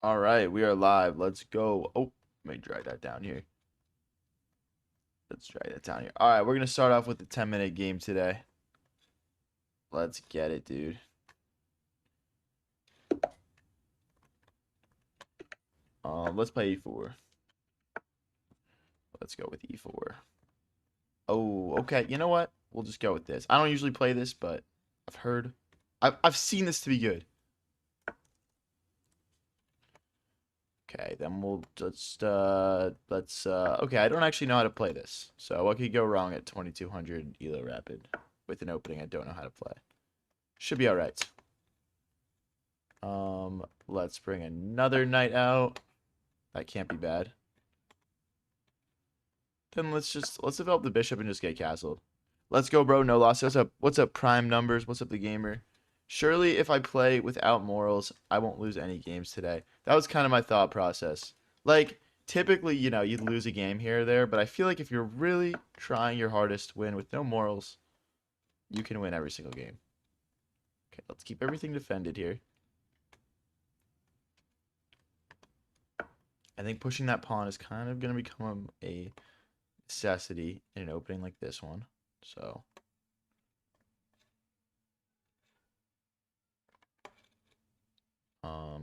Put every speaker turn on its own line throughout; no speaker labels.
All right, we are live. Let's go. Oh, let me drag that down here. Let's drag that down here. All right, we're gonna start off with the 10-minute game today. Let's get it, dude. Let's play E4. Let's go with E4. Oh, okay. You know what? We'll just go with this. I don't usually play this, but I've heard, I've seen this to be good. Okay, then we'll just okay, I don't actually know how to play this. So what could go wrong at 2200 Elo Rapid with an opening I don't know how to play? Should be all right. Let's bring another knight out. That can't be bad. Then let's develop the bishop and just get castled. Let's go, bro. No loss. What's up, prime numbers? What's up, the gamer? Surely if I play without morals, I won't lose any games today. That was kind of my thought process. Like, typically, you'd lose a game here or there, but I feel like if you're really trying your hardest to win with no morals, you can win every single game. Okay, let's keep everything defended here. I think pushing that pawn is kind of going to become a necessity in an opening like this one. So,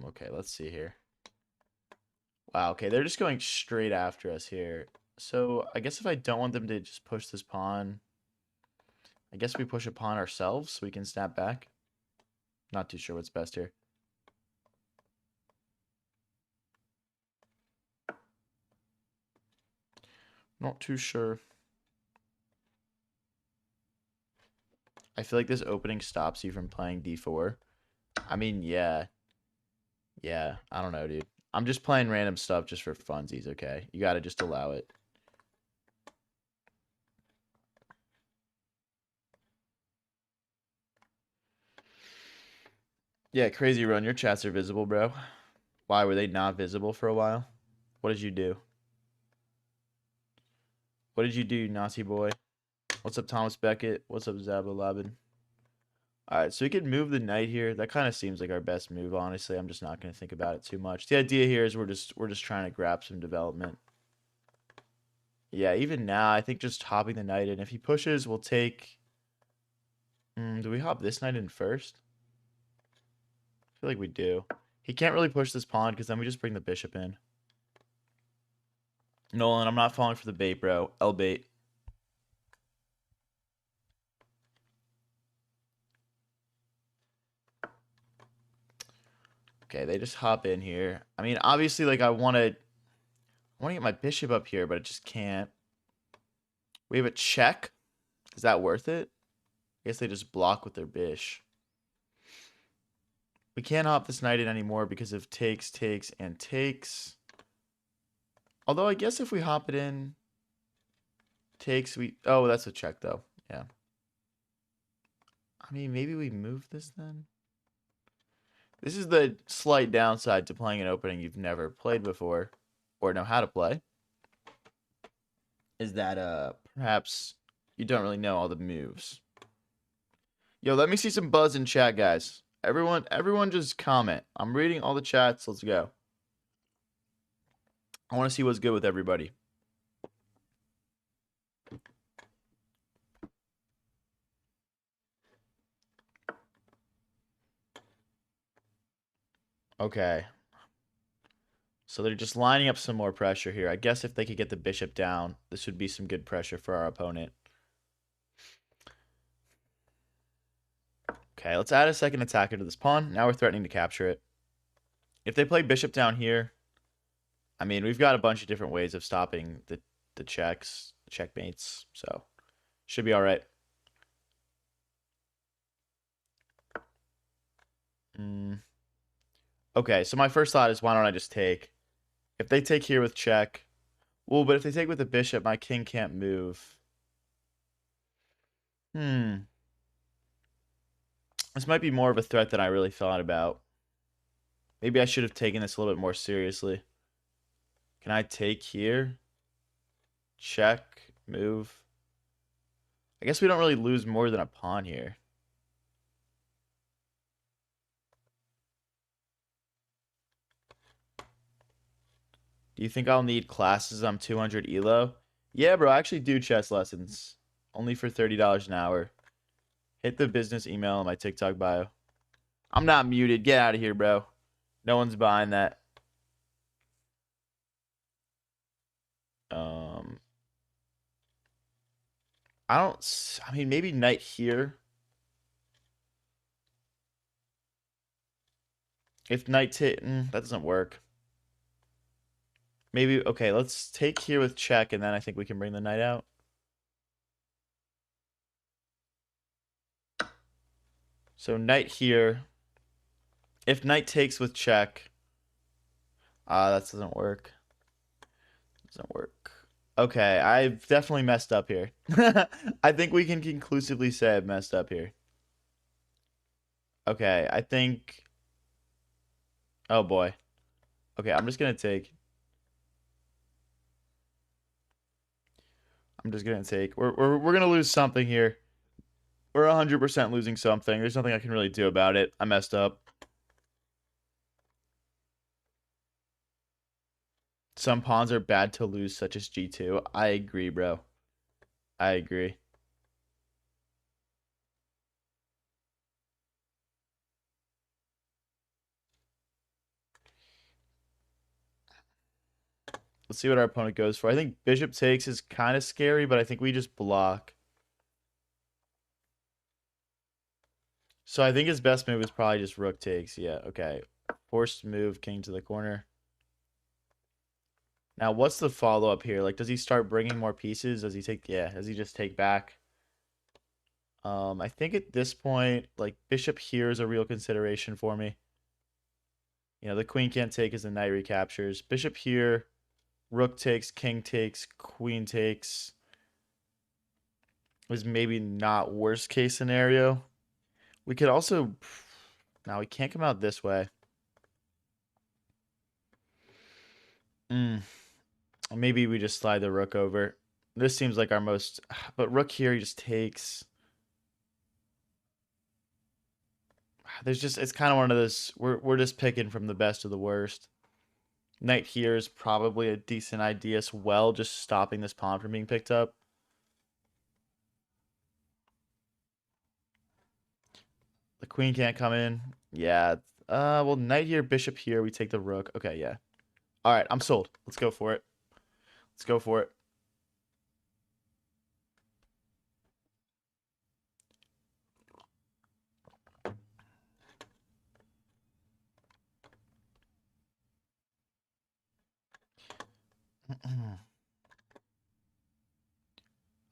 okay, let's see here. Wow, okay, they're just going straight after us here. So, I guess if I don't want them to just push this pawn, I guess we push a pawn ourselves so we can snap back. Not too sure what's best here. Not too sure. I feel like this opening stops you from playing d4. I mean, yeah. Yeah, I don't know, dude. I'm just playing random stuff just for funsies, okay? You gotta just allow it. Yeah, crazy run. Your chats are visible, bro. Why were they not visible for a while? What did you do? What did you do, Nazi boy? What's up, Thomas Beckett? What's up, Zabba Labin? Alright, so we could move the knight here. That kind of seems like our best move, honestly. I'm just not gonna think about it too much. The idea here is we're just trying to grab some development. Yeah, even now, I think just hopping the knight in. If he pushes, we'll take. Do we hop this knight in first? I feel like we do. He can't really push this pawn because then we just bring the bishop in. Nolan, I'm not falling for the bait, bro. L bait. Okay, they just hop in here. I mean, obviously, like I want to get my bishop up here, but it just can't. We have a check. Is that worth it? I guess they just block with their bish. We can't hop this knight in anymore because of takes, takes, and takes. Although I guess if we hop it in, takes, oh, that's a check though. Yeah. I mean, maybe we move this then. This is the slight downside to playing an opening you've never played before or know how to play. Is that perhaps you don't really know all the moves. Yo, let me see some buzz in chat, guys. Everyone just comment. I'm reading all the chats. Let's go. I want to see what's good with everybody. Okay. So they're just lining up some more pressure here. I guess if they could get the bishop down, this would be some good pressure for our opponent. Okay, let's add a second attacker to this pawn. Now we're threatening to capture it. If they play bishop down here, I mean, we've got a bunch of different ways of stopping the checks, checkmates, so should be all right. Okay, so my first thought is why don't I just take? If they take here with check, well, but if they take with the bishop, my king can't move. This might be more of a threat than I really thought about. Maybe I should have taken this a little bit more seriously. Can I take here? Check, move. I guess we don't really lose more than a pawn here. Do you think I'll need classes? I'm 200 elo. Yeah, bro, I actually do chess lessons. Only for $30 an hour. Hit the business email in my TikTok bio. I'm not muted. Get out of here, bro. No one's buying that. I mean, maybe knight here. If knight that doesn't work. Maybe, okay, let's take here with check, and then I think we can bring the knight out. So knight here. If knight takes with check. That doesn't work. Doesn't work. Okay, I've definitely messed up here. I think we can conclusively say I've messed up here. Okay, I think... Oh, boy. Okay, I'm just going to take... We're going to lose something here. We're 100% losing something. There's nothing I can really do about it. I messed up. Some pawns are bad to lose, such as G2. I agree, bro. I agree. Let's see what our opponent goes for. I think bishop takes is kind of scary, but I think we just block. So I think his best move is probably just rook takes. Yeah, okay. Forced move, king to the corner. Now, what's the follow-up here? Like, does he start bringing more pieces? Does he take... Yeah, does he just take back? I think at this point, like, bishop here is a real consideration for me. You know, the queen can't take as the knight recaptures. Bishop here, rook takes, king takes, queen takes. Was maybe not worst case scenario. We could also... Now, we can't come out this way. Maybe we just slide the rook over. This seems like our most... But rook here, he just takes... There's just... It's kind of one of those... We're just picking from the best of the worst. Knight here is probably a decent idea as well, just stopping this pawn from being picked up. The queen can't come in. Yeah. Well, knight here, bishop here. We take the rook. Okay, yeah. All right, I'm sold. Let's go for it. Let's go for it.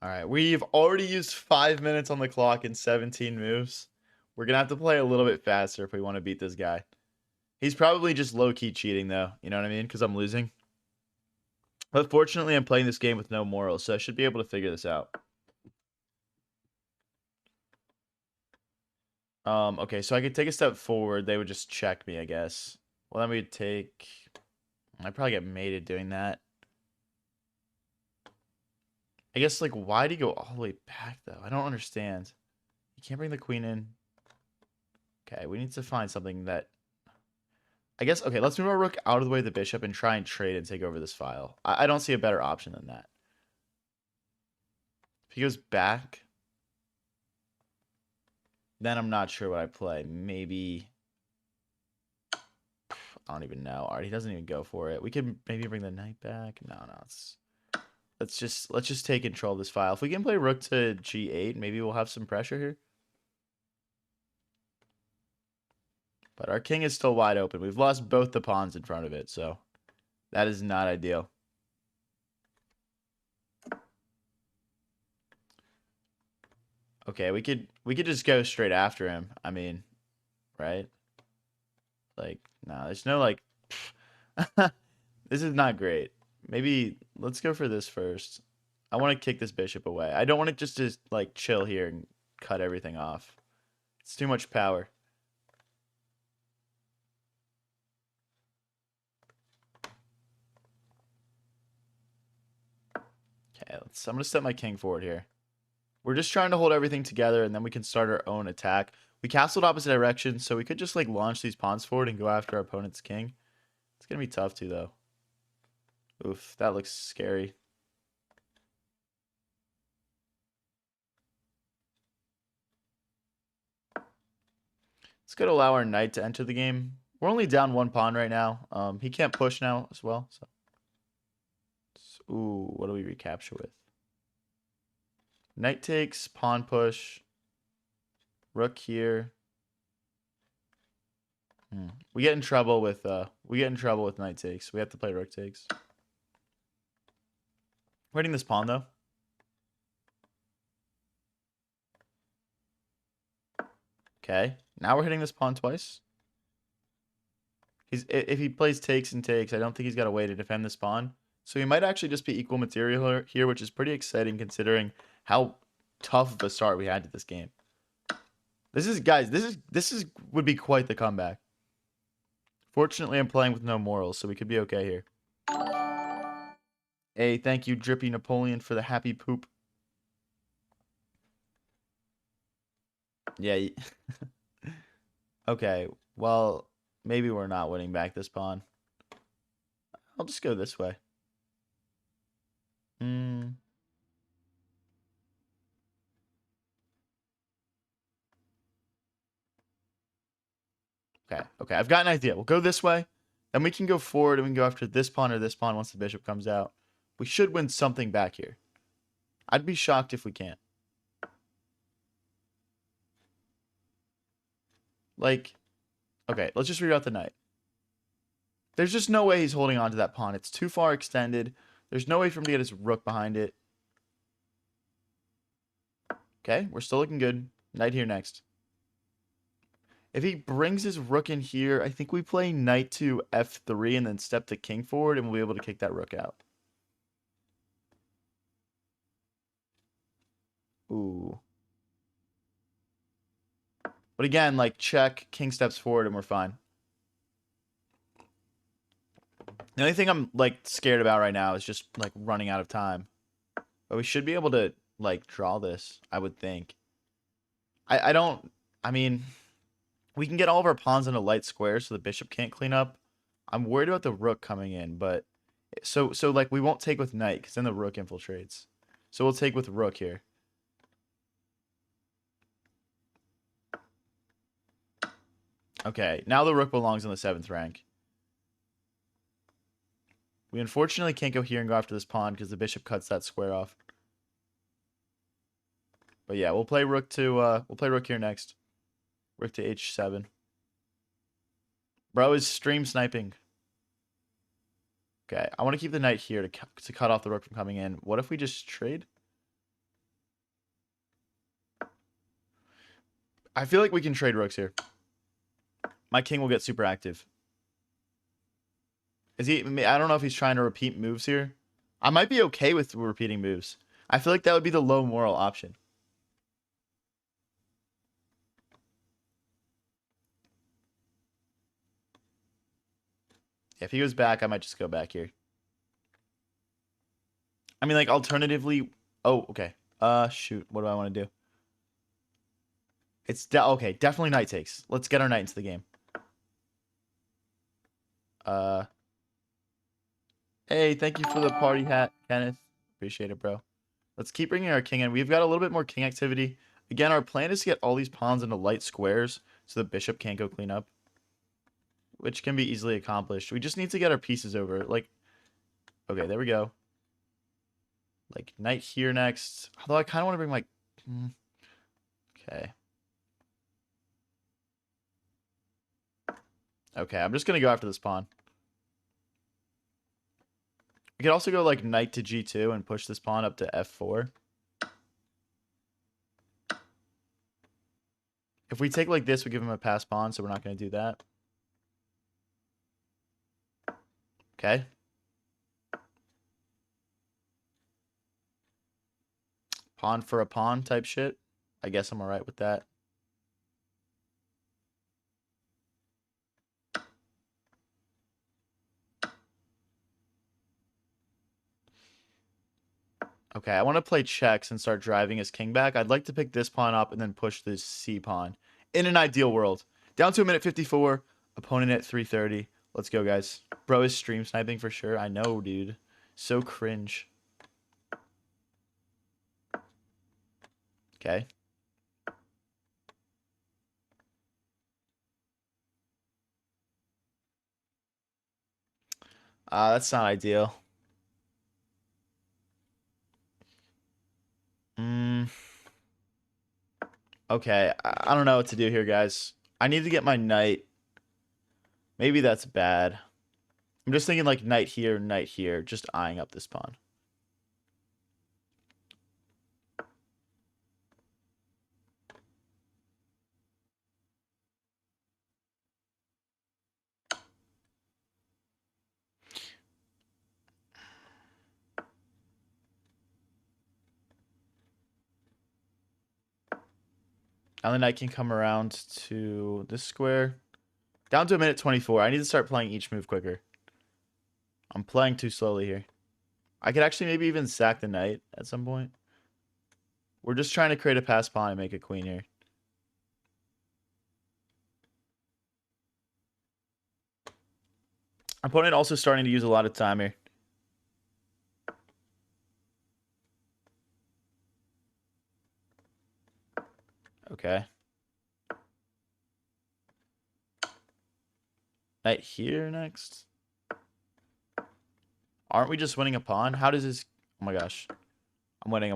All right, we've already used 5 minutes on the clock and 17 moves. We're going to have to play a little bit faster if we want to beat this guy. He's probably just low-key cheating, though. You know what I mean? Because I'm losing. But fortunately, I'm playing this game with no morals, so I should be able to figure this out. Okay, so I could take a step forward. They would just check me, I guess. Well, then we'd take... I'd probably get mated doing that. I guess, like, why do you go all the way back, though? I don't understand. You can't bring the queen in. Okay, we need to find something that... I guess, okay, let's move our rook out of the way of the bishop and try and trade and take over this file. I don't see a better option than that. If he goes back, then I'm not sure what I play. Maybe... I don't even know. All right, he doesn't even go for it. We could maybe bring the knight back. No, let's just take control of this file. If we can play rook to g8, maybe we'll have some pressure here. But our king is still wide open. We've lost both the pawns in front of it, so that is not ideal. Okay, we could just go straight after him. I mean, right? Like, no, there's no like this is not great. Maybe let's go for this first. I want to kick this bishop away. I don't want it just to like chill here and cut everything off. It's too much power. Okay, I'm gonna step my king forward here. We're just trying to hold everything together, and then we can start our own attack. We castled opposite directions, so we could just like launch these pawns forward and go after our opponent's king. It's gonna be tough too, though. Oof, that looks scary. It's going to allow our knight to enter the game. We're only down 1 pawn right now. He can't push now as well. So, ooh, what do we recapture with? Knight takes, pawn push, rook here. We get in trouble with knight takes. We have to play rook takes. We're hitting this pawn though. Okay, now we're hitting this pawn twice. If he plays takes and takes, I don't think he's got a way to defend this pawn. So he might actually just be equal material here, which is pretty exciting considering how tough of a start we had to this game. This is would be quite the comeback. Fortunately, I'm playing with no morals, so we could be okay here. Hey, thank you, Drippy Napoleon, for the happy poop. Yeah. Okay, well, maybe we're not winning back this pawn. I'll just go this way. Okay, I've got an idea. We'll go this way, then we can go forward and we can go after this pawn or this pawn once the bishop comes out. We should win something back here. I'd be shocked if we can't. Like, okay, let's just reroute the knight. There's just no way he's holding on to that pawn. It's too far extended. There's no way for him to get his rook behind it. Okay, we're still looking good. Knight here next. If he brings his rook in here, I think we play knight to f3 and then step the king forward, and we'll be able to kick that rook out. Ooh. But again, like, check, king steps forward, and we're fine. The only thing I'm, like, scared about right now is just, like, running out of time. But we should be able to, like, draw this, I would think. I mean, we can get all of our pawns into light squares so the bishop can't clean up. I'm worried about the rook coming in, but... So like, we won't take with knight, because then the rook infiltrates. So we'll take with rook here. Okay, now the rook belongs in the 7th rank. We unfortunately can't go here and go after this pawn because the bishop cuts that square off. But yeah, we'll play rook here next. Rook to h7. Bro is stream sniping. Okay, I want to keep the knight here to cut off the rook from coming in. What if we just trade? I feel like we can trade rooks here. My king will get super active. I don't know if he's trying to repeat moves here. I might be okay with repeating moves. I feel like that would be the low moral option. If he goes back, I might just go back here. I mean, like, alternatively... Oh, okay. Shoot. What do I want to do? It's... okay, definitely knight takes. Let's get our knight into the game. Hey, thank you for the party hat, Kenneth. Appreciate it, bro. Let's keep bringing our king in. We've got a little bit more king activity. Again, our plan is to get all these pawns into light squares so the bishop can't go clean up, which can be easily accomplished. We just need to get our pieces over. Like, okay, there we go. Like, knight here next. Although I kind of want to bring my... Okay. Okay, I'm just going to go after this pawn. We could also go, like, knight to g2 and push this pawn up to f4. If we take like this, we give him a pass pawn, so we're not going to do that. Okay. Pawn for a pawn type shit. I guess I'm alright with that. Okay, I want to play checks and start driving his king back. I'd like to pick this pawn up and then push this c pawn. In an ideal world. Down to a minute 54. Opponent at 3:30. Let's go, guys. Bro is stream sniping for sure. I know, dude. So cringe. Okay. That's not ideal. Okay, I don't know what to do here, guys. I need to get my knight. Maybe that's bad. I'm just thinking like knight here, just eyeing up this pawn. Now the knight can come around to this square. Down to a minute 24. I need to start playing each move quicker. I'm playing too slowly here. I could actually maybe even sack the knight at some point. We're just trying to create a pass pawn and make a queen here. Opponent also starting to use a lot of time here. Okay. Knight here next. Aren't we just winning a pawn? How does this... Oh my gosh. I'm winning.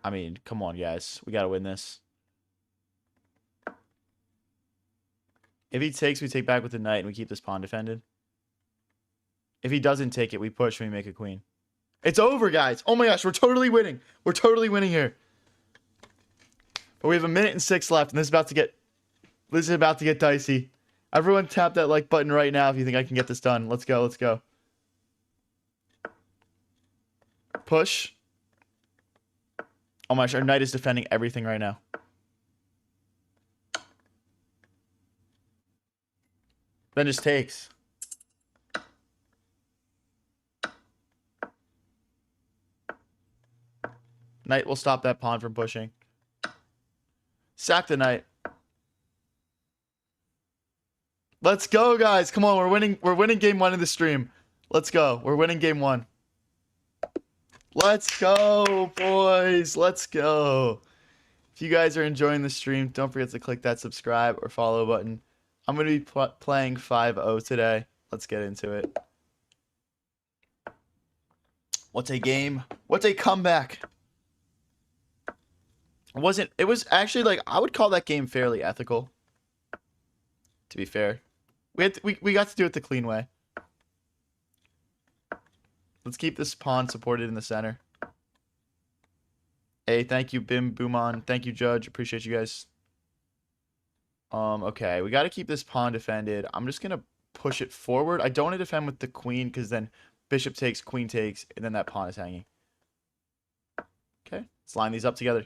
I mean, come on, guys. We got to win this. If he takes, we take back with the knight and we keep this pawn defended. If he doesn't take it, we push and we make a queen. It's over, guys. Oh my gosh, we're totally winning. We're totally winning here. But we have a minute and 6 left, and this is about to get dicey. Everyone tap that like button right now if you think I can get this done. Let's go. Push. Oh my gosh, our knight is defending everything right now. Then just takes. Knight will stop that pawn from pushing. Sack the knight. Let's go, guys. Come on, we're winning. We're winning game 1 of the stream. Let's go. We're winning game 1. Let's go, boys. Let's go. If you guys are enjoying the stream, don't forget to click that subscribe or follow button. I'm going to be playing 5-0 today. Let's get into it. What a game. What a comeback. It was actually like, I would call that game fairly ethical. To be fair. We got to do it the clean way. Let's keep this pawn supported in the center. Hey, thank you, Bim Boomon. Thank you, Judge. Appreciate you guys. Okay, we got to keep this pawn defended. I'm just gonna push it forward. I don't want to defend with the queen because then bishop takes, queen takes, and then that pawn is hanging. Okay, let's line these up together.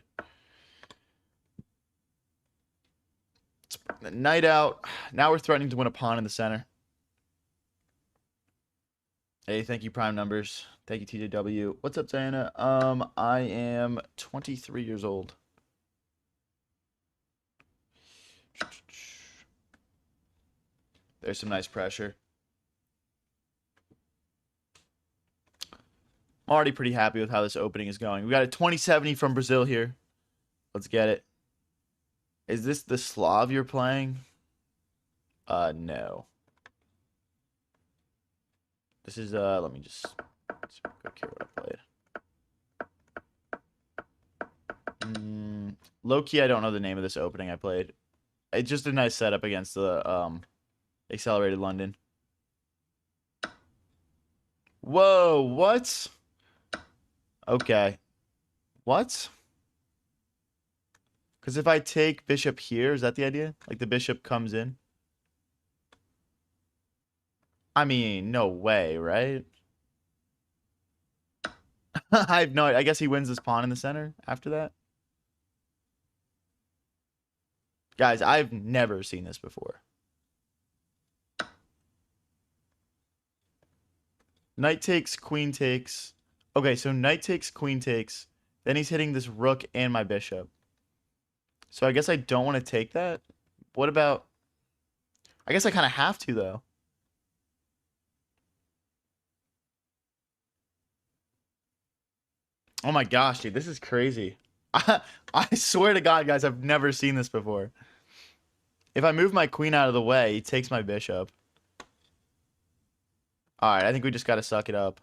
Knight out. Now we're threatening to win a pawn in the center. Hey, thank you, Prime Numbers. Thank you, TJW. What's up, Diana? I am 23 years old. There's some nice pressure. I'm already pretty happy with how this opening is going. We got a 2070 from Brazil here. Let's get it. Is this the Slav you're playing? No. This is, let me just quick here what I played. Low-key, I don't know the name of this opening I played. It's just a nice setup against the, Accelerated London. Whoa, what? Okay. What? Because if I take bishop here, is that the idea? Like the bishop comes in? I mean, no way, right? I have no idea. I guess he wins this pawn in the center after that. Guys, I've never seen this before. Knight takes, queen takes. Okay, so knight takes, queen takes. Then he's hitting this rook and my bishop. So I guess I don't want to take that. What about... I guess I kind of have to, though. Oh my gosh, dude, this is crazy. I swear to God, guys, I've never seen this before. If I move my queen out of the way, he takes my bishop. Alright, I think we just gotta suck it up.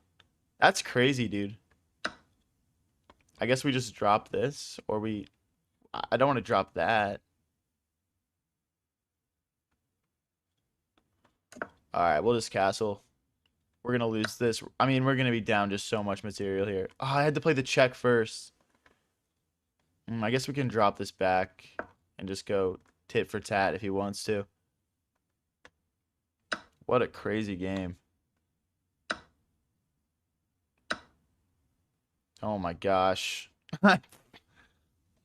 That's crazy, dude. I guess we just drop this, or we... I don't want to drop that. Alright, we'll just castle. We're gonna lose this. I mean, we're gonna be down just so much material here. Oh, I had to play the check first. I guess we can drop this back and just go tit for tat if he wants to. What a crazy game. Oh my gosh.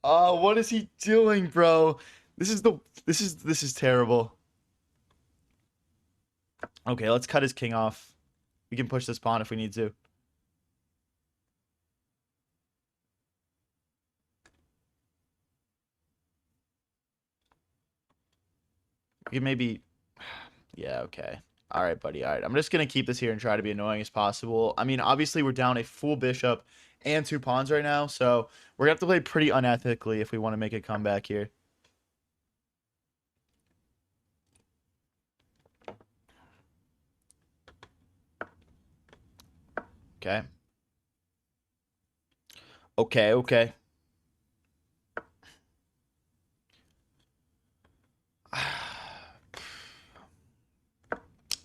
Oh, what is he doing, bro? This is terrible. Okay, let's cut his king off. We can push this pawn if we need to. We can maybe... Yeah, okay. All right, buddy. All right. I'm just going to keep this here and try to be annoying as possible. I mean, obviously, we're down a full bishop and 2 pawns right now, so we're going to have to play pretty unethically if we want to make a comeback here. Okay. Okay, okay.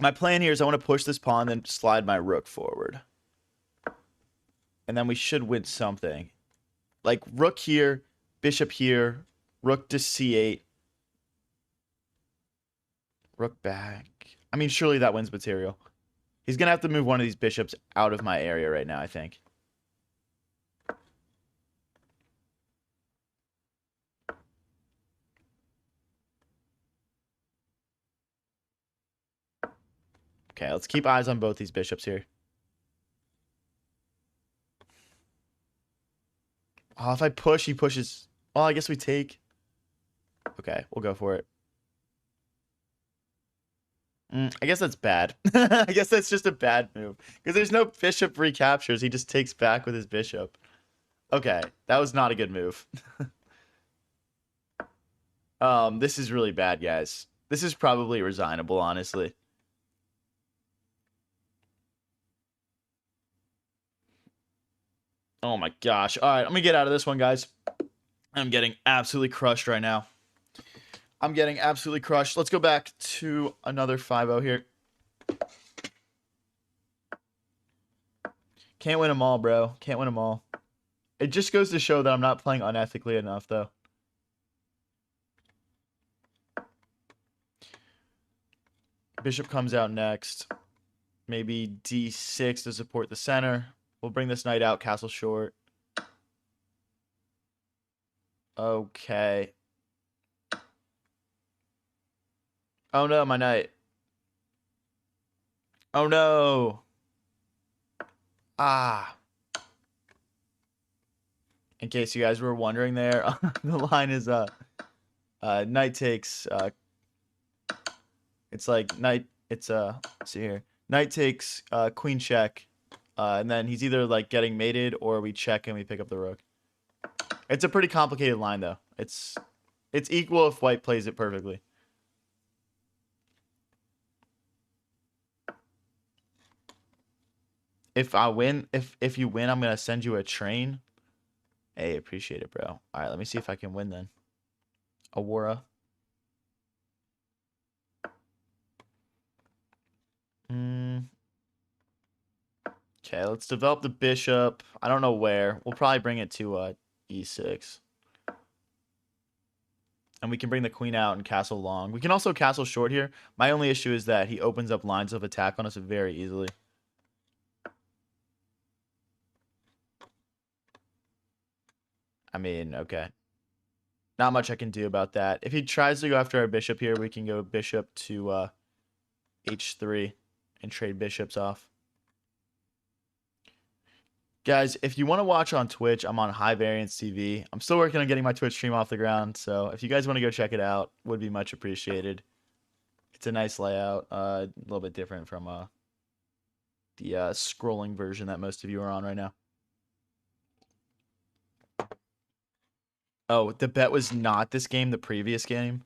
My plan here is I want to push this pawn, then slide my rook forward. And then we should win something. Like, rook here, bishop here, rook to c8. Rook back. I mean, surely that wins material. He's going to have to move one of these bishops out of my area right now, I think. Okay, let's keep eyes on both these bishops here. Oh, if I push, he pushes. Oh, I guess we take. Okay, we'll go for it. I guess that's bad. I guess that's just a bad move. Because there's no bishop recaptures. He just takes back with his bishop. Okay, that was not a good move. This is really bad, guys. This is probably resignable, honestly. Oh my gosh. All right, I'm gonna get out of this one, guys. I'm getting absolutely crushed right now. I'm getting absolutely crushed. Let's go back to another 5-0 here. Can't win them all, bro. Can't win them all. It just goes to show that I'm not playing unethically enough, though. Bishop comes out next. Maybe d6 to support the center. We'll bring this knight out, castle short. Okay. Oh no, my knight. Oh no. Ah. In case you guys were wondering there, the line is knight takes it's like knight it's let's see here. Knight takes queen check. And then he's either like getting mated or we check and we pick up the rook. It's a pretty complicated line though. It's equal if white plays it perfectly. If I win, if you win, I'm gonna send you a train. Hey, appreciate it, bro. All right, let me see if I can win then. Aurora. Okay, let's develop the bishop. I don't know where. We'll probably bring it to e6. And we can bring the queen out and castle long. We can also castle short here. My only issue is that he opens up lines of attack on us very easily. I mean, okay. Not much I can do about that. If he tries to go after our bishop here, we can go bishop to h3 and trade bishops off. Guys, if you want to watch on Twitch, I'm on High Variance TV. I'm still working on getting my Twitch stream off the ground, so if you guys want to go check it out, would be much appreciated. It's a nice layout, a little bit different from the scrolling version that most of you are on right now. Oh, the bet was not this game, the previous game?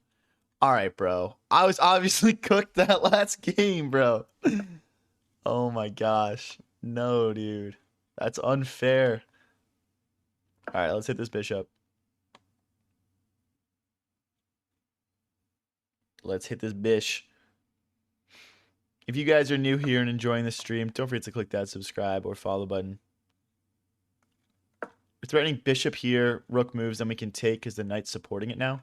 All right, bro. I was obviously cooked that last game, bro. Oh my gosh. No, dude. That's unfair. All right, let's hit this bishop. Let's hit this bish. If you guys are new here and enjoying the stream, don't forget to click that subscribe or follow button. We're threatening bishop here. Rook moves, then we can take because the knight's supporting it now.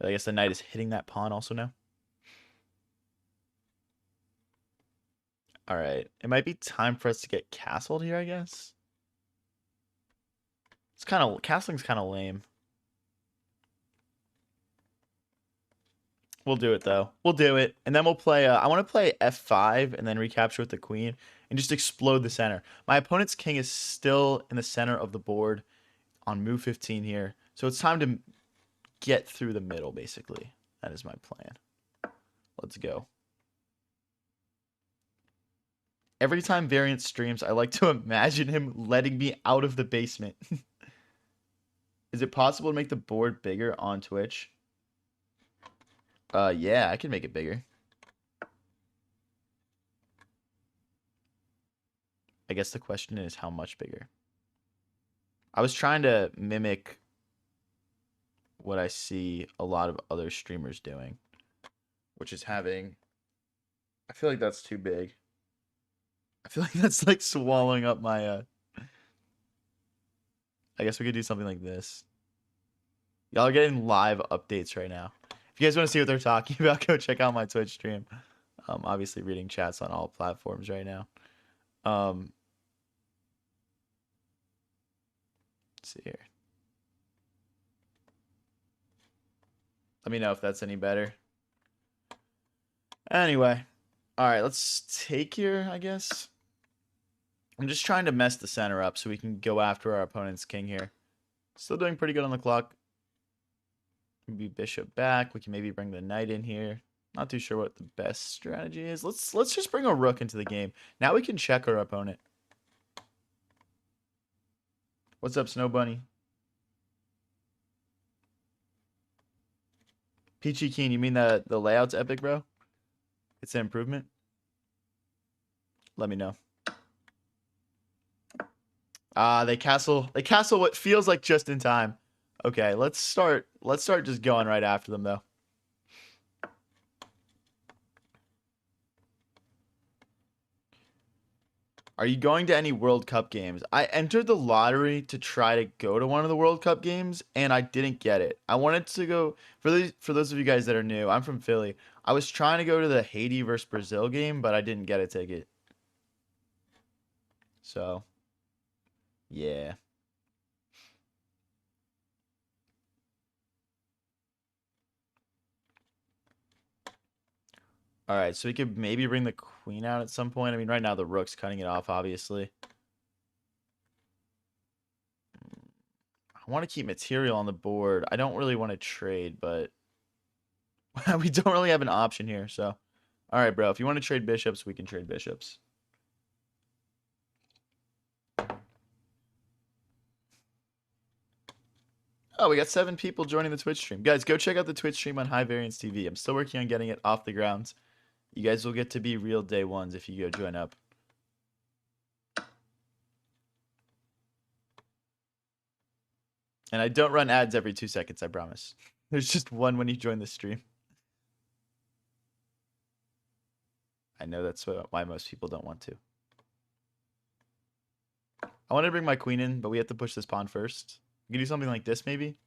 I guess the knight is hitting that pawn also now. All right. It might be time for us to get castled here, I guess. It's kind of... Castling's kind of lame. We'll do it, though. We'll do it. And then we'll play... I want to play f5 and then recapture with the queen and just explode the center. My opponent's king is still in the center of the board on move 15 here. So it's time to get through the middle, basically. That is my plan. Let's go. Every time Variance streams, I like to imagine him letting me out of the basement. Is it possible to make the board bigger on Twitch? Yeah, I can make it bigger. I guess the question is how much bigger. I was trying to mimic what I see a lot of other streamers doing, which is having... I feel like that's too big. I feel like that's like swallowing up my... I guess we could do something like this. Y'all are getting live updates right now. If you guys want to see what they're talking about, go check out my Twitch stream. Obviously reading chats on all platforms right now. Let's see here. Let me know if that's any better. Anyway. Alright, let's take here, I guess. I'm just trying to mess the center up so we can go after our opponent's king here. Still doing pretty good on the clock. Maybe bishop back. We can maybe bring the knight in here. Not too sure what the best strategy is. Let's just bring a rook into the game. Now we can check our opponent. What's up, Snow Bunny? Peachy Keen, you mean the layout's epic, bro? It's an improvement? Let me know. They castle what feels like just in time. Okay, let's start just going right after them though. Are you going to any World Cup games? I entered the lottery to try to go to one of the World Cup games and I didn't get it. I wanted to go for those of you guys that are new. I'm from Philly. I was trying to go to the Haiti versus Brazil game, but I didn't get a ticket. So, yeah. All right, so we could maybe bring the queen out at some point. I mean, right now the rook's cutting it off, obviously. I want to keep material on the board. I don't really want to trade, but we don't really have an option here. So, all right, bro. If you want to trade bishops, we can trade bishops. Oh, we got 7 people joining the Twitch stream. Guys, go check out the Twitch stream on High Variance TV. I'm still working on getting it off the ground. You guys will get to be real day ones if you go join up. And I don't run ads every 2 seconds, I promise. There's just one when you join the stream. I know that's why most people don't want to. I want to bring my queen in, but we have to push this pawn first. We can do something like this, maybe.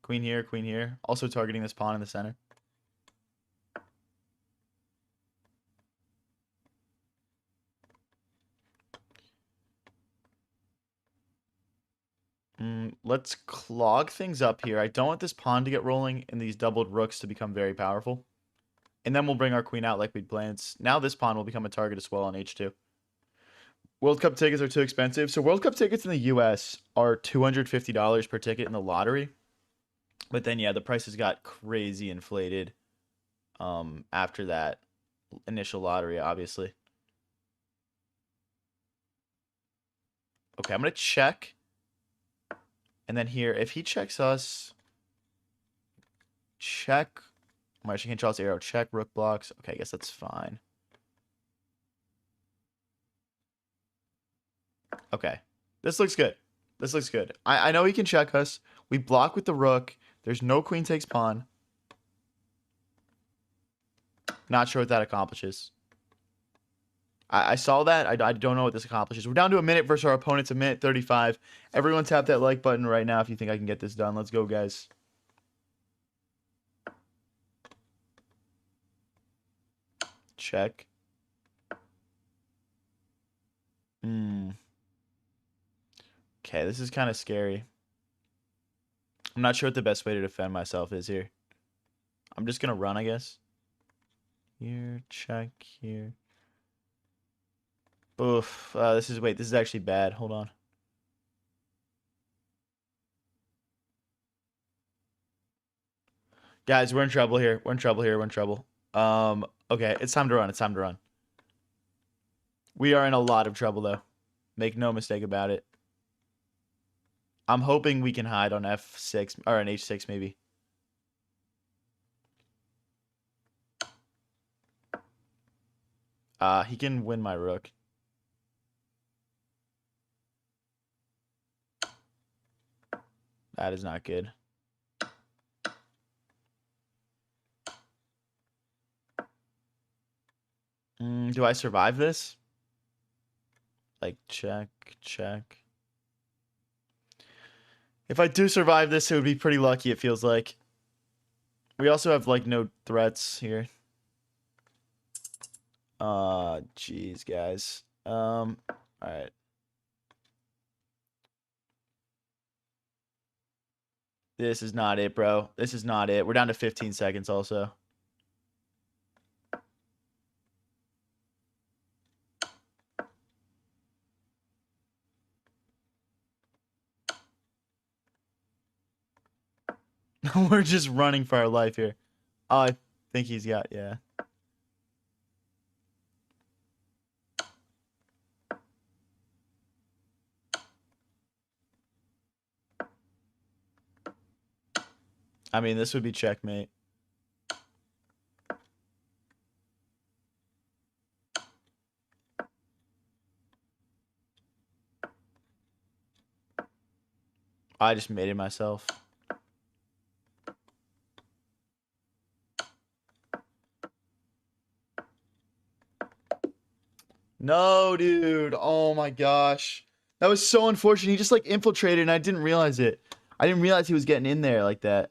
Queen here, queen here. Also targeting this pawn in the center. Let's clog things up here. I don't want this pawn to get rolling and these doubled rooks to become very powerful. And then we'll bring our queen out like we'd planned. Now this pawn will become a target as well on h2. World Cup tickets are too expensive. So World Cup tickets in the US are $250 per ticket in the lottery. But then yeah, the prices got crazy inflated after that initial lottery, obviously. Okay, I'm gonna check. And then here, if he checks us, check Marching King Charles arrow, check rook blocks. Okay, I guess that's fine. Okay. This looks good. This looks good. I know he can check us. We block with the rook. There's no queen takes pawn. Not sure what that accomplishes. I saw that. I don't know what this accomplishes. We're down to a minute versus our opponent's a minute 35. Everyone tap that like button right now if you think I can get this done. Let's go, guys. Check. Okay, this is kind of scary. I'm not sure what the best way to defend myself is here. I'm just going to run, I guess. Here, check, here. Oof. This is actually bad. Hold on. Guys, we're in trouble here. We're in trouble here. We're in trouble. Okay, it's time to run. It's time to run. We are in a lot of trouble, though. Make no mistake about it. I'm hoping we can hide on F6 or an H6 maybe. He can win my rook. That is not good. Do I survive this? Like, check, check. If I do survive this, it would be pretty lucky, it feels like. We also have, like, no threats here. Jeez, guys. Alright. This is not it, bro. This is not it. We're down to 15 seconds also. We're just running for our life here. Oh, I think he's got, yeah. I mean, this would be checkmate. I just made it myself. No, dude. Oh my gosh. That was so unfortunate. He just like infiltrated and I didn't realize it. I didn't realize he was getting in there like that.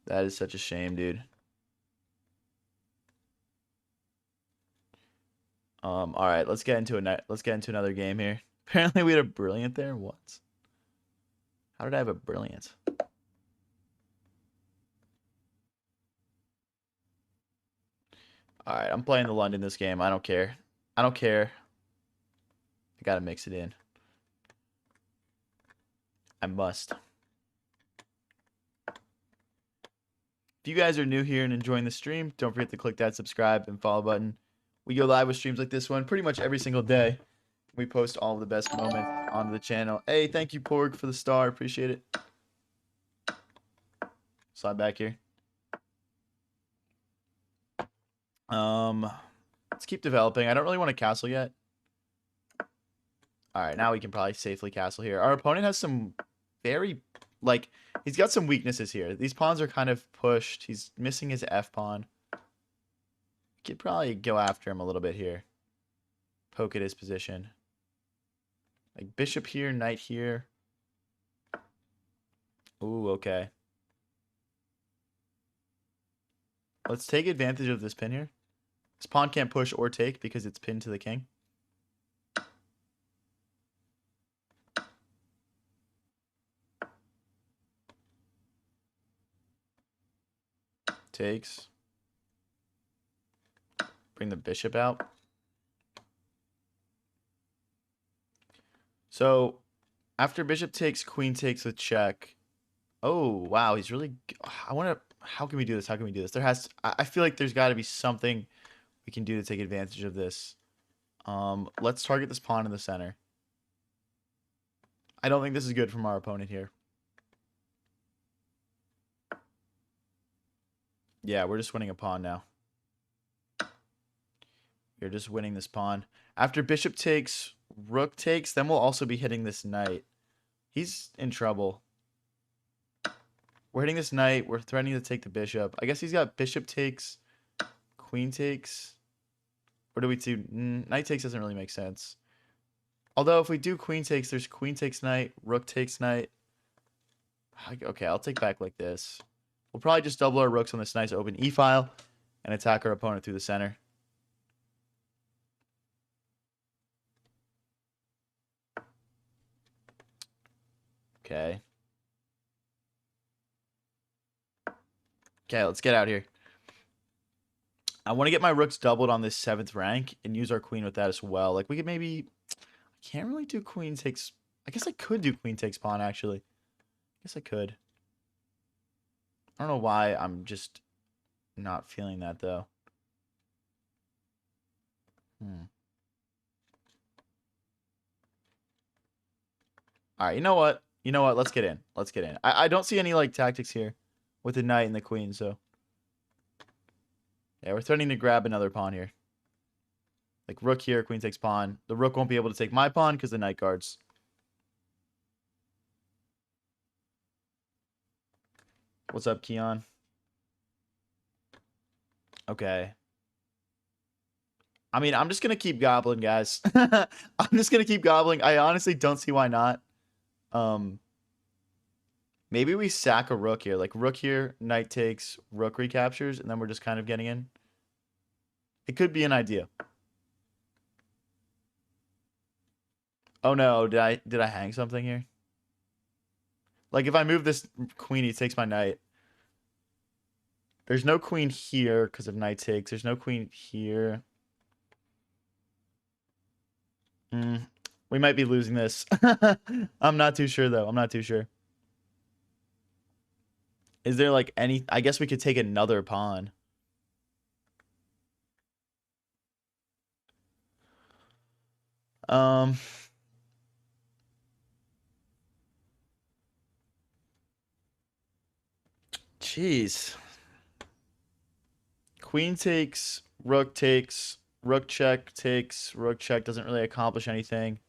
That is such a shame, dude. All right, let's get into another game here. Apparently we had a brilliant there. What? How did I have a brilliant? All right, I'm playing the London this game. I don't care. I don't care. I gotta mix it in. I must. If you guys are new here and enjoying the stream, don't forget to click that subscribe and follow button. We go live with streams like this one pretty much every single day. We post all of the best moments onto the channel. Hey, thank you, Porg, for the star. Appreciate it. Slide back here. Let's keep developing. I don't really want to castle yet. All right, now we can probably safely castle here. Our opponent has some very, like, he's got some weaknesses here. These pawns are kind of pushed. He's missing his F pawn. Could probably go after him a little bit here. Poke at his position. Like bishop here, knight here. Ooh, okay. Let's take advantage of this pin here. This pawn can't push or take because it's pinned to the king. Takes. bring the bishop out. So after bishop takes, queen takes with check. Oh, wow. He's really... I want to... How can we do this? How can we do this? There has... I feel like there's got to be something we can do to take advantage of this. Let's target this pawn in the center. I don't think this is good from our opponent here. Yeah, we're just winning a pawn now. We're just winning this pawn. After bishop takes, rook takes, then we'll also be hitting this knight. He's in trouble. We're hitting this knight. We're threatening to take the bishop. I guess he's got bishop takes, queen takes. Or do we do... Knight takes doesn't really make sense. Although if we do queen takes, there's queen takes knight, rook takes knight. Okay, I'll take back like this. We'll probably just double our rooks on this nice open e-file and attack our opponent through the center. Okay. Okay, let's get out here. I want to get my rooks doubled on this 7th rank and use our queen with that as well. Like, we could maybe... I can't really do queen takes... I guess I could do queen takes pawn, actually. I guess I could. I don't know why I'm just not feeling that, though. Alright, you know what? You know what? Let's get in. Let's get in. I don't see any, like, tactics here with the knight and the queen, so... Yeah, we're threatening to grab another pawn here. Like, rook here, queen takes pawn. The rook won't be able to take my pawn because the knight guards. What's up, Keon? Okay. I mean, I'm just going to keep gobbling, guys. I'm just going to keep gobbling. I honestly don't see why not. Maybe we sack a rook here. Like, rook here, knight takes, rook recaptures, and then we're just kind of getting in. It could be an idea. Oh no, did I hang something here? Like, if I move this queen, he takes my knight. There's no queen here because of knight takes. There's no queen here. We might be losing this. I'm not too sure, though. I'm not too sure. Is there, like, any... I guess we could take another pawn. Jeez. Queen takes, rook takes, rook check takes, rook check doesn't really accomplish anything.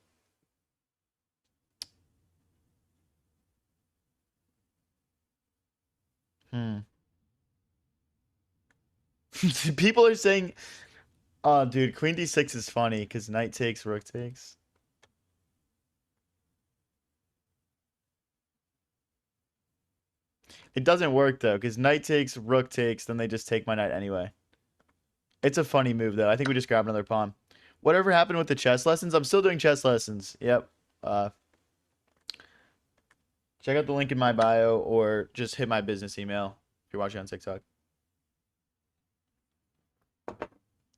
People are saying, oh, dude, queen d6 is funny because knight takes, rook takes. It doesn't work, though, because knight takes, rook takes, then they just take my knight anyway. It's a funny move, though. I think we just grab another pawn. Whatever happened with the chess lessons? I'm still doing chess lessons. Yep. Check out the link in my bio or just hit my business email if you're watching on TikTok.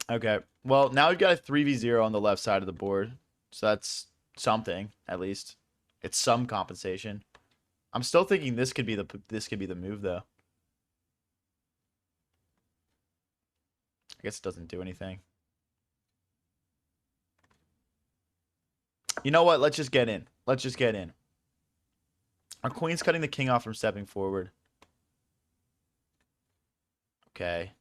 Okay. Well, now we've got a 3v0 on the left side of the board. So that's something, at least. It's some compensation. I'm still thinking this could be the move, though. I guess it doesn't do anything. You know what? Let's just get in. Let's just get in. Our queen's cutting the king off from stepping forward. Okay.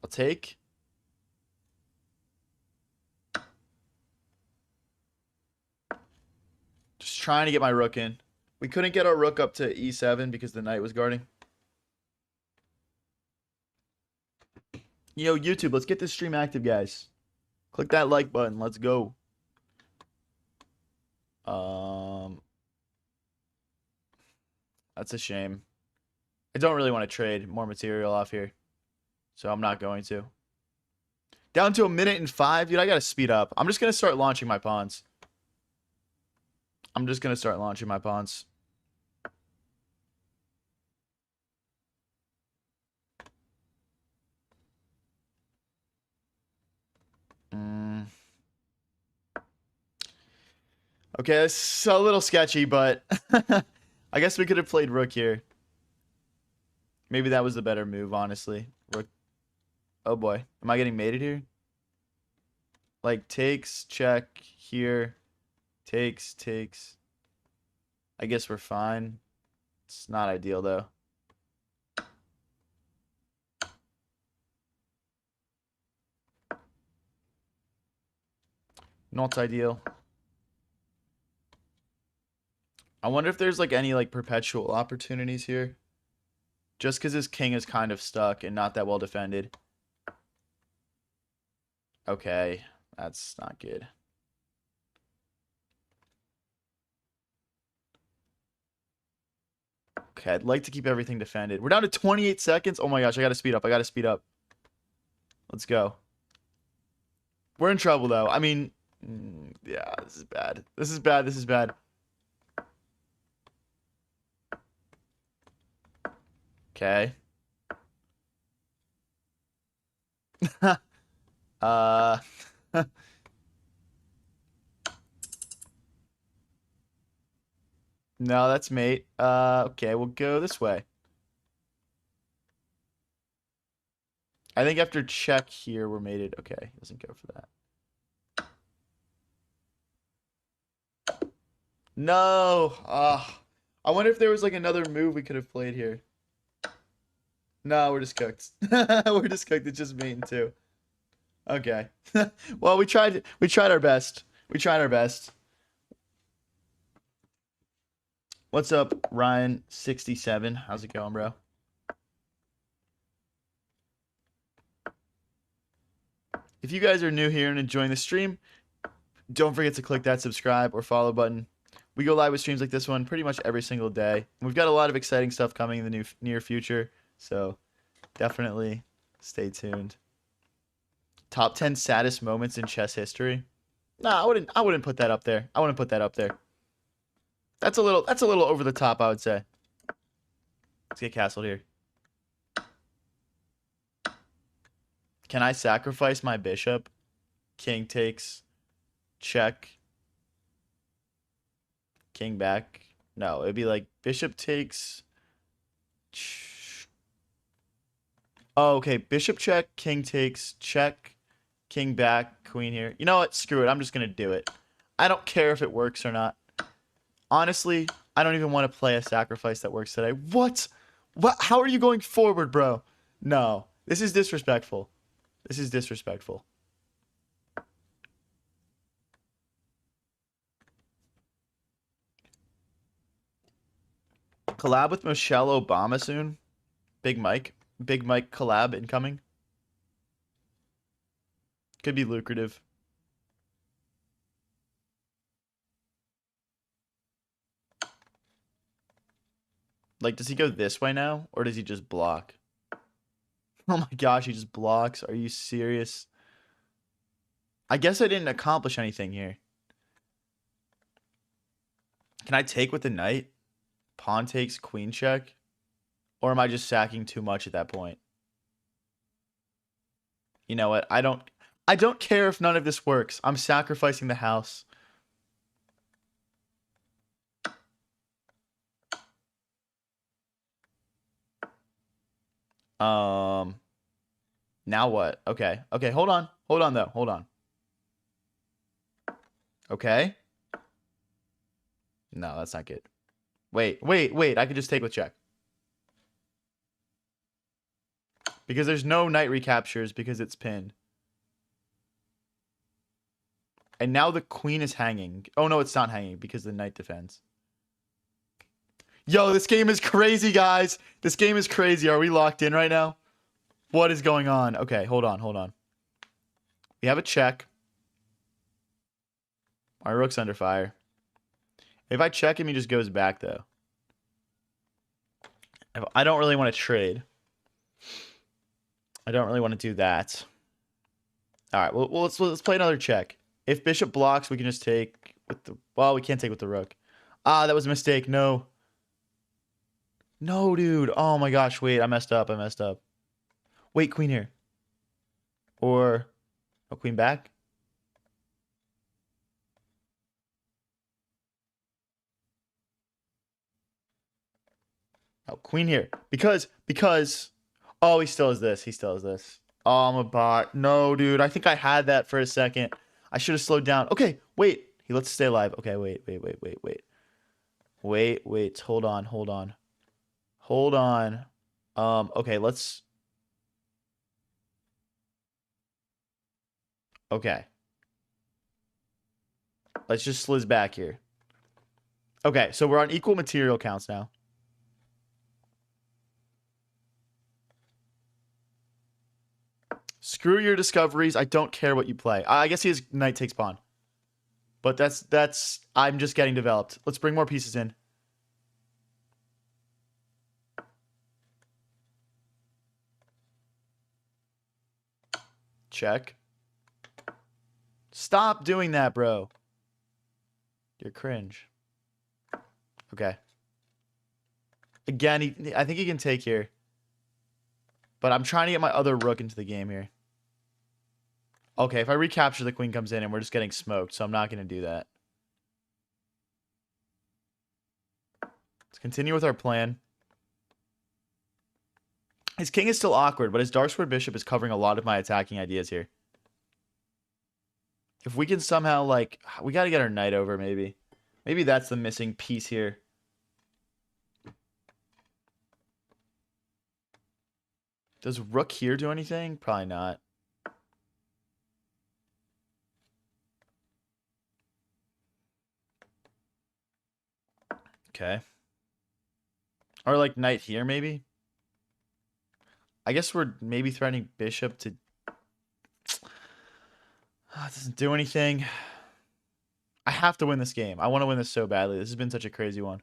I'll take. Just trying to get my rook in. We couldn't get our rook up to e7 because the knight was guarding. Yo, YouTube, let's get this stream active, guys. Click that like button. Let's go. That's a shame. I don't really want to trade more material off here, so I'm not going to. Down to 1:05. Dude, I gotta speed up. I'm just gonna start launching my pawns. I'm just gonna start launching my pawns. Okay, it's a little sketchy, but I guess we could have played rook here. Maybe that was the better move, honestly. Rook. Oh boy. Am I getting mated here? Like, takes, check, here. Takes. I guess we're fine. It's not ideal, though. Not ideal. I wonder if there's, like, any, like, perpetual opportunities here. Just because his king is kind of stuck and not that well defended. Okay, that's not good. Okay, I'd like to keep everything defended. We're down to 28 seconds. Oh my gosh, I gotta speed up. Let's go. We're in trouble, though. I mean, yeah, this is bad. This is bad. Okay. No, that's mate. Okay, we'll go this way. I think after check here, we're mated. Okay, doesn't go for that. No. I wonder if there was like another move we could have played here. No, we're just cooked. We're just cooked. It's just mate and two. Okay. Well, we tried our best. We tried our best. What's up, Ryan67? How's it going, bro? If you guys are new here and enjoying the stream, don't forget to click that subscribe or follow button. We go live with streams like this one pretty much every single day. We've got a lot of exciting stuff coming in the near future, so definitely stay tuned. Top 10 saddest moments in chess history? Nah, I wouldn't put that up there. I wouldn't put that up there. That's a little over the top, I would say. Let's get castled here. Can I sacrifice my bishop? King takes. Check. King back. No, it'd be like bishop takes. Oh, okay. Bishop check. King takes. Check. King back. Queen here. You know what? Screw it. I'm just going to do it. I don't care if it works or not. Honestly, I don't even want to play a sacrifice that works today. What? How are you going forward, bro? No. This is disrespectful. This is disrespectful. Collab with Michelle Obama soon. Big Mike collab incoming. Could be lucrative. Like, does he go this way now? Or does he just block? Oh my gosh, he just blocks. Are you serious? I guess I didn't accomplish anything here. Can I take with the knight? Pawn takes, queen check? Or am I just sacking too much at that point? You know what? I don't care if none of this works. I'm sacrificing the house. Now what? Okay. Okay, hold on. Hold on, though. Hold on. Okay. No, that's not good. Wait. I could just take with check. Because there's no knight recaptures because it's pinned. And now the queen is hanging. Oh, no, it's not hanging because the knight defends. Yo, this game is crazy, guys. This game is crazy. Are we locked in right now? What is going on? Okay, hold on. We have a check. Our rook's under fire. If I check him, he just goes back, though. I don't really want to trade. I don't really want to do that. All right. Well, let's play another check. If bishop blocks, we can just take with the. Well, we can't take with the rook. Ah, that was a mistake. No. No, dude. Oh my gosh. Wait, I messed up. I messed up. Wait, queen here. Or a queen back. Oh, queen here. Because. Oh, he still has this. He still has this. Oh, I'm a bot. No, dude. I think I had that for a second. I should have slowed down. Okay, wait. He lets us stay alive. Okay, wait. Wait. Hold on. Hold on. Okay, let's. Okay. Let's just sliz back here. Okay, so we're on equal material counts now. Screw your discoveries. I don't care what you play. I guess he has knight takes pawn. But that's I'm just getting developed. Let's bring more pieces in. Check. Stop doing that, bro. You're cringe. Okay. Again, I think he can take here. But I'm trying to get my other rook into the game here. Okay, if I recapture, the queen comes in and we're just getting smoked, so I'm not going to do that. Let's continue with our plan. His king is still awkward, but his dark square bishop is covering a lot of my attacking ideas here. If we can somehow, like, we got to get our knight over, maybe. Maybe that's the missing piece here. Does rook here do anything? Probably not. Okay. Or like knight here, maybe? I guess we're maybe threatening bishop to... it doesn't do anything. I have to win this game. I want to win this so badly. This has been such a crazy one.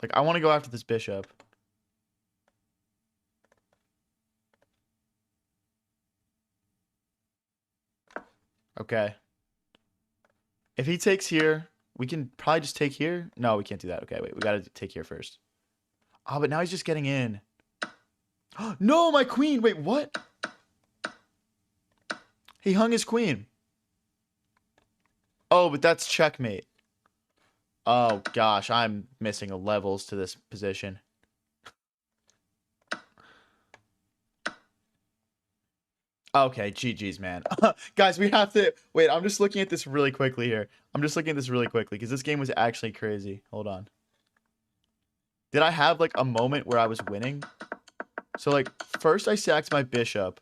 Like, I want to go after this bishop. Okay. If he takes here, we can probably just take here. No, we can't do that. Okay, wait. We got to take here first. Oh, but now he's just getting in. No, my queen. Wait, what? He hung his queen. Oh, but that's checkmate. Oh, gosh. I'm missing levels to this position. Okay, GG's, man. Guys, we have to... Wait, I'm just looking at this really quickly here. Because this game was actually crazy. Hold on. Did I have, like, a moment where I was winning? So, like, first I sacked my bishop.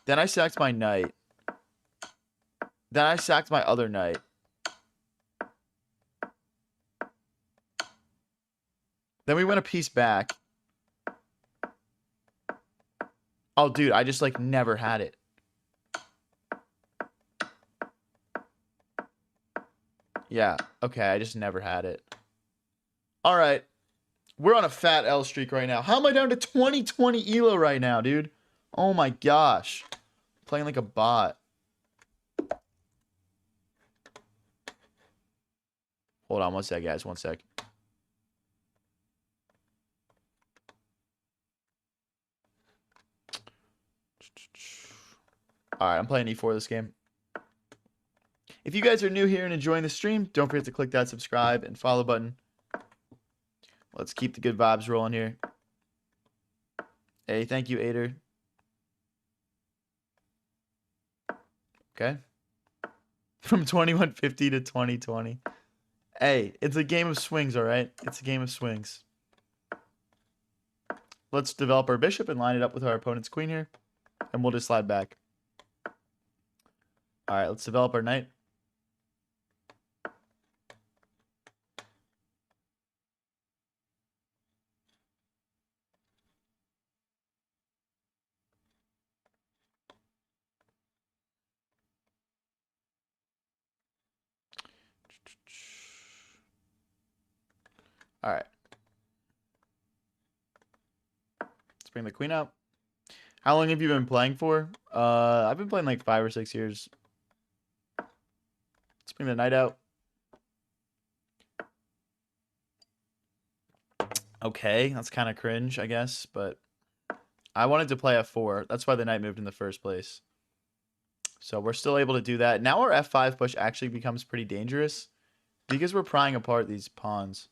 Then I sacked my knight. Then I sacked my other knight. Then we went a piece back. Oh, dude, I just, like, never had it. Yeah, okay, I just never had it. All right. We're on a fat L streak right now. How am I down to 2020 ELO right now, dude? Oh my gosh. Playing like a bot. Hold on one sec, guys. One sec. All right, I'm playing E4 this game. If you guys are new here and enjoying the stream, don't forget to click that subscribe and follow button. Let's keep the good vibes rolling here. Hey, thank you, Ader. Okay. From 2150 to 2020. Hey, it's a game of swings, all right? It's a game of swings. Let's develop our bishop and line it up with our opponent's queen here. And we'll just slide back. All right, let's develop our knight. All right. Let's bring the queen out. How long have you been playing for? I've been playing like 5 or 6 years. Let's bring the knight out. Okay, that's kind of cringe, I guess, but I wanted to play f4. That's why the knight moved in the first place. So we're still able to do that. Now our f5 push actually becomes pretty dangerous because we're prying apart these pawns.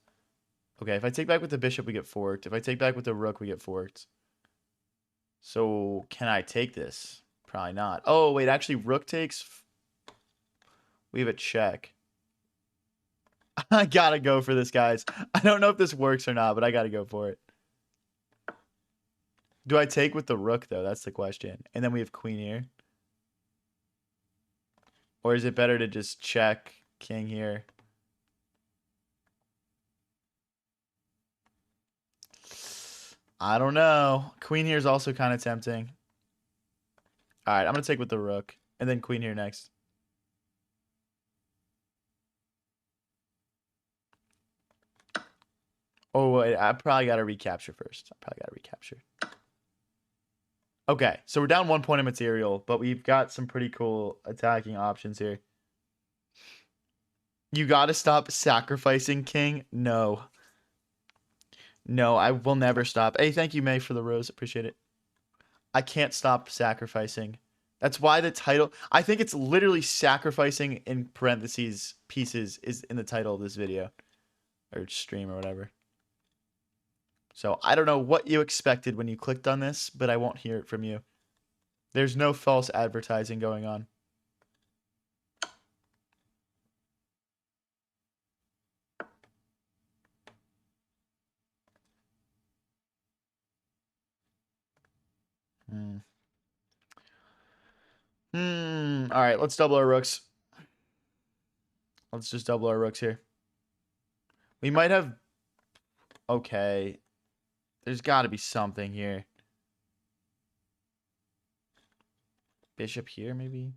Okay, if I take back with the bishop, we get forked. If I take back with the rook, we get forked. So can I take this? Probably not. Oh, wait, actually, rook takes. We have a check. I gotta go for this, guys. I don't know if this works or not, but I gotta go for it. Do I take with the rook, though? That's the question. And then we have queen here. Or is it better to just check king here? I don't know. Queen here is also kind of tempting. All right, I'm going to take with the rook. And then queen here next. Oh, wait, I probably got to recapture first. Okay, so we're down 1 point of material, but we've got some pretty cool attacking options here. You got to stop sacrificing king. No. No, I will never stop. Hey, thank you, May, for the rose. Appreciate it. I can't stop sacrificing. That's why the title, I think it's literally sacrificing in parentheses pieces is in the title of this video or stream or whatever. So I don't know what you expected when you clicked on this, but I won't hear it from you. There's no false advertising going on. All right, let's double our rooks. Let's just double our rooks here. We might have... Okay. There's got to be something here. Bishop here, maybe?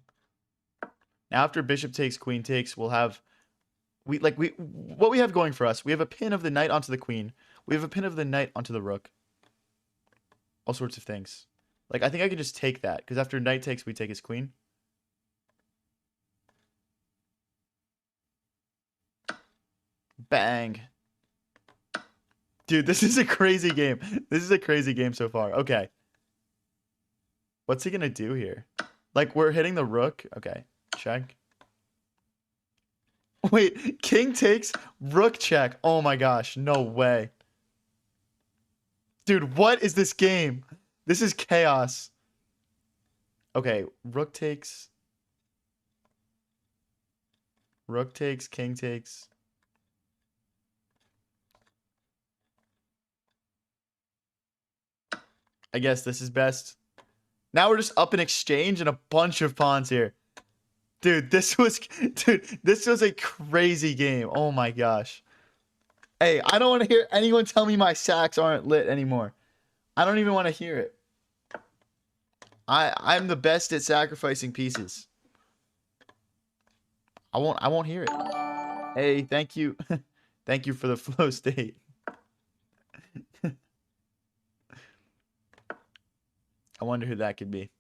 Now, after bishop takes, queen takes, we'll have... What we have going for us, we have a pin of the knight onto the queen. We have a pin of the knight onto the rook. All sorts of things. Like, I think I can just take that, because after knight takes, we take his queen. Bang. Dude, this is a crazy game. This is a crazy game so far. Okay. What's he gonna do here? Like, we're hitting the rook. Okay. Check. Wait, king takes, rook check. Oh my gosh, no way. Dude, what is this game? This is chaos. Okay, rook takes. Rook takes, king takes. I guess this is best. Now we're just up in exchange and a bunch of pawns here. Dude, this was a crazy game. Oh my gosh. Hey, I don't want to hear anyone tell me my sacks aren't lit anymore. I don't even want to hear it. I'm the best at sacrificing pieces. I won't hear it. Hey, thank you. Thank you for the flow state. I wonder who that could be.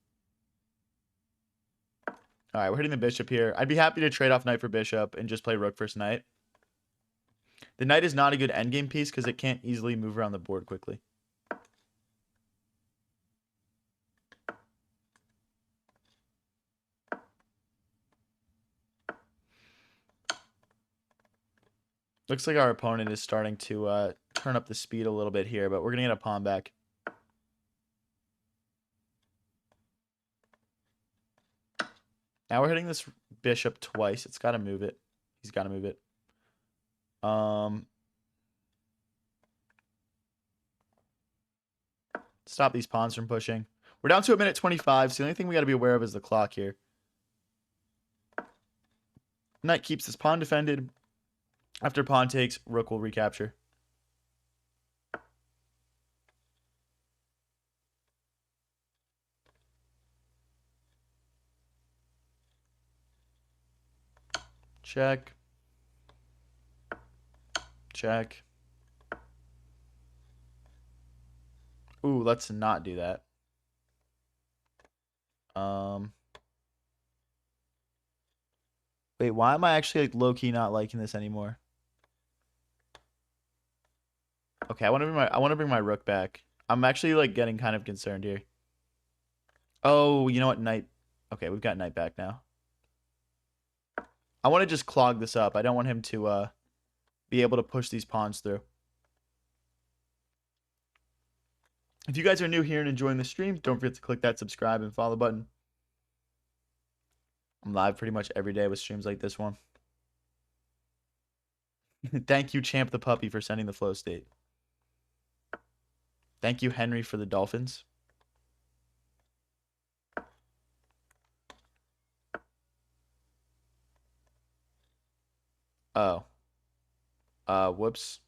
All right, we're hitting the bishop here. I'd be happy to trade off knight for bishop and just play rook first knight. The knight is not a good endgame piece because it can't easily move around the board quickly. Looks like our opponent is starting to turn up the speed a little bit here, but we're going to get a pawn back. Now we're hitting this bishop twice. It's got to move it. He's got to move it. Stop these pawns from pushing. We're down to 1:25, so the only thing we got to be aware of is the clock here. Knight keeps this pawn defended. After pawn takes, rook will recapture. Check. Check. Ooh, let's not do that. Wait, why am I actually like low key not liking this anymore? Okay, I want to bring my rook back. I'm actually like getting kind of concerned here. Oh, you know what? Knight. Okay, we've got knight back now. I want to just clog this up. I don't want him to be able to push these pawns through. If you guys are new here and enjoying the stream, don't forget to click that subscribe and follow button. I'm live pretty much every day with streams like this one. Thank you, Champ the Puppy, for sending the flow state. Thank you, Henry, for the Dolphins. Oh. Whoops.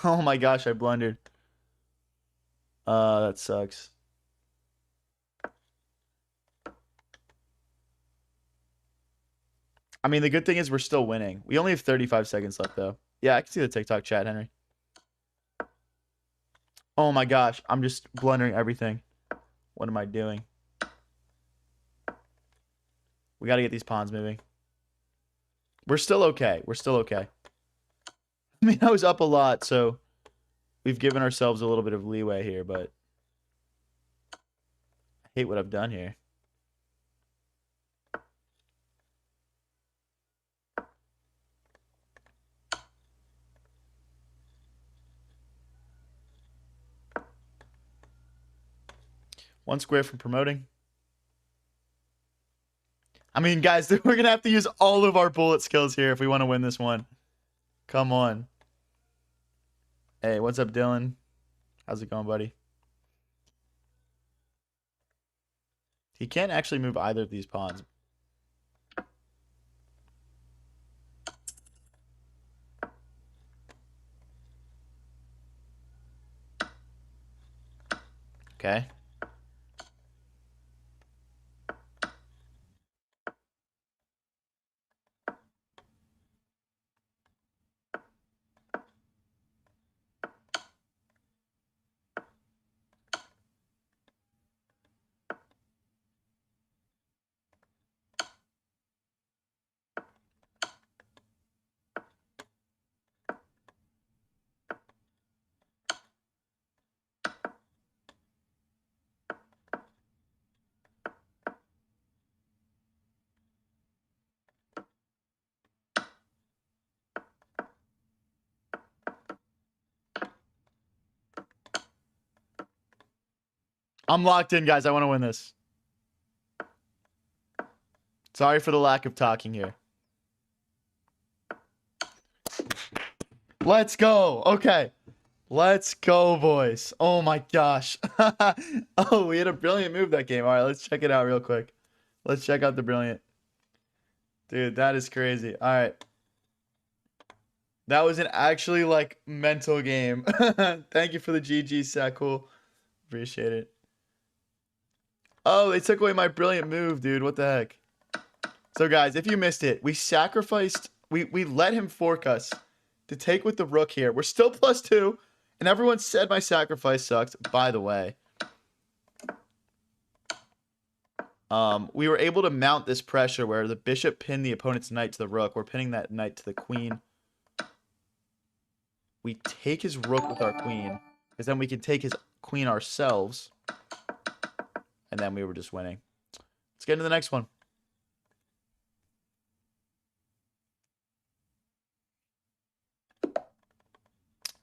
Oh my gosh, I blundered. That sucks. I mean, the good thing is we're still winning. We only have 35 seconds left, though. Yeah, I can see the TikTok chat, Henry. Oh my gosh, I'm just blundering everything. What am I doing? We got to get these pawns moving. We're still okay. We're still okay. I mean, I was up a lot, so we've given ourselves a little bit of leeway here, but I hate what I've done here. One square from promoting. I mean, guys, we're going to have to use all of our bullet skills here if we want to win this one. Come on. Hey, what's up, Dylan? How's it going, buddy? He can't actually move either of these pawns. Okay. I'm locked in, guys. I want to win this. Sorry for the lack of talking here. Let's go. Okay. Let's go, boys. Oh my gosh. Oh, we had a brilliant move that game. All right, let's check it out real quick. Let's check out the brilliant. Dude, that is crazy. All right. That was an actually like mental game. Thank you for the GG, Sakul. Appreciate it. Oh, they took away my brilliant move, dude. What the heck? So guys, if you missed it, we sacrificed, we let him fork us to take with the rook here. We're still +2, and everyone said my sacrifice sucked. By the way, we were able to mount this pressure where the bishop pinned the opponent's knight to the rook. We're pinning that knight to the queen. We take his rook with our queen, because then we can take his queen ourselves. And then we were just winning. Let's get into the next one.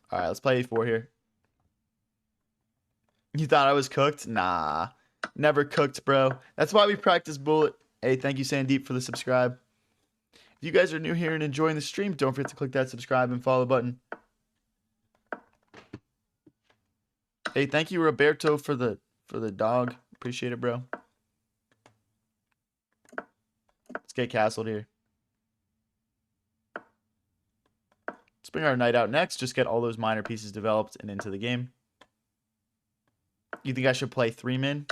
All right, let's play a4 here. You thought I was cooked? Nah. Never cooked, bro. That's why we practice bullet. Hey, thank you, Sandeep, for the subscribe. If you guys are new here and enjoying the stream, don't forget to click that subscribe and follow button. Hey, thank you, Roberto, for the dog. Appreciate it, bro. Let's get castled here. Let's bring our knight out next. Just get all those minor pieces developed and into the game. You think I should play 3-min?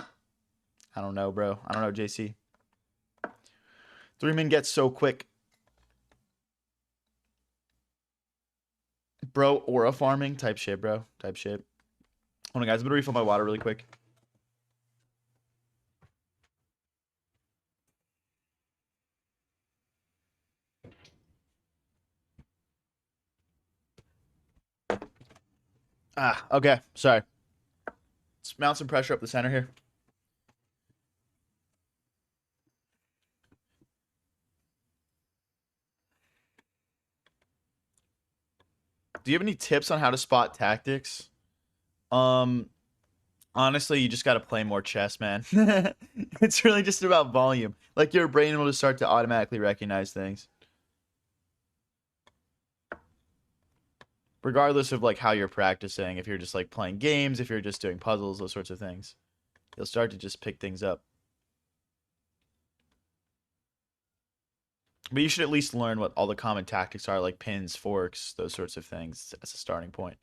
I don't know, bro. I don't know, JC. 3-min gets so quick. Bro, aura farming type shit, bro. Type shit. Hold on, guys. I'm gonna refill my water really quick. Okay. Sorry. Let's mount some pressure up the center here. Do you have any tips on how to spot tactics? Um, Honestly, you just got to play more chess, man. It's really just about volume. Like your brain will just start to automatically recognize things. Regardless of like how you're practicing, if you're just like playing games, if you're just doing puzzles, those sorts of things. You'll start to just pick things up. But you should at least learn what all the common tactics are, like pins, forks, those sorts of things as a starting point.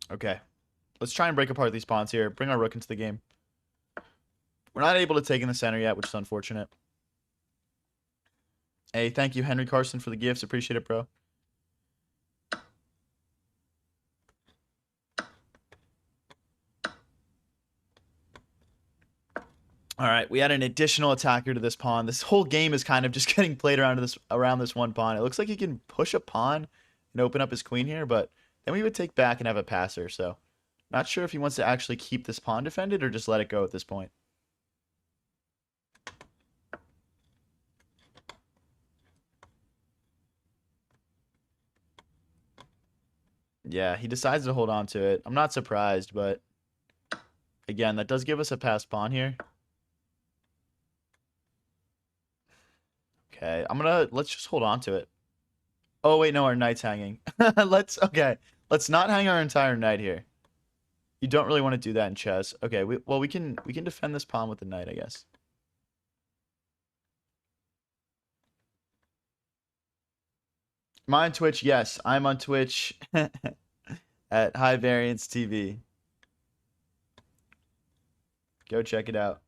Okay. Let's try and break apart these pawns here. Bring our rook into the game. We're not able to take in the center yet, which is unfortunate. Hey, thank you, Henry Carson, for the gifts. Appreciate it, bro. All right, we add an additional attacker to this pawn. This whole game is kind of just getting played around this one pawn. It looks like he can push a pawn and open up his queen here, but then we would take back and have a passer. So, not sure if he wants to actually keep this pawn defended or just let it go at this point. Yeah, he decides to hold on to it. I'm not surprised, but again, that does give us a passed pawn here. Okay, let's just hold on to it. Oh wait, no, our knight's hanging. Let's not hang our entire knight here. You don't really want to do that in chess. Okay, we can defend this pawn with the knight, I guess. Am I on Twitch? Yes, I'm on Twitch at High Variance TV. Go check it out.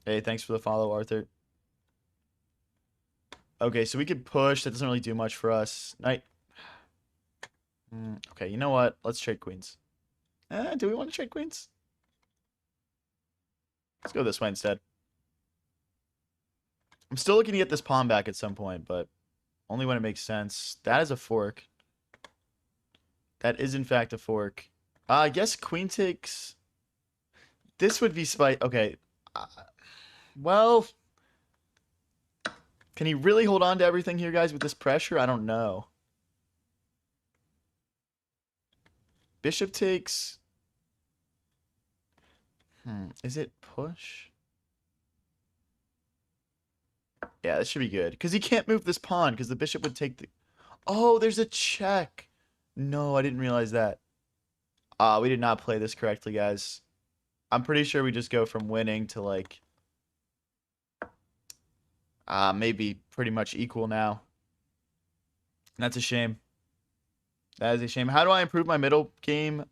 Hey, thanks for the follow, Arthur. Okay, so we could push. That doesn't really do much for us. Knight. Okay, you know what? Let's trade queens. Do we want to trade queens? Let's go this way instead. I'm still looking to get this pawn back at some point, but only when it makes sense. That is a fork. That is, in fact, a fork. I guess queen takes... This would be spite... Okay. Well... Can he really hold on to everything here, guys, with this pressure? I don't know. Bishop takes... Is it push? Yeah, that should be good. Because he can't move this pawn, because the bishop would take the... Oh, there's a check. No, I didn't realize that. We did not play this correctly, guys. I'm pretty sure we just go from winning to, like... maybe pretty much equal now. That's a shame. That is a shame. How do I improve my middle game?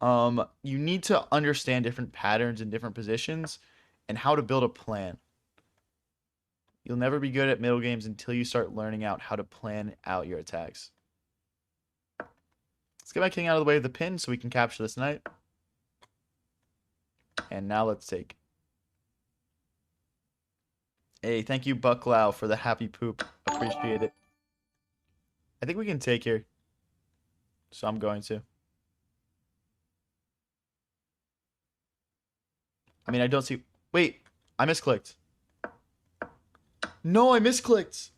You need to understand different patterns and different positions and how to build a plan. You'll never be good at middle games until you start learning out how to plan out your attacks. Let's get my king out of the way of the pin so we can capture this knight. And now let's take. Hey, thank you, Bucklow, for the happy poop. Appreciate it. I think we can take here. So I'm going to. I mean, I don't see... Wait, I misclicked. No, I misclicked.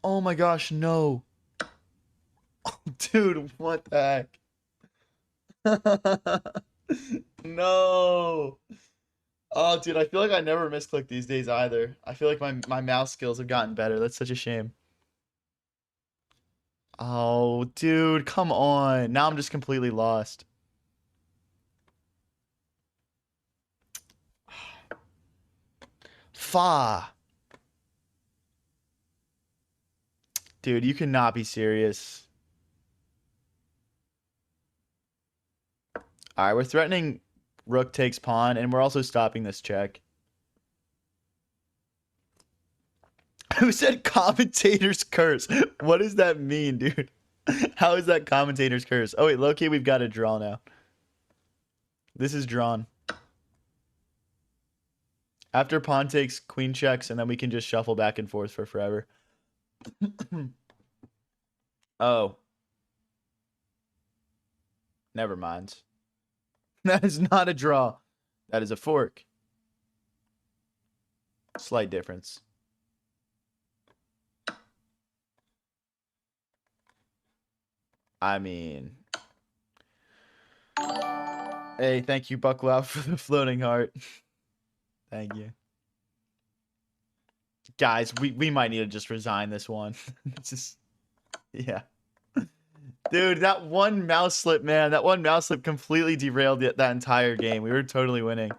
Oh my gosh, no. Oh, dude, what the heck? No. Oh, dude, I feel like I never misclick these days either. I feel like my mouse skills have gotten better. That's such a shame. Oh, dude, come on. Now I'm just completely lost. Fa. Dude, you cannot be serious. All right, we're threatening rook takes pawn, and we're also stopping this check. Who said commentator's curse? What does that mean, dude? How is that commentator's curse? Oh, wait, low-key, we've got a draw now. This is drawn. After pawn takes, queen checks, and then we can just shuffle back and forth for forever. Oh. Never mind. That is not a draw. That is a fork. Slight difference. I mean... Hey, thank you, Bucklow, for the floating heart. Thank you. Guys, we might need to just resign this one. Just... Yeah. Dude, that one mouse slip, man. That one mouse slip completely derailed that entire game. We were totally winning.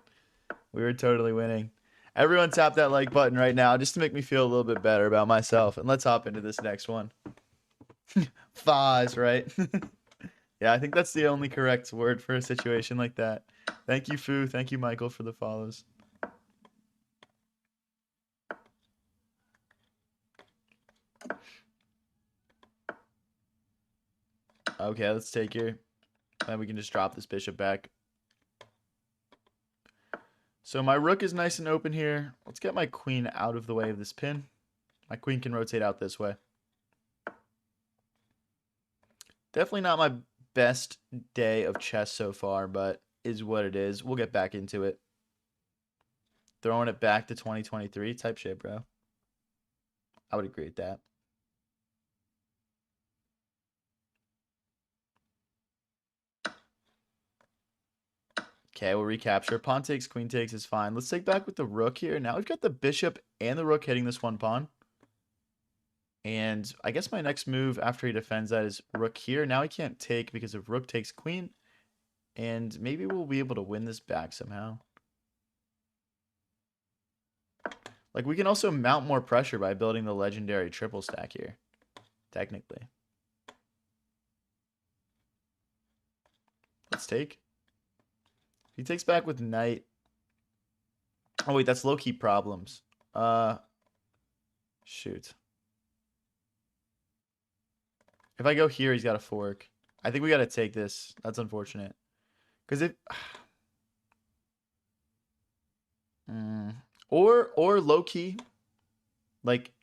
We were totally winning. Everyone tap that like button right now just to make me feel a little bit better about myself. And let's hop into this next one. Faz, right? Yeah, I think that's the only correct word for a situation like that. Thank you, Fu. Thank you, Michael, for the follows. Okay, let's take here. Then we can just drop this bishop back. So my rook is nice and open here. Let's get my queen out of the way of this pin. My queen can rotate out this way. Definitely not my best day of chess so far, but is what it is. We'll get back into it. Throwing it back to 2023 type shit, bro. I would agree with that. Okay, we'll recapture. Pawn takes, queen takes is fine. Let's take back with the rook here. Now we've got the bishop and the rook hitting this one pawn. And I guess my next move after he defends that is rook here. Now he can't take because if rook takes queen. And maybe we'll be able to win this back somehow. Like, we can also mount more pressure by building the legendary triple stack here. Technically. Let's take. He takes back with knight. Oh, wait, that's low-key problems. Shoot. If I go here, he's got a fork. I think we got to take this. That's unfortunate. Because if... Or low-key, like,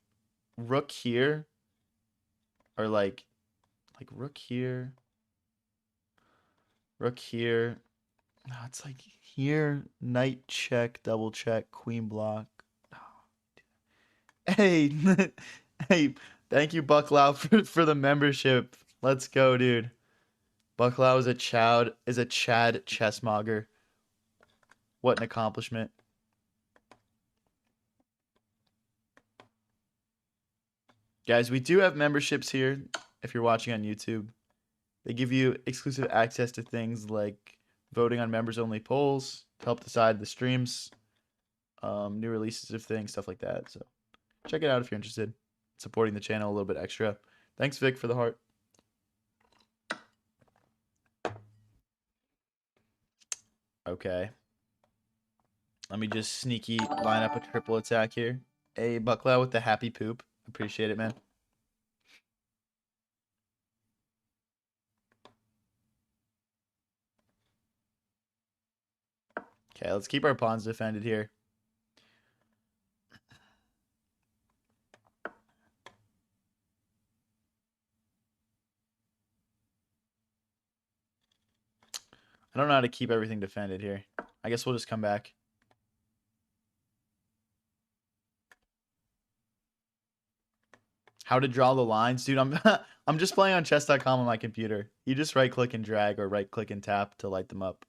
rook here. Or, like rook here. Rook here. No, it's like here, knight check, double check, queen block. Oh, hey, hey, thank you, Bucklow, for the membership. Let's go, dude. Bucklow is a Chad chessmogger. What an accomplishment. Guys, we do have memberships here if you're watching on YouTube. They give you exclusive access to things like voting on members-only polls to help decide the streams, new releases of things, stuff like that. So check it out if you're interested. Supporting the channel a little bit extra. Thanks, Vic, for the heart. Okay. Let me just sneaky line up a triple attack here. Hey, Bucklow with the happy poop. Appreciate it, man. Okay, let's keep our pawns defended here. I don't know how to keep everything defended here. I guess we'll just come back. How to draw the lines? Dude, I'm just playing on chess.com on my computer. You just right click and drag or right click and tap to light them up.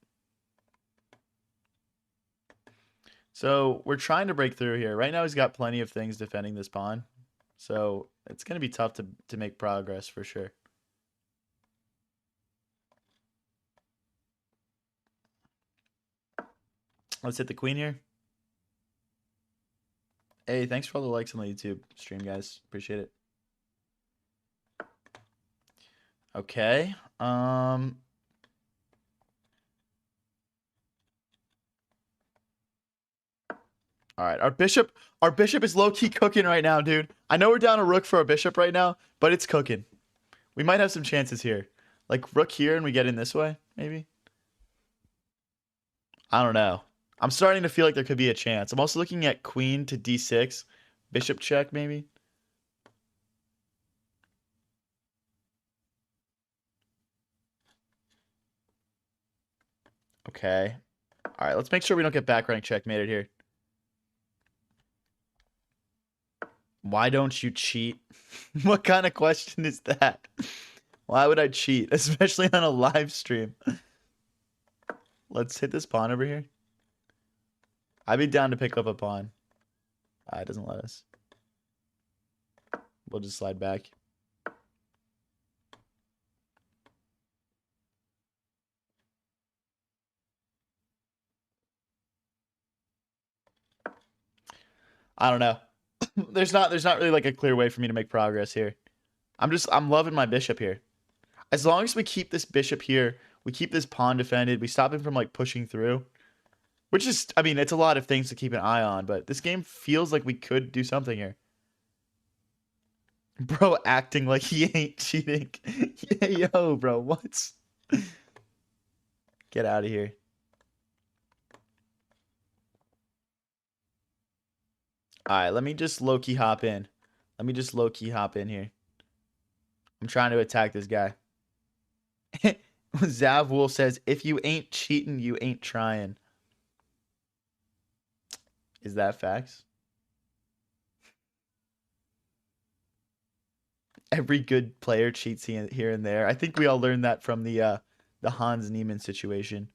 So we're trying to break through here. Right now he's got plenty of things defending this pawn. So it's going to be tough to make progress for sure. Let's hit the queen here. Hey, thanks for all the likes on the YouTube stream, guys. Appreciate it. Okay. All right, our bishop is low-key cooking right now, dude. I know we're down a rook for our bishop right now, but it's cooking. We might have some chances here. Like rook here and we get in this way, maybe? I don't know. I'm starting to feel like there could be a chance. I'm also looking at queen to d6, bishop check maybe. Okay. All right, let's make sure we don't get back rank checkmated here. Why don't you cheat? What kind of question is that? Why would I cheat, especially on a live stream? Let's hit this pawn over here. I'd be down to pick up a pawn. It doesn't let us. We'll just slide back. I don't know. There's not really like a clear way for me to make progress here. I'm loving my bishop here. As long as we keep this bishop here, we keep this pawn defended, we stop him from like pushing through. Which is, I mean, it's a lot of things to keep an eye on, but this game feels like we could do something here. Bro acting like he ain't cheating. Yo, bro, what? Get out of here. Alright, let me just low-key hop in. Let me just low-key hop in here. I'm trying to attack this guy. Zav Wolf says, if you ain't cheating, you ain't trying. Is that facts? Every good player cheats here and there. I think we all learned that from the Hans Niemann situation.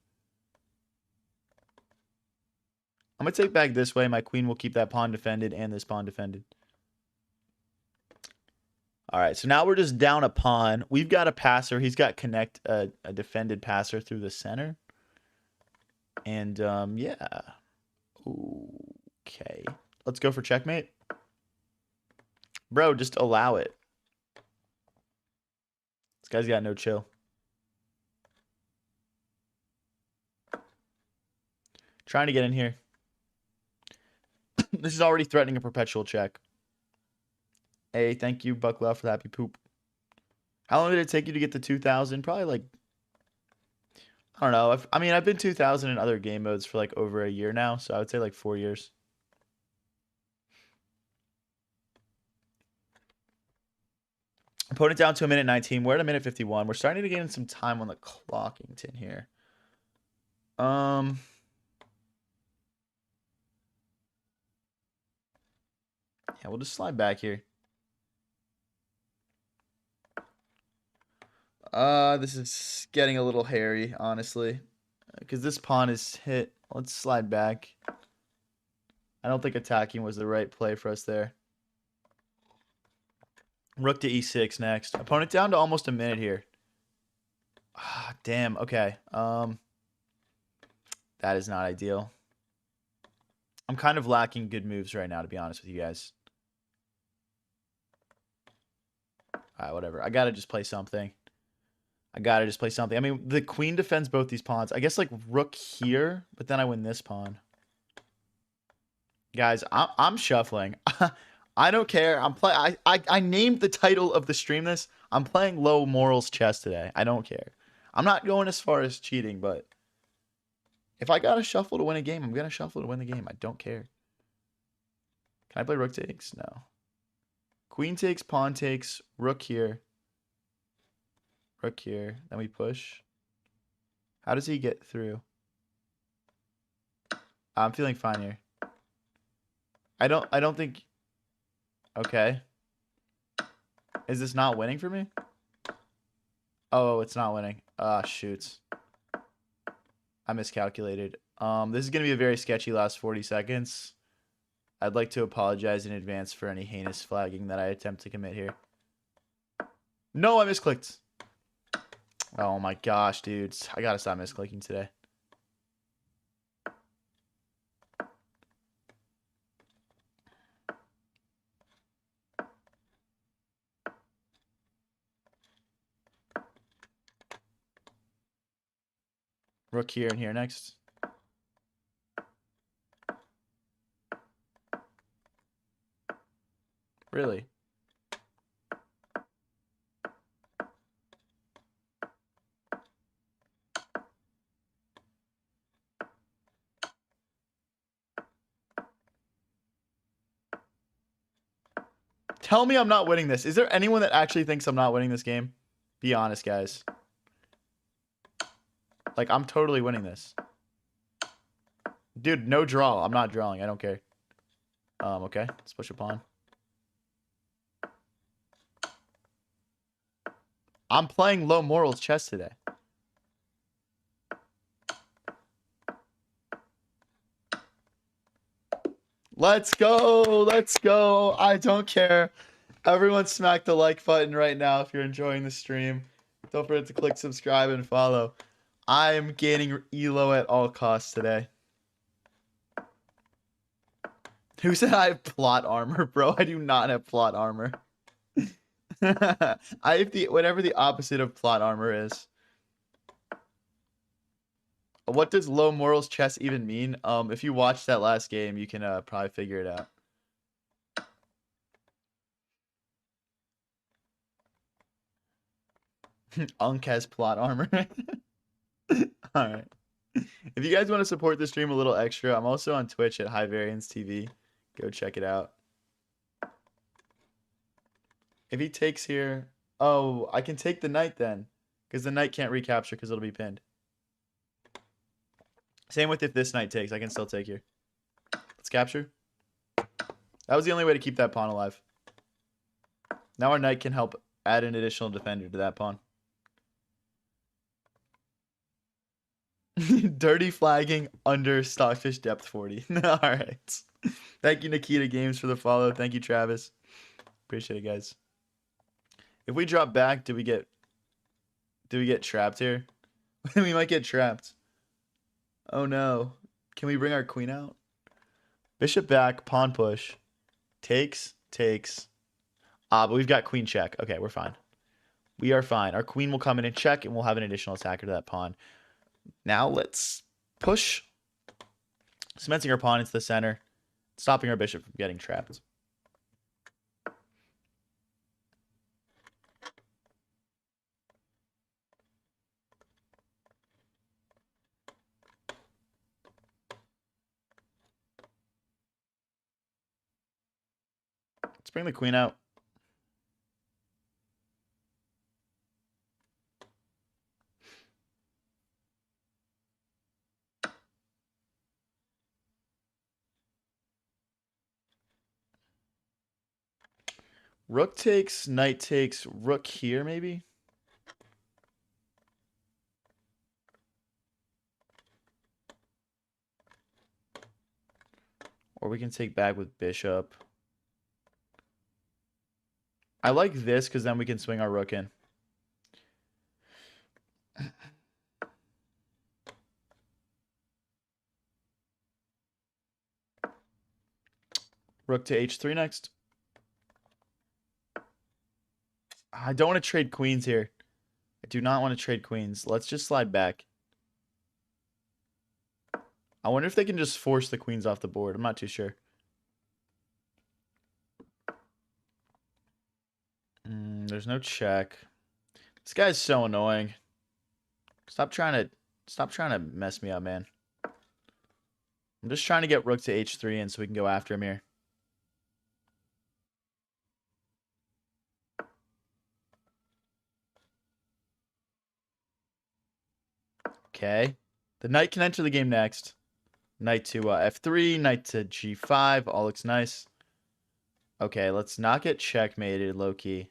I'm going to take back this way. My queen will keep that pawn defended and this pawn defended. All right, so now we're just down a pawn. We've got a passer. He's got connect a defended passer through the center. And, yeah. Okay. Let's go for checkmate. Bro, just allow it. This guy's got no chill. Trying to get in here. This is already threatening a perpetual check. Hey, thank you, Bucklow, for the happy poop. How long did it take you to get to 2,000? Probably like, I don't know. I mean, I've been 2,000 in other game modes for like over a year now, so I would say like 4 years. Opponent down to a minute 19. We're at a minute 51. We're starting to gain some time on the Clockington here. Yeah, we'll just slide back here. This is getting a little hairy, honestly. Because this pawn is hit. Let's slide back. I don't think attacking was the right play for us there. Rook to e6 next. Opponent down to almost a minute here. Ah, damn. Okay. That is not ideal. I'm kind of lacking good moves right now, to be honest with you guys. All right, whatever. I gotta just play something. I mean, the queen defends both these pawns. I guess like rook here, but then I win this pawn. Guys, I'm shuffling. I don't care. I named the title of the stream this. I'm playing low morals chess today. I don't care. I'm not going as far as cheating, but if I gotta shuffle to win a game, I'm gonna shuffle to win the game. I don't care. Can I play rook takes? No. Queen takes, pawn takes, rook here. Rook here. Then we push. How does he get through? I'm feeling fine here. I don't think. Okay. Is this not winning for me? Oh, it's not winning. Ah, shoots. I miscalculated. This is gonna be a very sketchy last 40 seconds. I'd like to apologize in advance for any heinous flagging that I attempt to commit here. No, I misclicked. Oh my gosh, dudes. I gotta stop misclicking today. Rook here and here next. Really? Tell me I'm not winning this. Is there anyone that actually thinks I'm not winning this game? Be honest, guys. Like, I'm totally winning this. Dude, no draw. I'm not drawing. I don't care. Okay. Let's push a pawn. I'm playing low morals chess today. Let's go. Let's go. I don't care. Everyone smack the like button right now if you're enjoying the stream. Don't forget to click subscribe and follow. I'm gaining elo at all costs today. Who said I have plot armor, bro? I do not have plot armor. I have whatever the opposite of plot armor is. What does low morals chess even mean? If you watched that last game, you can probably figure it out. Unk has plot armor. All right. If you guys want to support the stream a little extra, I'm also on Twitch at High Variance TV. Go check it out. If he takes here, oh, I can take the knight then, because the knight can't recapture because it'll be pinned. Same with if this knight takes, I can still take here. Let's capture. That was the only way to keep that pawn alive. Now our knight can help add an additional defender to that pawn. Dirty flagging under Stockfish Depth 40. All right. Thank you, Nikita Games, for the follow. Thank you, Travis. Appreciate it, guys. If we drop back, do we get trapped here? We might get trapped. Oh no. Can we bring our queen out? Bishop back, pawn push. Takes. But we've got queen check. Okay, we're fine. We are fine. Our queen will come in and check, and we'll have an additional attacker to that pawn. Now let's push. Cementing our pawn into the center. Stopping our bishop from getting trapped. Let's bring the queen out. Rook takes, knight takes, rook here maybe? Or we can take back with bishop. I like this because then we can swing our rook in. Rook to h3 next. I don't want to trade queens here. I do not want to trade queens. Let's just slide back. I wonder if they can just force the queens off the board. I'm not too sure. There's no check. This guy's so annoying. Stop trying to mess me up, man. I'm just trying to get rook to h3 in so we can go after him here. Okay. The knight can enter the game next. Knight to f3, knight to g5. All looks nice. Okay, let's not get checkmated, low-key.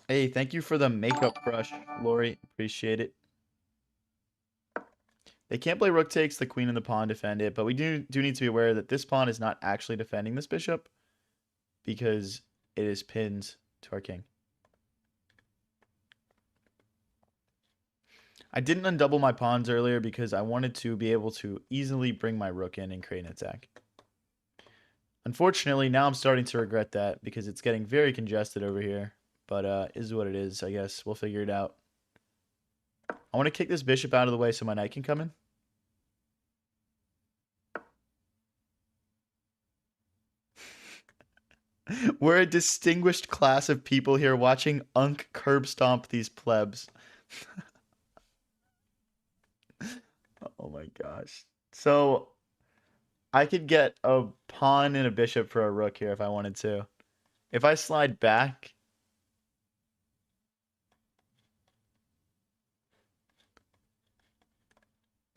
Hey, thank you for the makeup brush, Lori. Appreciate it. They can't play rook takes, the queen and the pawn defend it, but we do need to be aware that this pawn is not actually defending this bishop because it is pinned to our king. I didn't undouble my pawns earlier because I wanted to be able to easily bring my rook in and create an attack. Unfortunately, now I'm starting to regret that because it's getting very congested over here. But is what it is, I guess. We'll figure it out. I want to kick this bishop out of the way so my knight can come in. We're a distinguished class of people here watching Unk curb stomp these plebs. Oh my gosh. So I could get a pawn and a bishop for a rook here if I wanted to. If I slide back,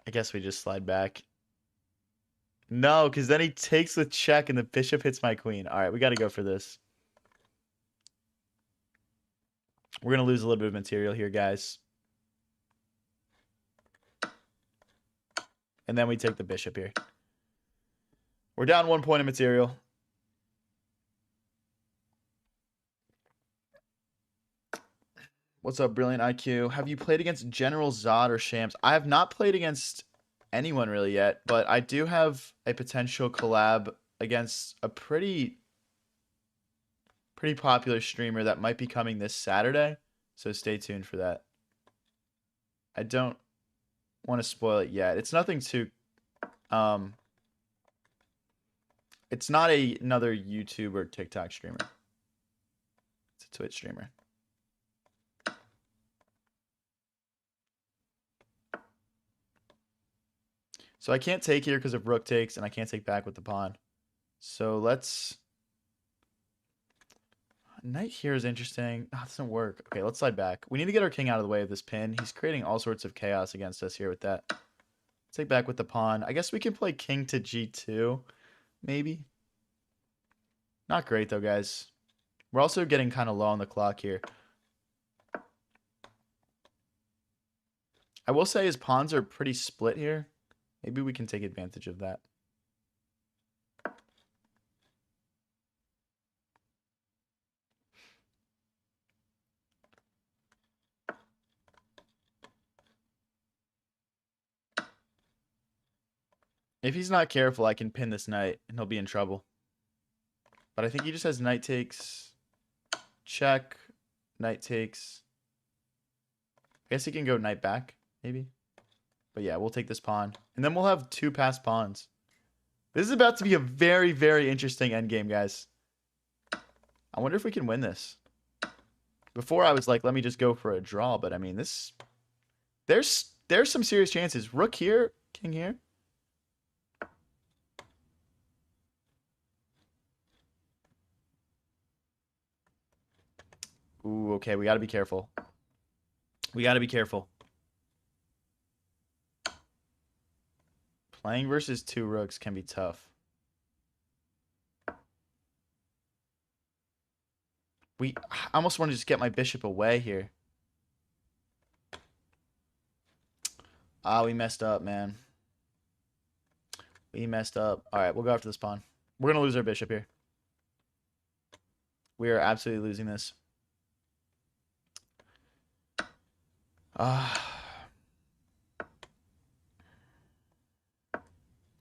I guess we just slide back. No, because then he takes with check and the bishop hits my queen. All right, we got to go for this. We're going to lose a little bit of material here, guys. And then we take the bishop here. We're down 1 point of material. What's up, Brilliant IQ? Have you played against General Zod or Shams? I have not played against anyone really yet, but I do have a potential collab against a pretty popular streamer that might be coming this Saturday. So stay tuned for that. I don't want to spoil it yet. It's nothing too it's not another YouTube or TikTok streamer. It's a Twitch streamer. So I can't take here because of rook takes, and I can't take back with the pawn. So let's... Knight here is interesting. Oh, it doesn't work. Okay, let's slide back. We need to get our king out of the way of this pin. He's creating all sorts of chaos against us here with that. Take back with the pawn. I guess we can play king to g2, maybe. Not great, though, guys. We're also getting kind of low on the clock here. I will say his pawns are pretty split here. Maybe we can take advantage of that. If he's not careful, I can pin this knight, and he'll be in trouble. But I think he just has knight takes, check, knight takes. I guess he can go knight back, maybe. But yeah, we'll take this pawn. And then we'll have 2 passed pawns. This is about to be a very, very interesting endgame, guys. I wonder if we can win this. Before I was like, let me just go for a draw. But I mean, this... There's some serious chances. Rook here, king here. Ooh, okay, we got to be careful. We got to be careful. Playing versus 2 rooks can be tough. I almost want to just get my bishop away here. Ah, we messed up, man. We messed up. All right, we'll go after this pawn. We're going to lose our bishop here. We are absolutely losing this.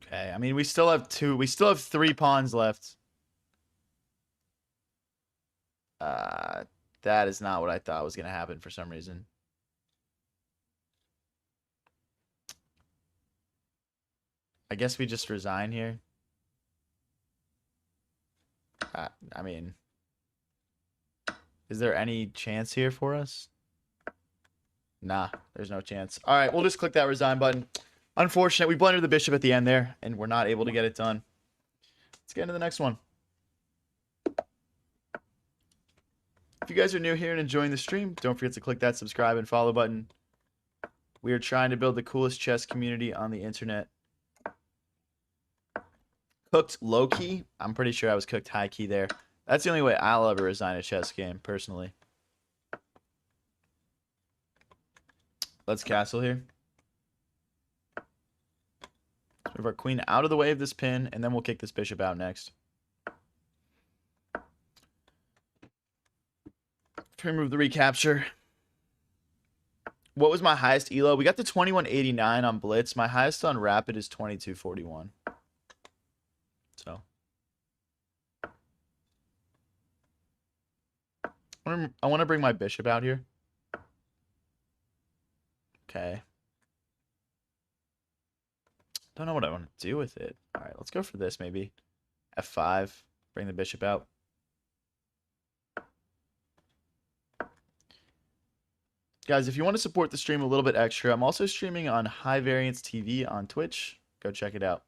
Okay, I mean, we still have 3 pawns left. That is not what I thought was going to happen for some reason. I guess we just resign here. I mean, is there any chance here for us? Nah, there's no chance. All right, we'll just click that resign button. Unfortunate, we blundered the bishop at the end there, and we're not able to get it done. Let's get into the next one. If you guys are new here and enjoying the stream, don't forget to click that subscribe and follow button. We are trying to build the coolest chess community on the internet. Cooked low-key? I'm pretty sure I was cooked high-key there. That's the only way I'll ever resign a chess game, personally. Let's castle here. Let's move our queen out of the way of this pin, and then we'll kick this bishop out next. Remove the recapture. What was my highest elo? We got to 2189 on Blitz. My highest on Rapid is 2241. So I want to bring my bishop out here. Okay. Don't know what I want to do with it. All right, let's go for this maybe. F5. Bring the bishop out. Guys, if you want to support the stream a little bit extra, I'm also streaming on High Variance TV on Twitch. Go check it out.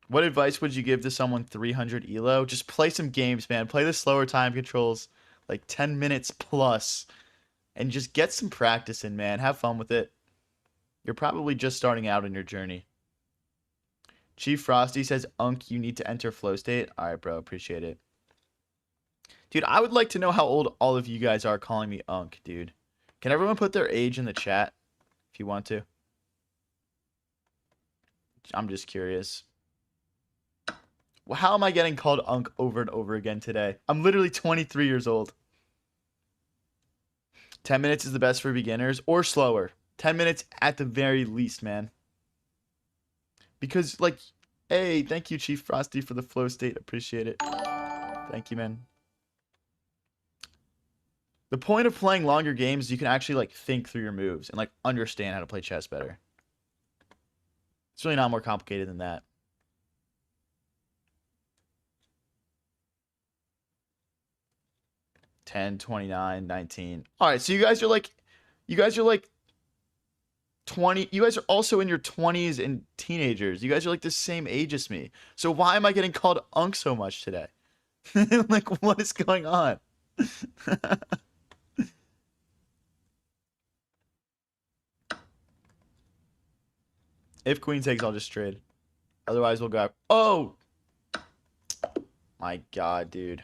What advice would you give to someone 300 elo? Just play some games, man. Play the slower time controls, like 10 minutes plus, and just get some practice in, man. Have fun with it. You're probably just starting out in your journey. Chief Frosty says, Unk, you need to enter flow state. All right, bro. Appreciate it. Dude, I would like to know how old all of you guys are calling me Unk, dude. Can everyone put their age in the chat if you want to? I'm just curious. Well, how am I getting called Unk over and over again today? I'm literally 23 years old. 10 minutes is the best for beginners or slower. 10 minutes at the very least, man. Because, like, hey, thank you, Chief Frosty, for the flow state. Appreciate it. Thank you, man. The point of playing longer games is you can actually, like, think through your moves and, like, understand how to play chess better. It's really not more complicated than that. $10, $29, $19. All right, so you guys are like 20. You guys are also in your 20s and teenagers. You guys are like the same age as me. So why am I getting called Unk so much today? Like, what is going on? If queen takes, I'll just trade. Otherwise, we'll go. Oh! My God, dude.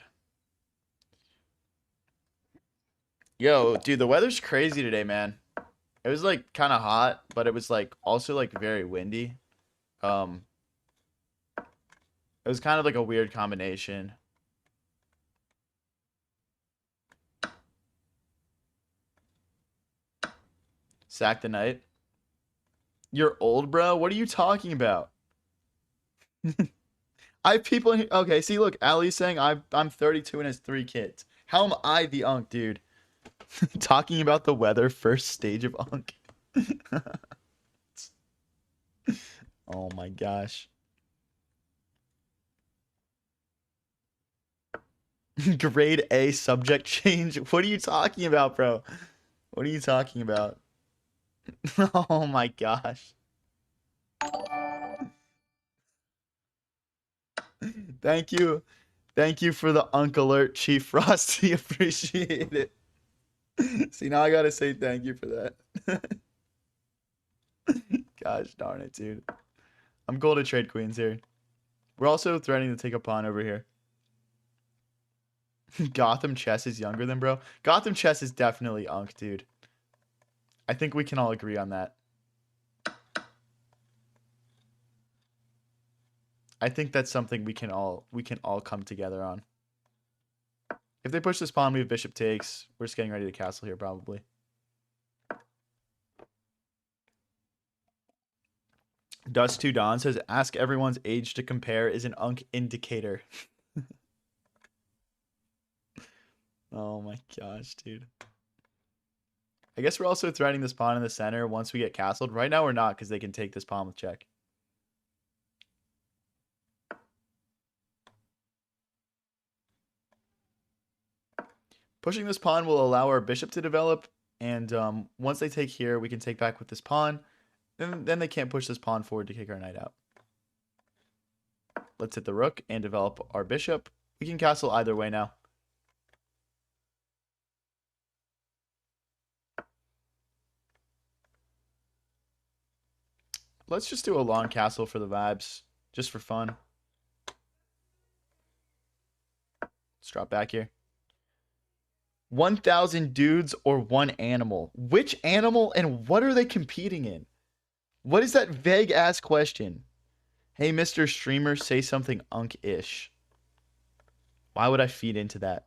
Yo, dude, the weather's crazy today, man. It was like kind of hot, but it was like also like very windy. It was kind of like a weird combination. Sack the knight. You're old, bro? What are you talking about? I have people in here. Okay, see, look, Ali's saying I'm 32 and has 3 kids. How am I the Unk, dude? Talking about the weather, first stage of Unk. Oh my gosh. Grade A subject change. What are you talking about, bro? What are you talking about? Oh my gosh. Thank you. Thank you for the Unk alert, Chief Frosty. Appreciate it. See, now I gotta say thank you for that. Gosh darn it, dude. I'm gold at trade queens here. We're also threatening to take a pawn over here. Gotham Chess is younger than bro. Gotham Chess is definitely Unk, dude. I think we can all agree on that. I think that's something we can all come together on. If they push this pawn, we have bishop takes. We're just getting ready to castle here, probably. Dust 2 Dawn says, ask everyone's age to compare is an Unk indicator. Oh my gosh, dude. I guess we're also threatening this pawn in the center once we get castled. Right now we're not because they can take this pawn with check. Pushing this pawn will allow our bishop to develop. And once they take here, we can take back with this pawn. Then they can't push this pawn forward to kick our knight out. Let's hit the rook and develop our bishop. We can castle either way now. Let's just do a long castle for the vibes, just for fun. Let's drop back here. 1,000 dudes or one animal? Which animal and what are they competing in? What is that vague ass question? Hey, Mr. Streamer, say something Unk-ish. Why would I feed into that?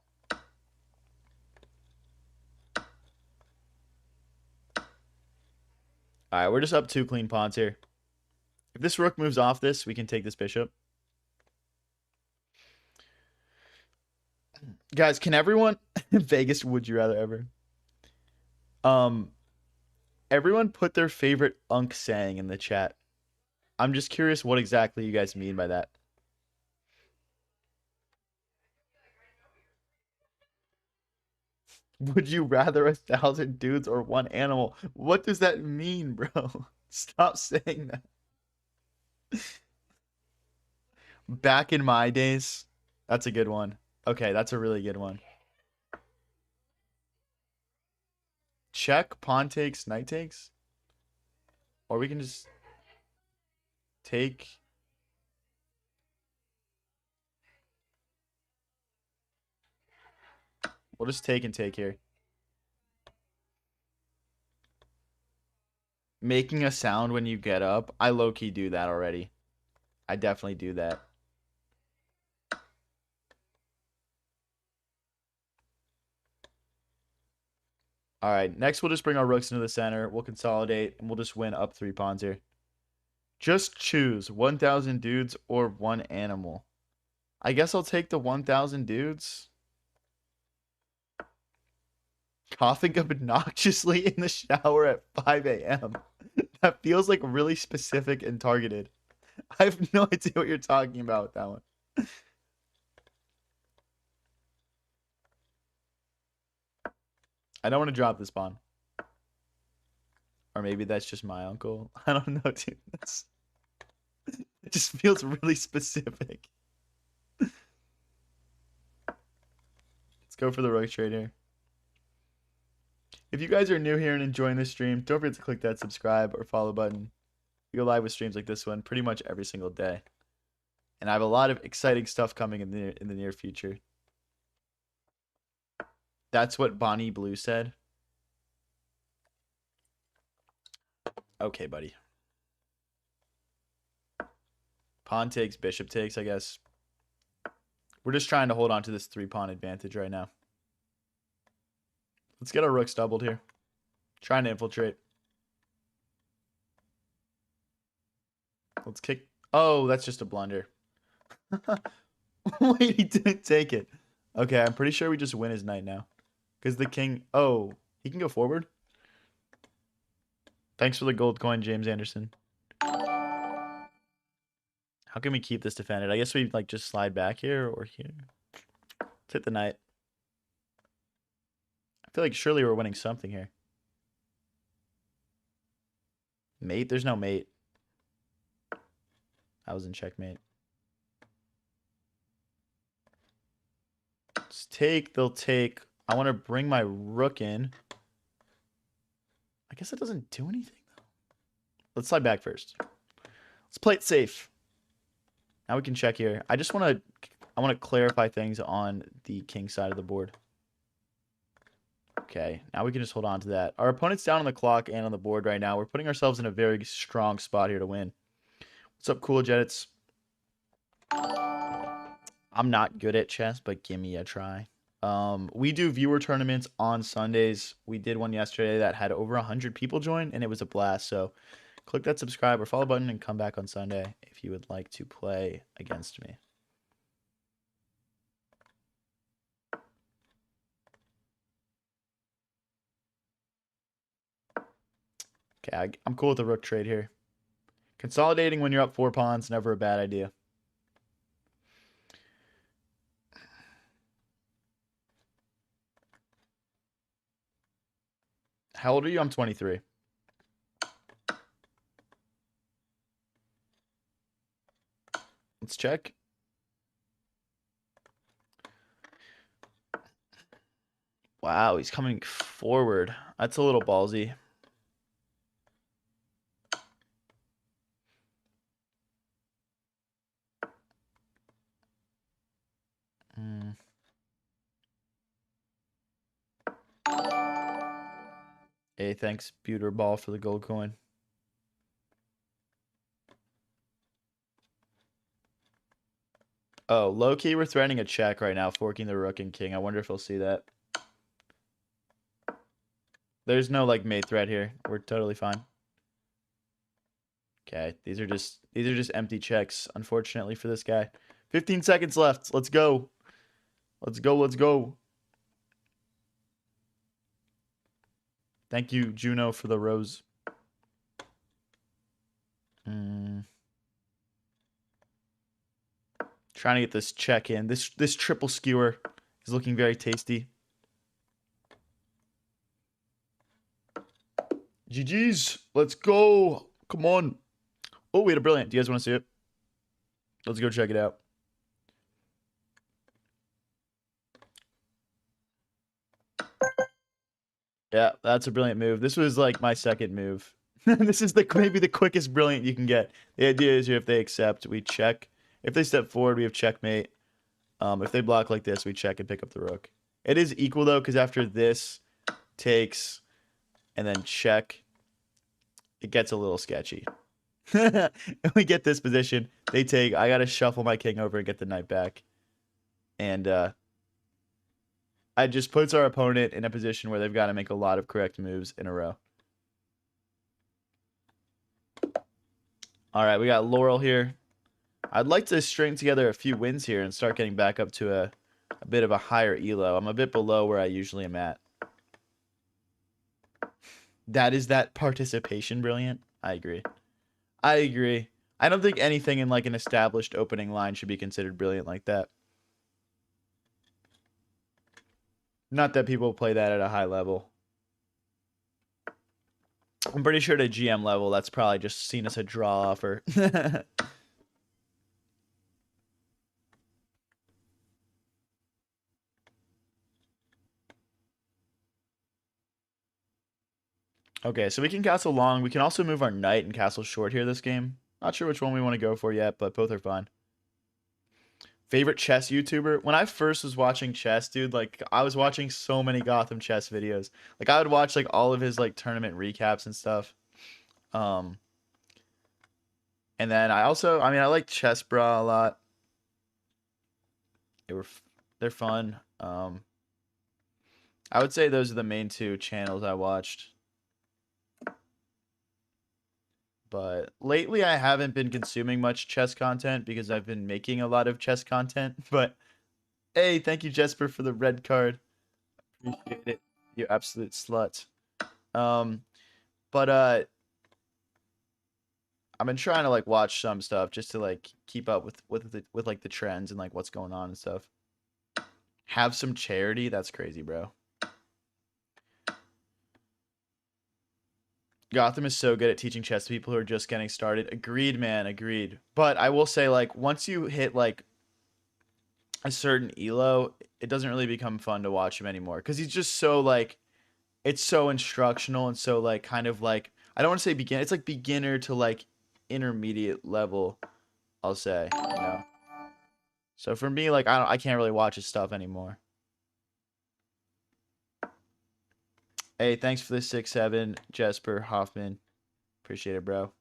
Alright, we're just up 2 clean pawns here. If this rook moves off this, we can take this bishop. Guys, can everyone... Vegas, would you rather ever? Everyone put their favorite Unk saying in the chat. I'm just curious what exactly you guys mean by that. Would you rather 1,000 dudes or one animal? What does that mean, bro? Stop saying that. Back in my days. That's a good one. Okay, that's a really good one. Check, pawn takes, knight takes. Or we can just take. We'll just take and take here. Making a sound when you get up. I low-key do that already. I definitely do that. All right, next we'll just bring our rooks into the center. We'll consolidate, and we'll just win up 3 pawns here. Just choose 1,000 dudes or one animal. I guess I'll take the 1,000 dudes. Coughing obnoxiously in the shower at 5 a.m. That feels like really specific and targeted. I have no idea what you're talking about with that one. I don't want to drop this pawn. Or maybe that's just my uncle. I don't know, dude. It just feels really specific. Let's go for the rook trade here. If you guys are new here and enjoying this stream, don't forget to click that subscribe or follow button. We go live with streams like this one pretty much every single day. And I have a lot of exciting stuff coming in the near future. That's what Bonnie Blue said. Okay, buddy. Pawn takes, bishop takes, I guess. We're just trying to hold on to this 3-pawn advantage right now. Let's get our rooks doubled here. Trying to infiltrate. Let's kick. Oh, that's just a blunder. Wait, he didn't take it. Okay, I'm pretty sure we just win his knight now. Because the king... Oh, he can go forward? Thanks for the gold coin, James Anderson. How can we keep this defended? I guess we like just slide back here or here. Let's hit the knight. I feel like surely we're winning something here. Mate? There's no mate. I was in checkmate. Let's take. They'll take. I want to bring my rook in. I guess it doesn't do anything, though. Let's slide back first. Let's play it safe. Now we can check here. I want to clarify things on the king side of the board. Okay, now we can just hold on to that. Our opponent's down on the clock and on the board right now. We're putting ourselves in a very strong spot here to win. What's up, Cool Jets? I'm not good at chess, but give me a try. We do viewer tournaments on Sundays. We did one yesterday that had over 100 people join, and it was a blast. So click that subscribe or follow button and come back on Sunday if you would like to play against me. Okay, I'm cool with the rook trade here. Consolidating when you're up 4 pawns, never a bad idea. How old are you? I'm 23. Let's check. Wow, he's coming forward. That's a little ballsy. Hey, thanks, Buter Ball, for the gold coin. Oh, low-key, we're threatening a check right now, forking the rook and king. I wonder if he'll see that. There's no, like, mate threat here. We're totally fine. Okay, these are just empty checks, unfortunately, for this guy. 15 seconds left. Let's go. Let's go, let's go. Thank you, Juno, for the rose. Trying to get this check in. This triple skewer is looking very tasty. GG's. Let's go. Come on. Oh, we had a brilliant. Do you guys want to see it? Let's go check it out. Yeah, that's a brilliant move. This was like my second move. This is maybe the quickest brilliant you can get. The idea is here, if they accept, we check. If they step forward, we have checkmate. If they block like this, we check and pick up the rook. It is equal though, because after this takes and then check, it gets a little sketchy. And we get this position. They take. I gotta shuffle my king over and get the knight back. And it just puts our opponent in a position where they've got to make a lot of correct moves in a row. All right, we got Laurel here. I'd like to string together a few wins here and start getting back up to a bit of a higher elo. I'm a bit below where I usually am at. That participation brilliant? I agree. I agree. I don't think anything in like an established opening line should be considered brilliant like that. Not that people play that at a high level. I'm pretty sure at a GM level, that's probably just seen as a draw offer. Okay, so we can castle long. We can also move our knight and castle short here this game. Not sure which one we want to go for yet, but both are fine. Favorite chess YouTuber? When I first was watching chess, dude, like I was watching so many Gotham chess videos. Like I would watch like all of his like tournament recaps and stuff. And then I like Chess Bra a lot. They're fun. I would say those are the main two channels I watched. But lately I haven't been consuming much chess content because I've been making a lot of chess content. But hey, thank you, Jesper, for the red card. Appreciate it. You absolute slut. But I've been trying to like watch some stuff just to like keep up with like the trends and like what's going on and stuff. Have some charity? That's crazy, bro. Gotham is so good at teaching chess to people who are just getting started. Agreed, man. Agreed. But I will say, like, once you hit like a certain elo, it doesn't really become fun to watch him anymore because he's just so like, it's so instructional and so like kind of like I don't want to say begin. It's like beginner to like intermediate level. I'll say, you know. So for me, like I can't really watch his stuff anymore. Hey, thanks for the 6-7, Jesper Hoffman. Appreciate it, bro.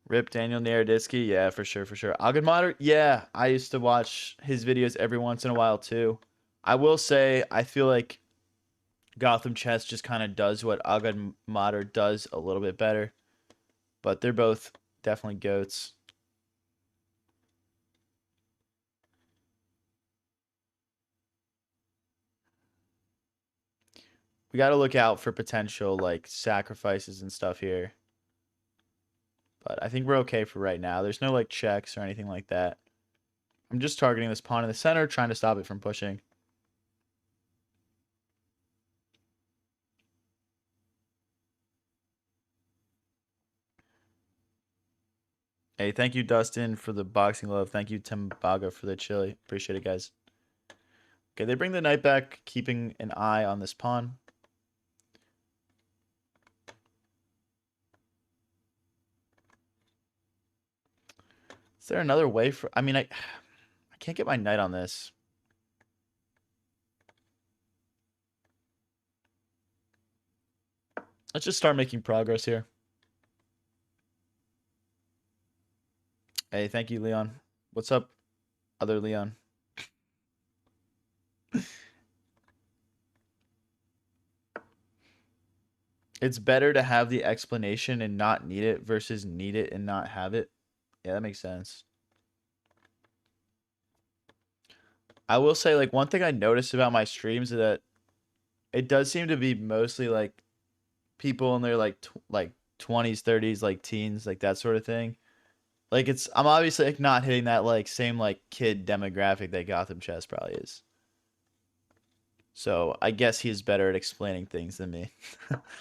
Rip Daniel Naroditsky, yeah, for sure, for sure. Agamater, yeah, I used to watch his videos every once in a while too. I will say, I feel like Gotham Chess just kind of does what Agamater does a little bit better, but they're both definitely goats. We got to look out for potential like sacrifices and stuff here. But I think we're okay for right now. There's no like checks or anything like that. I'm just targeting this pawn in the center, trying to stop it from pushing. Hey, thank you, Dustin, for the boxing love. Thank you, Tim Baga, for the chili. Appreciate it, guys. Okay, they bring the knight back, keeping an eye on this pawn. Is there another way for... I mean, I can't get my knight on this. Let's just start making progress here. Hey, thank you, Leon. What's up, other Leon? It's better to have the explanation and not need it versus need it and not have it. Yeah, that makes sense. I will say, like, one thing I noticed about my streams is that it does seem to be mostly like people in their like 20s, 30s, like teens, like that sort of thing. Like I'm obviously like not hitting that like same like kid demographic that Gotham Chess probably is. So I guess he's better at explaining things than me.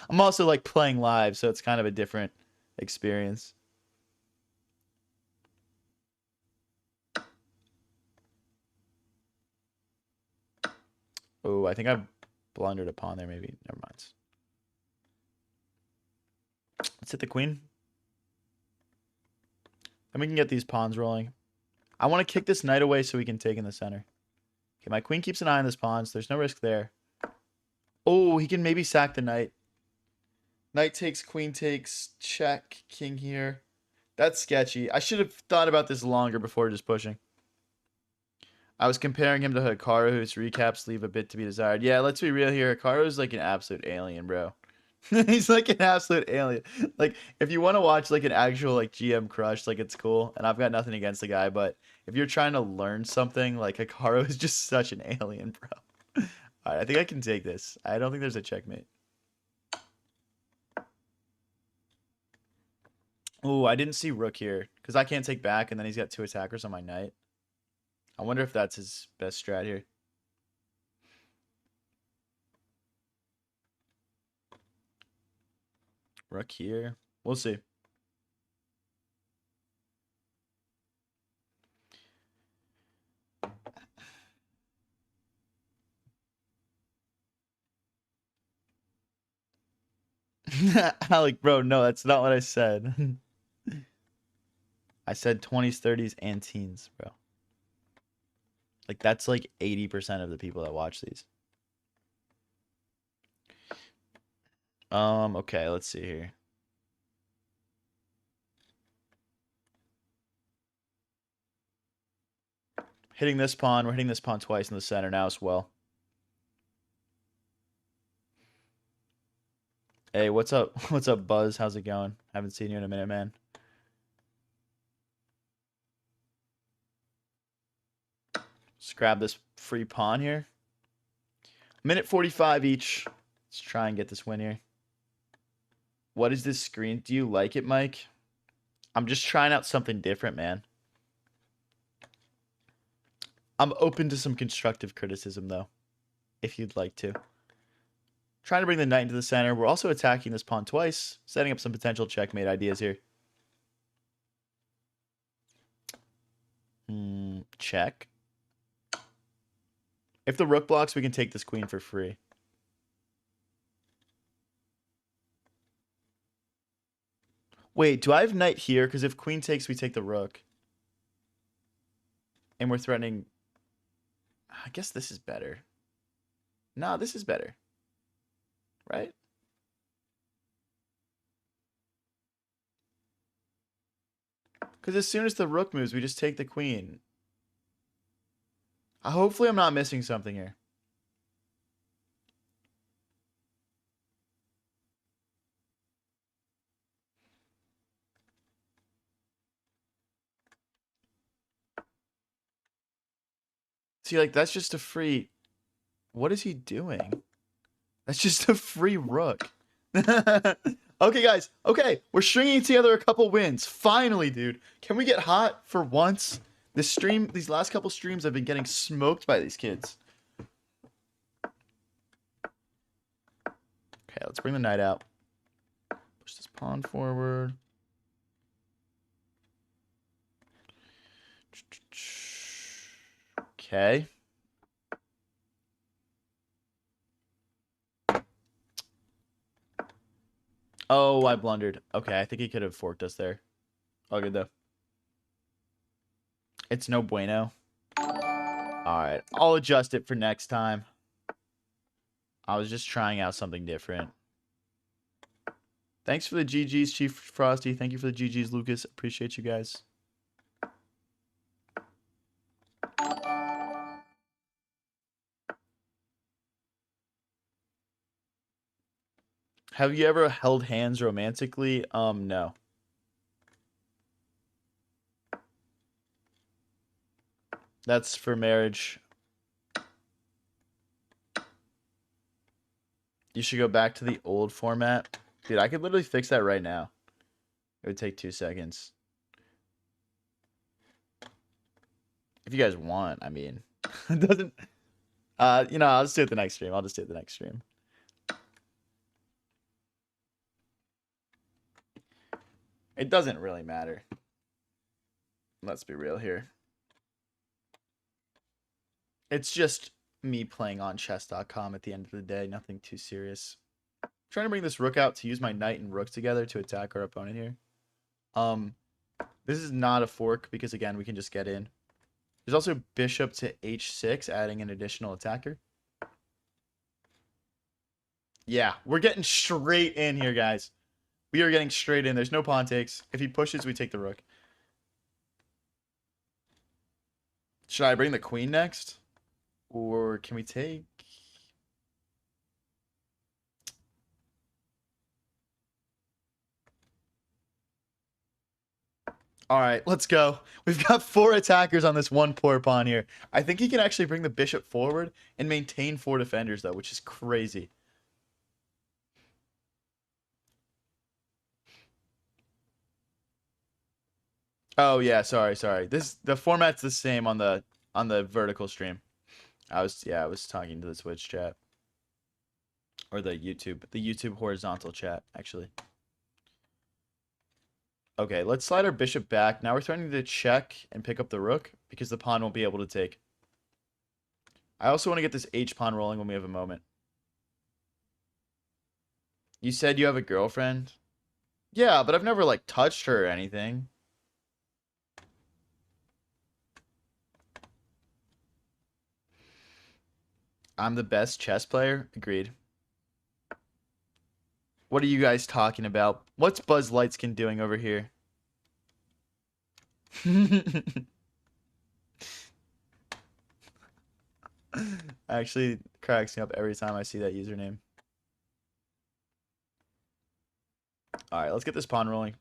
I'm also like playing live, so it's kind of a different experience. Oh, I think I've blundered a pawn there. Maybe never mind. Let's hit the queen. And we can get these pawns rolling. I want to kick this knight away so we can take in the center. Okay, my queen keeps an eye on this pawn, so there's no risk there. Oh, he can maybe sack the knight. Knight takes, queen takes, check, king here. That's sketchy. I should have thought about this longer before just pushing. I was comparing him to Hikaru, whose recaps leave a bit to be desired. Yeah, let's be real here. Hikaru's like an absolute alien, bro. He's like an absolute alien. Like, if you want to watch like an actual like GM crush, like it's cool. And I've got nothing against the guy, but if you're trying to learn something, like Hikaru is just such an alien, bro. All right, I think I can take this. I don't think there's a checkmate. Oh, I didn't see rook here because I can't take back, and then he's got 2 attackers on my knight. I wonder if that's his best strat here. Rook here. We'll see. Alec, bro, no, that's not what I said. I said 20s, 30s, and teens, bro. Like, that's like 80% of the people that watch these. Okay, let's see here. Hitting this pawn. We're hitting this pawn twice in the center now as well. Hey, what's up? What's up, Buzz? How's it going? Haven't seen you in a minute, man. Let's grab this free pawn here. Minute 45 each. Let's try and get this win here. What is this screen? Do you like it, Mike? I'm just trying out something different, man. I'm open to some constructive criticism, though, if you'd like to. Trying to bring the knight into the center. We're also attacking this pawn twice, setting up some potential checkmate ideas here. Check. If the rook blocks, we can take this queen for free. Wait, do I have knight here? Because if queen takes, we take the rook. And we're threatening... I guess this is better. Nah, this is better. Right? Because as soon as the rook moves, we just take the queen. Hopefully I'm not missing something here. See, like, that's just a free... What is he doing? That's just a free rook. Okay, guys. Okay, we're stringing together a couple wins. Finally, dude. Can we get hot for once? This stream, these last couple streams, I've been getting smoked by these kids. Okay, let's bring the knight out. Push this pawn forward. Okay. Oh, I blundered. Okay, I think he could have forked us there. All good, though. It's no bueno. Alright, I'll adjust it for next time. I was just trying out something different. Thanks for the GGs, Chief Frosty. Thank you for the GGs, Lucas. Appreciate you guys. Have you ever held hands romantically? No. That's for marriage. You should go back to the old format. Dude, I could literally fix that right now. It would take 2 seconds. If you guys want, I mean, it doesn't. I'll just do it the next stream. I'll just do it the next stream. It doesn't really matter. Let's be real here. It's just me playing on chess.com at the end of the day. Nothing too serious. I'm trying to bring this rook out to use my knight and rook together to attack our opponent here. This is not a fork because, again, we can just get in. There's also bishop to h6, adding an additional attacker. Yeah, we're getting straight in here, guys. We are getting straight in. There's no pawn takes. If he pushes, we take the rook. Should I bring the queen next? Or can we take... All right, let's go. We've got 4 attackers on this one poor pawn here. I think he can actually bring the bishop forward and maintain 4 defenders, though, which is crazy. Oh yeah, sorry. The format's the same on the vertical stream. I was talking to the Twitch chat. Or the YouTube horizontal chat, actually. Okay, let's slide our bishop back. Now we're threatening to check and pick up the rook because the pawn won't be able to take. I also want to get this h-pawn rolling when we have a moment. You said you have a girlfriend? Yeah, but I've never, like, touched her or anything. I'm the best chess player? Agreed. What are you guys talking about? What's Buzz Lightskin doing over here? Actually cracks me up every time I see that username. Alright, let's get this pawn rolling.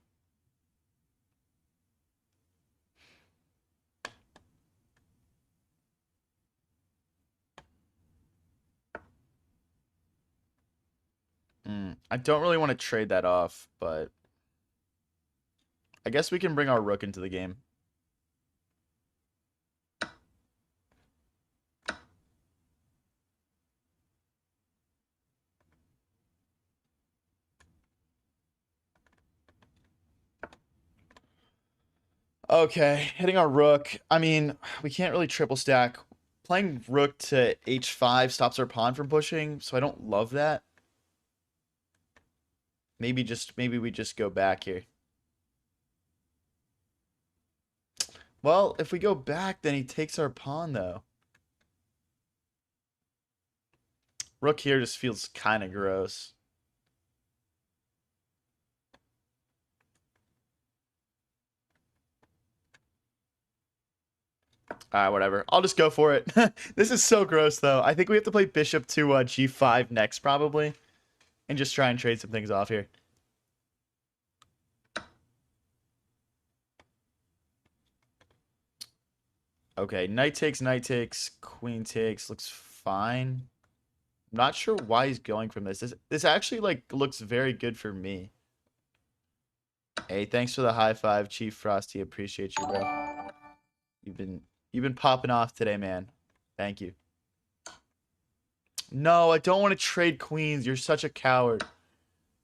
I don't really want to trade that off, but I guess we can bring our rook into the game. Okay, hitting our rook. I mean, we can't really triple stack. Playing rook to h5 stops our pawn from pushing, so I don't love that. Maybe we just go back here. Well, if we go back, then he takes our pawn, though. Rook here just feels kind of gross. Whatever. I'll just go for it. This is so gross, though. I think we have to play bishop to g5 next, probably. And just try and trade some things off here. Okay, knight takes, queen takes. Looks fine. I'm not sure why he's going from this. This actually, like, looks very good for me. Hey, thanks for the high five, Chief Frosty. Appreciate you, bro. You've been popping off today, man. Thank you. No, I don't want to trade queens. You're such a coward.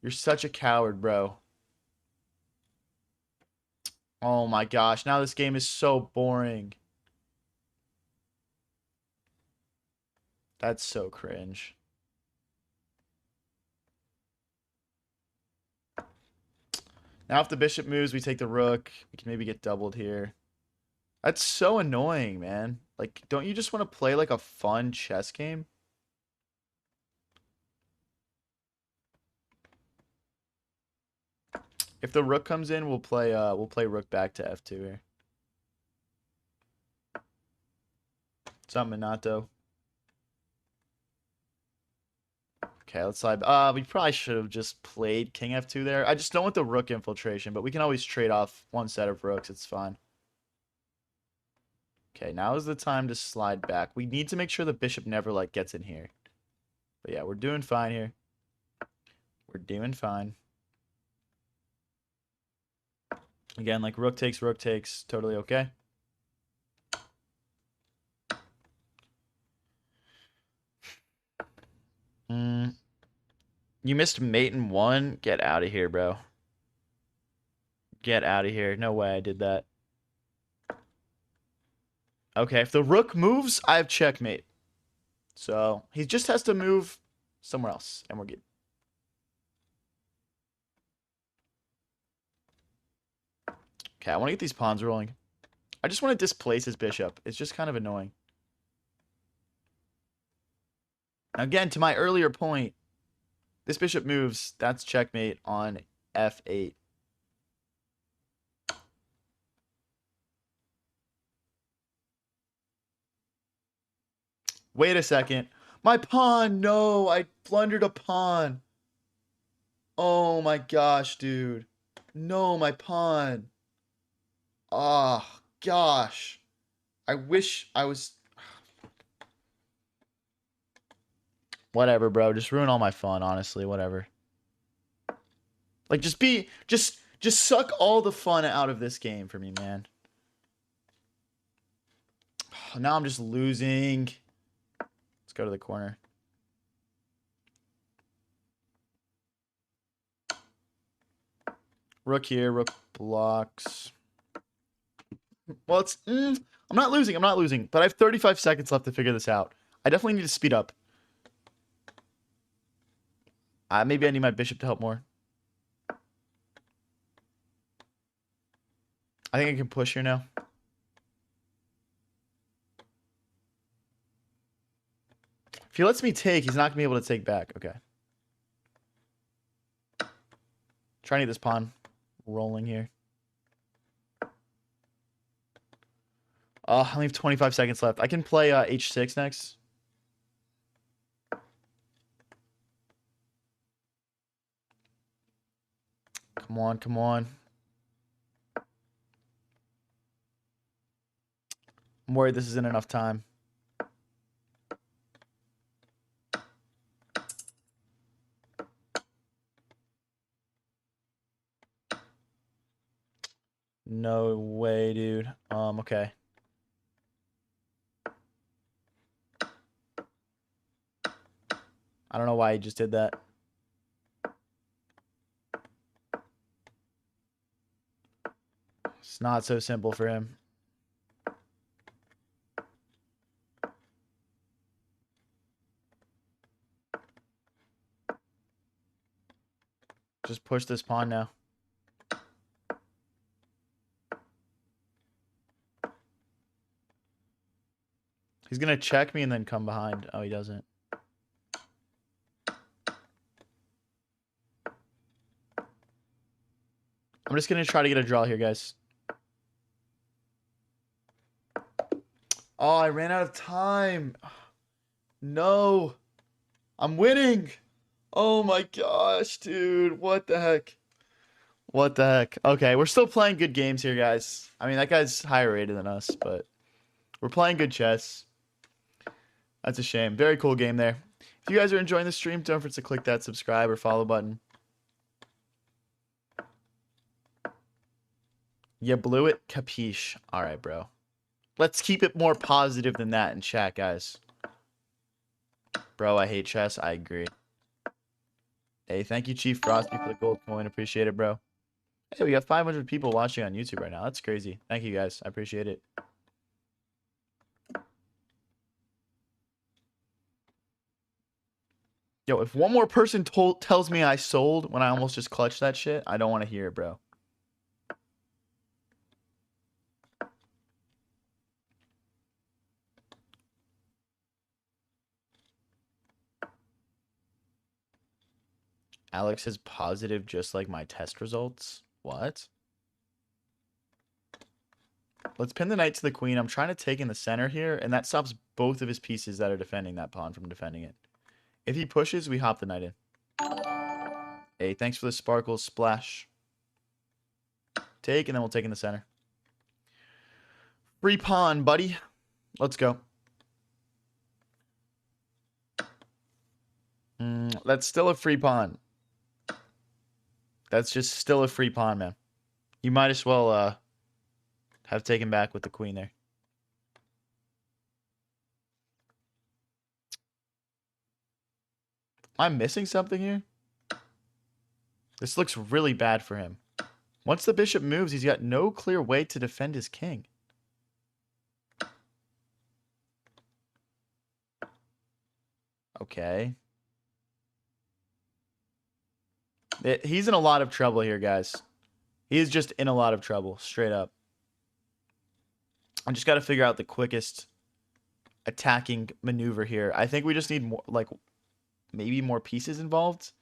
You're such a coward, bro. Oh my gosh, now this game is so boring. That's so cringe. Now if the bishop moves, we take the rook. We can maybe get doubled here. That's so annoying, man. Like, don't you just want to play like a fun chess game? If the rook comes in, we'll play rook back to f2 here. What's up, Minato? Okay, let's slide. We probably should have just played king f2 there. I just don't want the rook infiltration, but we can always trade off one set of rooks. It's fine. Okay, now is the time to slide back. We need to make sure the bishop never, like, gets in here. But yeah, we're doing fine here. We're doing fine. Again, like, rook takes, totally okay. You missed mate in 1? Get out of here, bro. Get out of here. No way I did that. Okay, if the rook moves, I have checkmate. So he just has to move somewhere else, and we're good. Okay, I want to get these pawns rolling. I just want to displace his bishop. It's just kind of annoying. Again, to my earlier point, this bishop moves. That's checkmate on f8. Wait a second. My pawn! No, I blundered a pawn. Oh my gosh, dude. No, my pawn. Oh, gosh. I wish I was... Whatever, bro. Just ruin all my fun, honestly. Whatever. Like, just suck all the fun out of this game for me, man. Now I'm just losing. Let's go to the corner. Rook here. Rook blocks. Well, it's... I'm not losing. I'm not losing. But I have 35 seconds left to figure this out. I definitely need to speed up. Maybe I need my bishop to help more. I think I can push here now. If he lets me take, he's not going to be able to take back. Okay. Trying to get this pawn rolling here. I only have 25 seconds left. I can play h6 next. Come on, come on. I'm worried this isn't enough time. No way, dude. Okay. I don't know why he just did that. It's not so simple for him. Just push this pawn now. He's going to check me and then come behind. Oh, he doesn't. I'm just going to try to get a draw here, guys. Oh, I ran out of time. No. I'm winning. Oh my gosh, dude. What the heck? What the heck? Okay, we're still playing good games here, guys. I mean, that guy's higher rated than us, but we're playing good chess. That's a shame. Very cool game there. If you guys are enjoying the stream, don't forget to click that subscribe or follow button. You blew it? Capiche. All right, bro. Let's keep it more positive than that in chat, guys. Bro, I hate chess. I agree. Hey, thank you, Chief Frosty, for the gold coin. Appreciate it, bro. Hey, we got 500 people watching on YouTube right now. That's crazy. Thank you, guys. I appreciate it. Yo, if one more person tells me I sold when I almost just clutched that shit, I don't want to hear it, bro. Alex is positive just like my test results. What? Let's pin the knight to the queen. I'm trying to take in the center here, and that stops both of his pieces that are defending that pawn from defending it. If he pushes, we hop the knight in. Hey, thanks for the sparkle splash. Take, and then we'll take in the center. Free pawn, buddy. Let's go. That's still a free pawn. That's just still a free pawn, man. You might as well have taken back with the queen there. Am I missing something here? This looks really bad for him. Once the bishop moves, he's got no clear way to defend his king. Okay. He's in a lot of trouble here, guys. He is just in a lot of trouble, straight up. I just got to figure out the quickest attacking maneuver here. I think we just need more, like, maybe more pieces involved.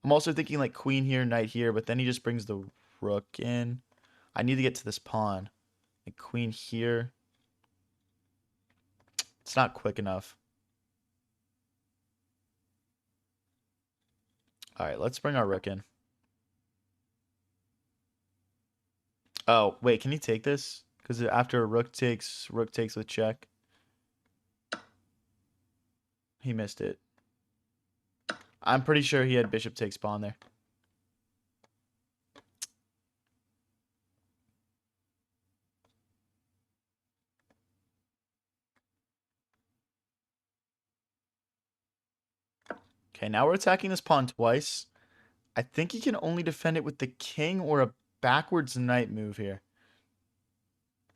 I'm also thinking, like, queen here, knight here, but then he just brings the rook in. I need to get to this pawn. Like, queen here. It's not quick enough. All right, let's bring our rook in. Oh, wait, can he take this? Because after a rook takes with check. He missed it. I'm pretty sure he had bishop takes pawn there. Okay, now we're attacking this pawn twice. I think he can only defend it with the king or a backwards knight move here.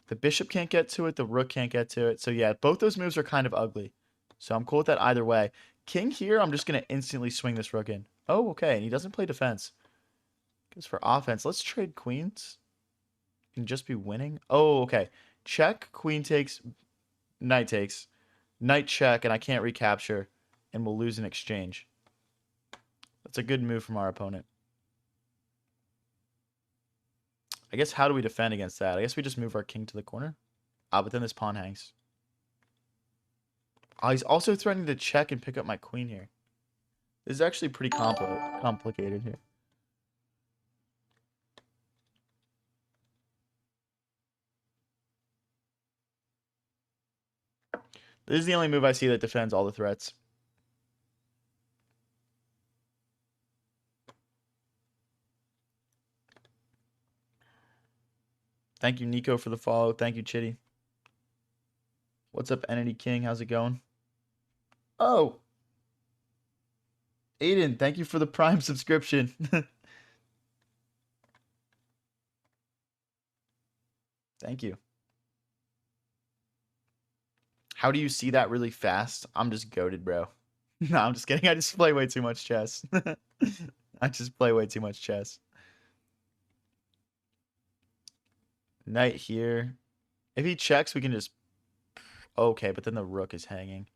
The bishop can't get to it. The rook can't get to it. So yeah, both those moves are kind of ugly. So I'm cool with that either way. King here, I'm just going to instantly swing this rook in. Oh, okay. And he doesn't play defense. Because for offense, let's trade queens. Can just be winning. Oh, okay. Check, queen takes, knight takes. Knight check, and I can't recapture. And we'll lose in exchange. That's a good move from our opponent. I guess how do we defend against that? I guess we just move our king to the corner. Ah, but then this pawn hangs. Oh, he's also threatening to check and pick up my queen here. This is actually pretty complicated here. This is the only move I see that defends all the threats. Thank you, Nico, for the follow. Thank you, Chitty. What's up, Entity King? How's it going? Oh, Aiden, thank you for the Prime subscription. Thank you. How do you see that really fast? I'm just goated, bro. No, I'm just kidding. I just play way too much chess. I just play way too much chess. Knight here. If he checks, we can just... Okay, but then the rook is hanging.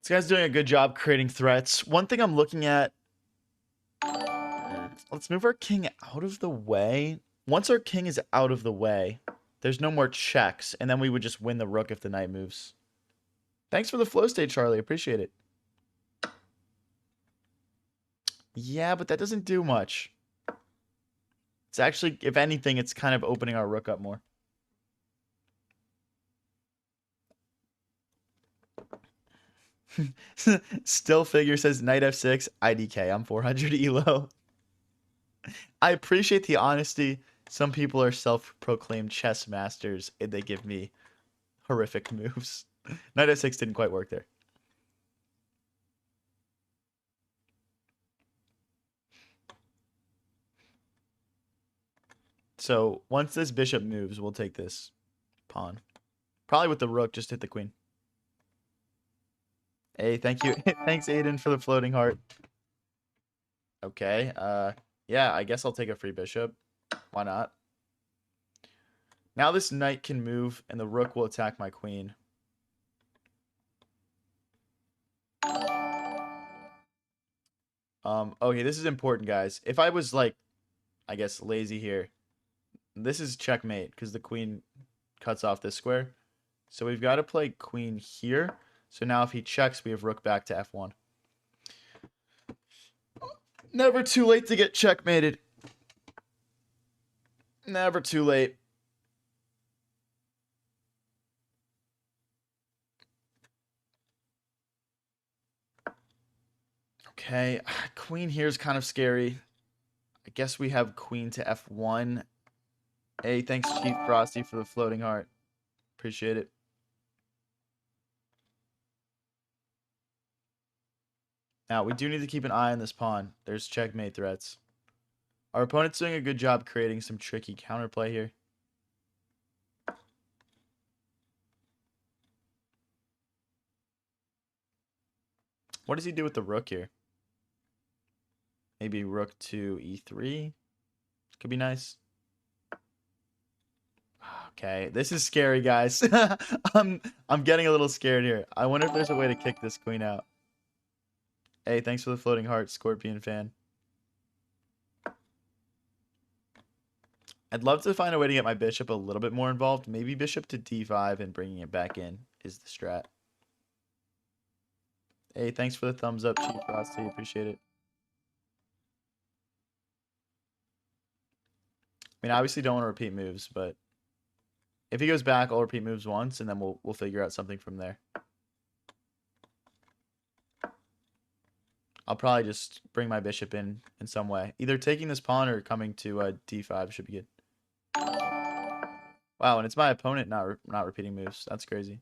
This guy's doing a good job creating threats. One thing I'm looking at... Let's move our king out of the way. Once our king is out of the way, there's no more checks, and then we would just win the rook if the knight moves. Thanks for the flow state, Charlie. Appreciate it. Yeah, but that doesn't do much. It's actually, if anything, it's kind of opening our rook up more. Still Figure says knight f6, IDK. I'm 400 elo. I appreciate the honesty. Some people are self-proclaimed chess masters, and they give me horrific moves. Knight f6 didn't quite work there. So once this bishop moves, we'll take this pawn. Probably with the rook, just hit the queen. Hey, thank you. Thanks, Aiden, for the floating heart. Okay, yeah, I guess I'll take a free bishop. Why not? Now this knight can move, and the rook will attack my queen. Okay, this is important, guys. If I was, like, I guess, lazy here, this is checkmate, because the queen cuts off this square. So we've got to play queen here. So now if he checks, we have rook back to f1. Never too late to get checkmated. Never too late. Okay, queen here is kind of scary. I guess we have queen to f1. Hey, thanks, Chief Frosty, for the floating heart. Appreciate it. Now, we do need to keep an eye on this pawn. There's checkmate threats. Our opponent's doing a good job creating some tricky counterplay here. What does he do with the rook here? Maybe rook to e3. Could be nice. Okay, this is scary, guys. I'm getting a little scared here. I wonder if there's a way to kick this queen out. Hey, thanks for the floating heart, Scorpion fan. I'd love to find a way to get my bishop a little bit more involved. Maybe bishop to d5 and bringing it back in is the strat. Hey, thanks for the thumbs up, Chief Frosty. Appreciate it. I mean, I obviously don't want to repeat moves, but if he goes back, I'll repeat moves once, and then we'll figure out something from there. I'll probably just bring my bishop in some way. Either taking this pawn or coming to d5 should be good. Wow, and it's my opponent not repeating moves. That's crazy.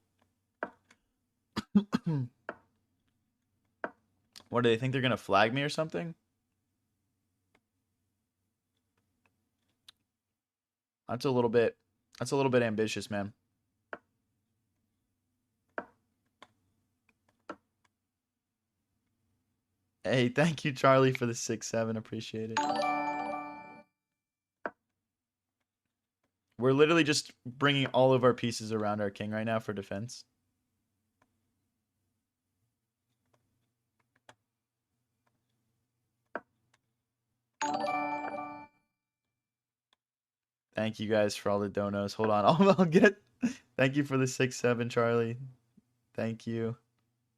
What, do they think they're gonna flag me or something? That's a little bit ambitious, man. Hey, thank you, Charlie, for the 6-7. Appreciate it. We're literally just bringing all of our pieces around our king right now for defense. Thank you guys for all the donos. Hold on, I'll get. Thank you for the 6-7, Charlie. Thank you.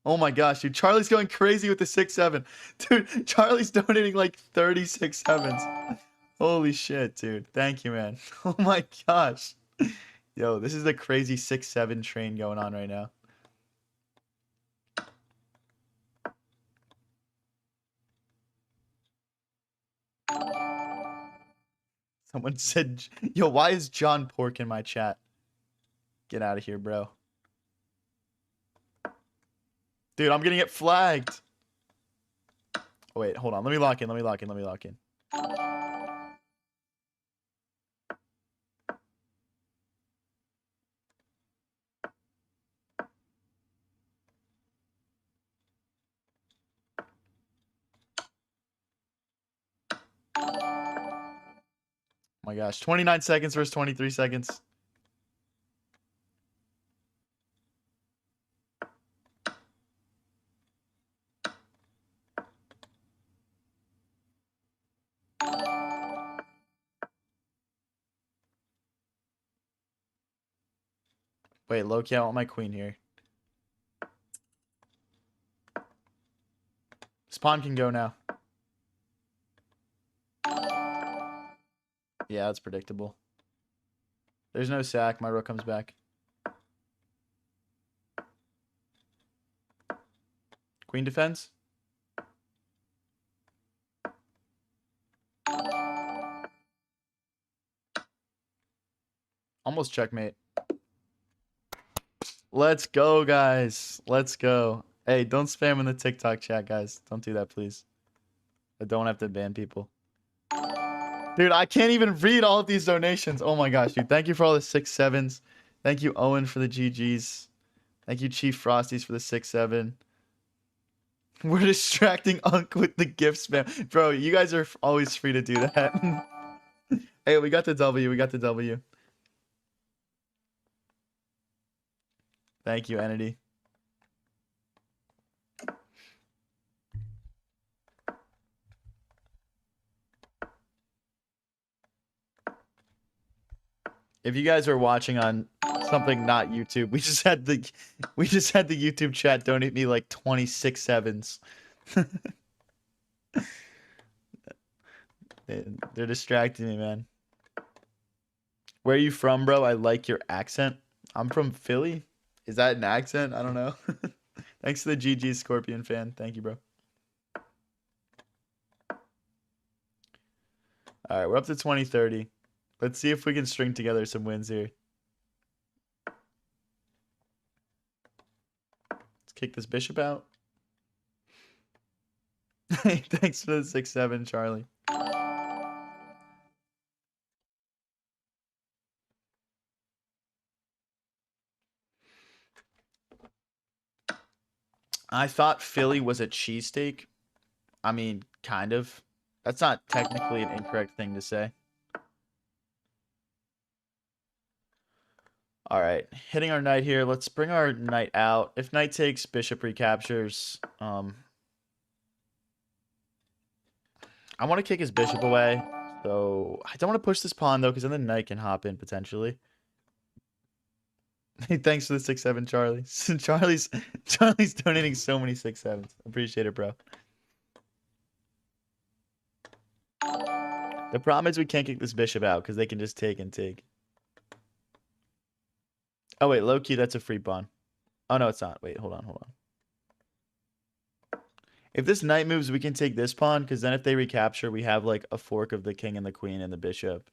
Oh my gosh, dude, Charlie's going crazy with the 6-7. Dude, Charlie's donating like 36 sevens. Holy shit, dude. Thank you, man. Oh my gosh. Yo, this is a crazy 6-7 train going on right now. Someone said, yo, why is John Pork in my chat? Get out of here, bro. Dude, I'm gonna get flagged. Oh, wait, hold on. Let me lock in. Oh my gosh, 29 seconds versus 23 seconds. Wait, low-key, I want my queen here. This pawn can go now. Yeah, that's predictable. There's no sack. My rook comes back. Queen defends. Almost checkmate. Let's go, guys. Let's go. Hey, don't spam in the TikTok chat, guys. Don't do that, please. I don't have to ban people. Dude, I can't even read all of these donations. Oh my gosh, dude. Thank you for all the 6-7s. Thank you, Owen, for the GGs. Thank you, Chief Frosties, for the 6-7. We're distracting Unk with the gift spam. Bro, you guys are always free to do that. Hey, we got the W. We got the W. Thank you, Entity. If you guys are watching on something not YouTube, we just had the YouTube chat donate me like 26 sevens. They're distracting me, man. Where are you from, bro? I like your accent. I'm from Philly. Is that an accent? I don't know. Thanks to the GG Scorpion fan. Thank you, bro. All right, we're up to 20-30. Let's see if we can string together some wins here. Let's kick this bishop out. Thanks for the 6-7, Charlie. I thought Philly was a cheesesteak. I mean, kind of. That's not technically an incorrect thing to say. All right, hitting our knight here. Let's bring our knight out. If knight takes, bishop recaptures. I want to kick his bishop away. So I don't want to push this pawn though, because then the knight can hop in potentially. Hey, thanks for the 6-7, Charlie. Charlie's donating so many 6-7s. Appreciate it, bro. The problem is we can't kick this bishop out because they can just take and take. Oh wait, low key, that's a free pawn. Oh no, it's not. Wait, hold on. If this knight moves, we can take this pawn, because then if they recapture, we have like a fork of the king and the queen and the bishop.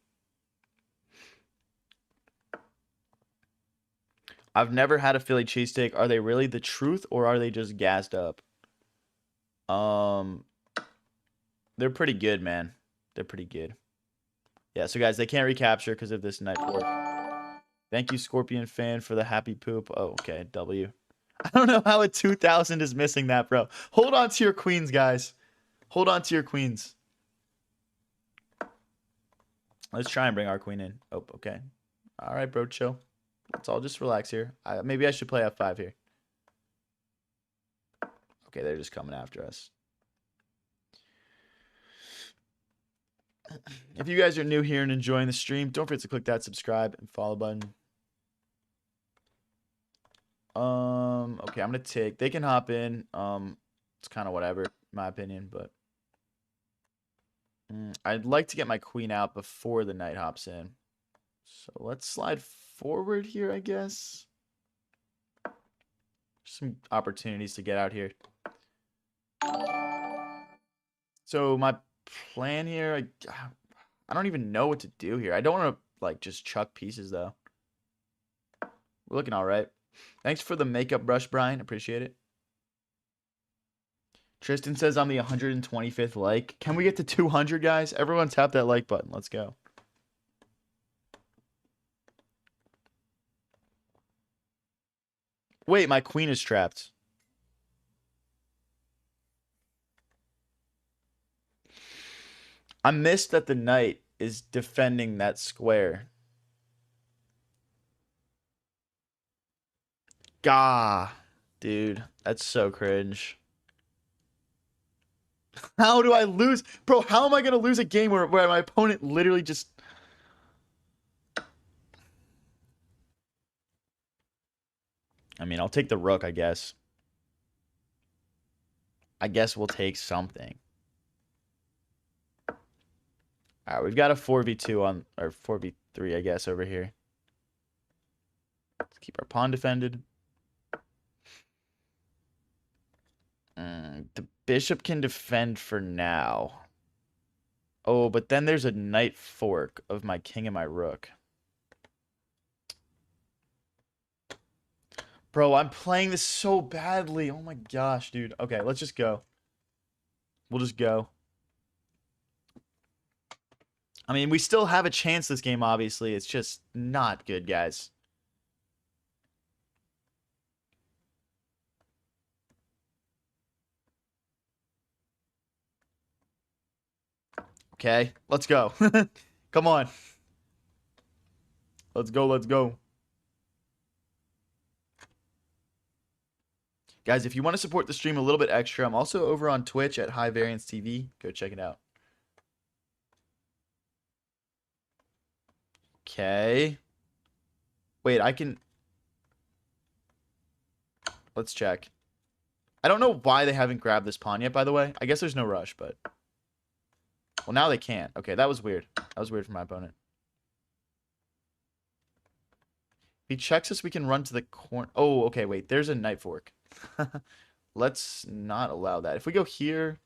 I've never had a Philly cheesesteak. Are they really the truth, or are they just gassed up? They're pretty good, man. They're pretty good. Yeah, so guys, they can't recapture because of this knight fork. Thank you, Scorpion fan, for the happy poop. Oh, okay, W. I don't know how a 2000 is missing that, bro. Hold on to your queens, guys. Hold on to your queens. Let's try and bring our queen in. Oh, okay. All right, bro, chill. Let's all just relax here. Maybe I should play F5 here. Okay, they're just coming after us. If you guys are new here and enjoying the stream, don't forget to click that subscribe and follow button. Okay, I'm gonna take. They can hop in. It's kind of whatever, in my opinion, but I'd like to get my queen out before the knight hops in. So let's slide forward here, I guess. Some opportunities to get out here. So my plan here, I don't even know what to do here. I don't want to like just chuck pieces though. We're looking all right. Thanks for the makeup brush, Brian. Appreciate it. Tristan says I'm the 125th like. Can we get to 200, guys? Everyone tap that like button. Let's go. Wait, my queen is trapped. I missed that the knight is defending that square. Gah, dude, that's so cringe. How do I lose? Bro, how am I going to lose a game where my opponent literally just... I mean, I'll take the rook, I guess. I guess we'll take something. All right, we've got a 4v2 on, or 4v3, I guess, over here. Let's keep our pawn defended. The bishop can defend for now. Oh, but then there's a knight fork of my king and my rook. Bro, I'm playing this so badly. Oh my gosh, dude. Okay, let's just go. We'll just go. I mean, we still have a chance this game, obviously. It's just not good, guys. Okay, let's go. Come on. Let's go, let's go. Guys, if you want to support the stream a little bit extra, I'm also over on Twitch at High Variance TV. Go check it out. Okay. Wait, I can... Let's check. I don't know why they haven't grabbed this pawn yet, by the way. I guess there's no rush, but... Well, now they can't. Okay, that was weird. That was weird for my opponent. If he checks us, we can run to the corner. Oh, okay, wait. There's a knight fork. Let's not allow that. If we go here...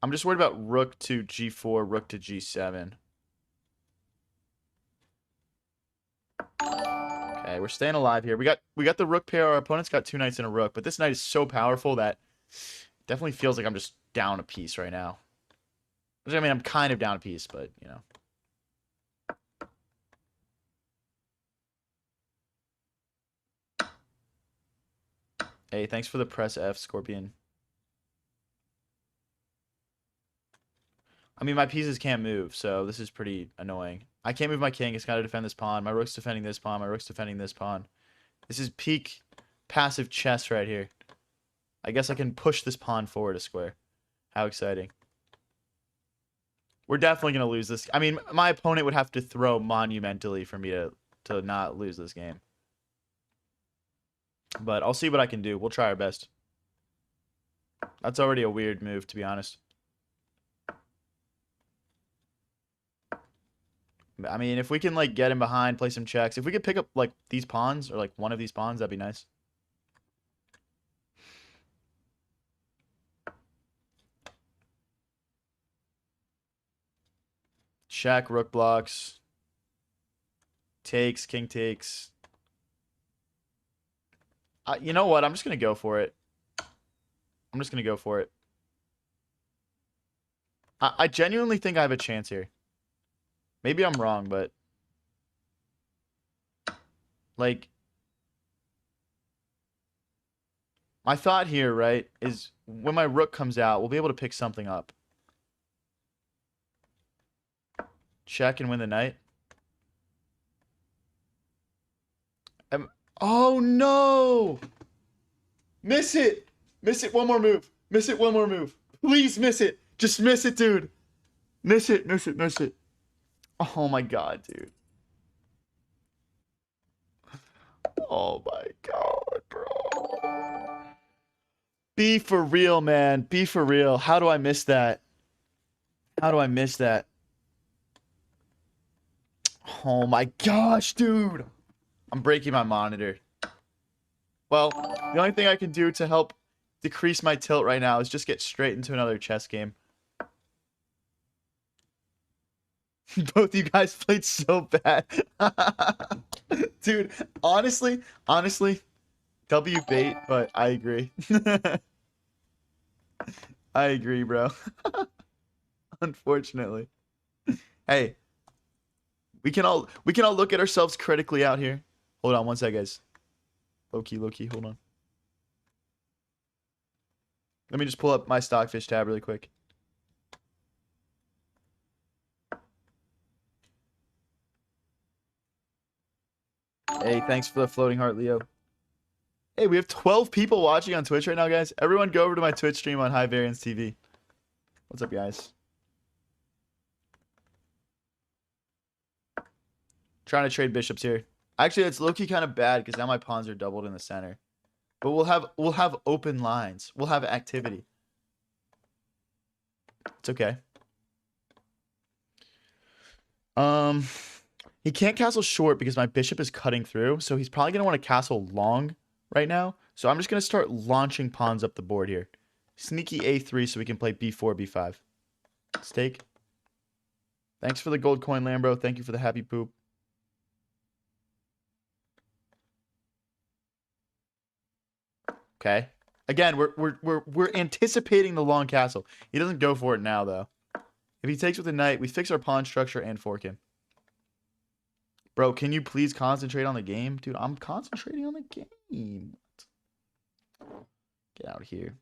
I'm just worried about rook to g4, rook to g7. Okay, Okay, we're staying alive here. We got the rook pair. Our opponent's got 2 knights and a rook, but this knight is so powerful that definitely feels like I'm just down a piece right now. Which, I mean, I'm kind of down a piece, but, you know. Hey, thanks for the press F, Scorpion. I mean, my pieces can't move, so this is pretty annoying. I can't move my king. It's got to defend this pawn. My rook's defending this pawn. My rook's defending this pawn. This is peak passive chess right here. I guess I can push this pawn forward a square. How exciting. We're definitely going to lose this. I mean, my opponent would have to throw monumentally for me to not lose this game. But I'll see what I can do. We'll try our best. That's already a weird move, to be honest. I mean, if we can, like, get him behind, play some checks. If we could pick up, like, these pawns, or, like, one of these pawns, that'd be nice. Check, rook blocks. Takes, king takes. You know what? I'm just going to go for it. I'm just going to go for it. I genuinely think I have a chance here. Maybe I'm wrong, but... like... my thought here, right, is when my rook comes out, we'll be able to pick something up. Check and win the knight. Oh, no! Miss it! Miss it one more move. Miss it one more move. Please miss it. Just miss it, dude. Miss it, miss it, miss it. Oh, my God, dude. Oh, my God, bro. Be for real, man. Be for real. How do I miss that? How do I miss that? Oh, my gosh, dude. I'm breaking my monitor. Well, the only thing I can do to help decrease my tilt right now is just get straight into another chess game. Both you guys played so bad. Dude, honestly, W bait, but I agree. I agree, bro. Unfortunately. Hey, we can all look at ourselves critically out here. Hold on one sec, guys. Low key, hold on. Let me just pull up my Stockfish tab really quick. Hey, thanks for the floating heart, Leo. Hey, we have 12 people watching on Twitch right now, guys. Everyone go over to my Twitch stream on High Variance TV. What's up, guys? Trying to trade bishops here. Actually, it's low-key kind of bad because now my pawns are doubled in the center. But we'll have open lines. We'll have activity. It's okay. He can't castle short because my bishop is cutting through, so he's probably gonna want to castle long right now. So I'm just gonna start launching pawns up the board here. Sneaky A3 so we can play B4, B5. Let's take. Thanks for the gold coin, Lambro. Thank you for the happy poop. Okay. Again, we're anticipating the long castle. He doesn't go for it now, though. If he takes with the knight, we fix our pawn structure and fork him. Bro, can you please concentrate on the game? Dude, I'm concentrating on the game. Get out of here.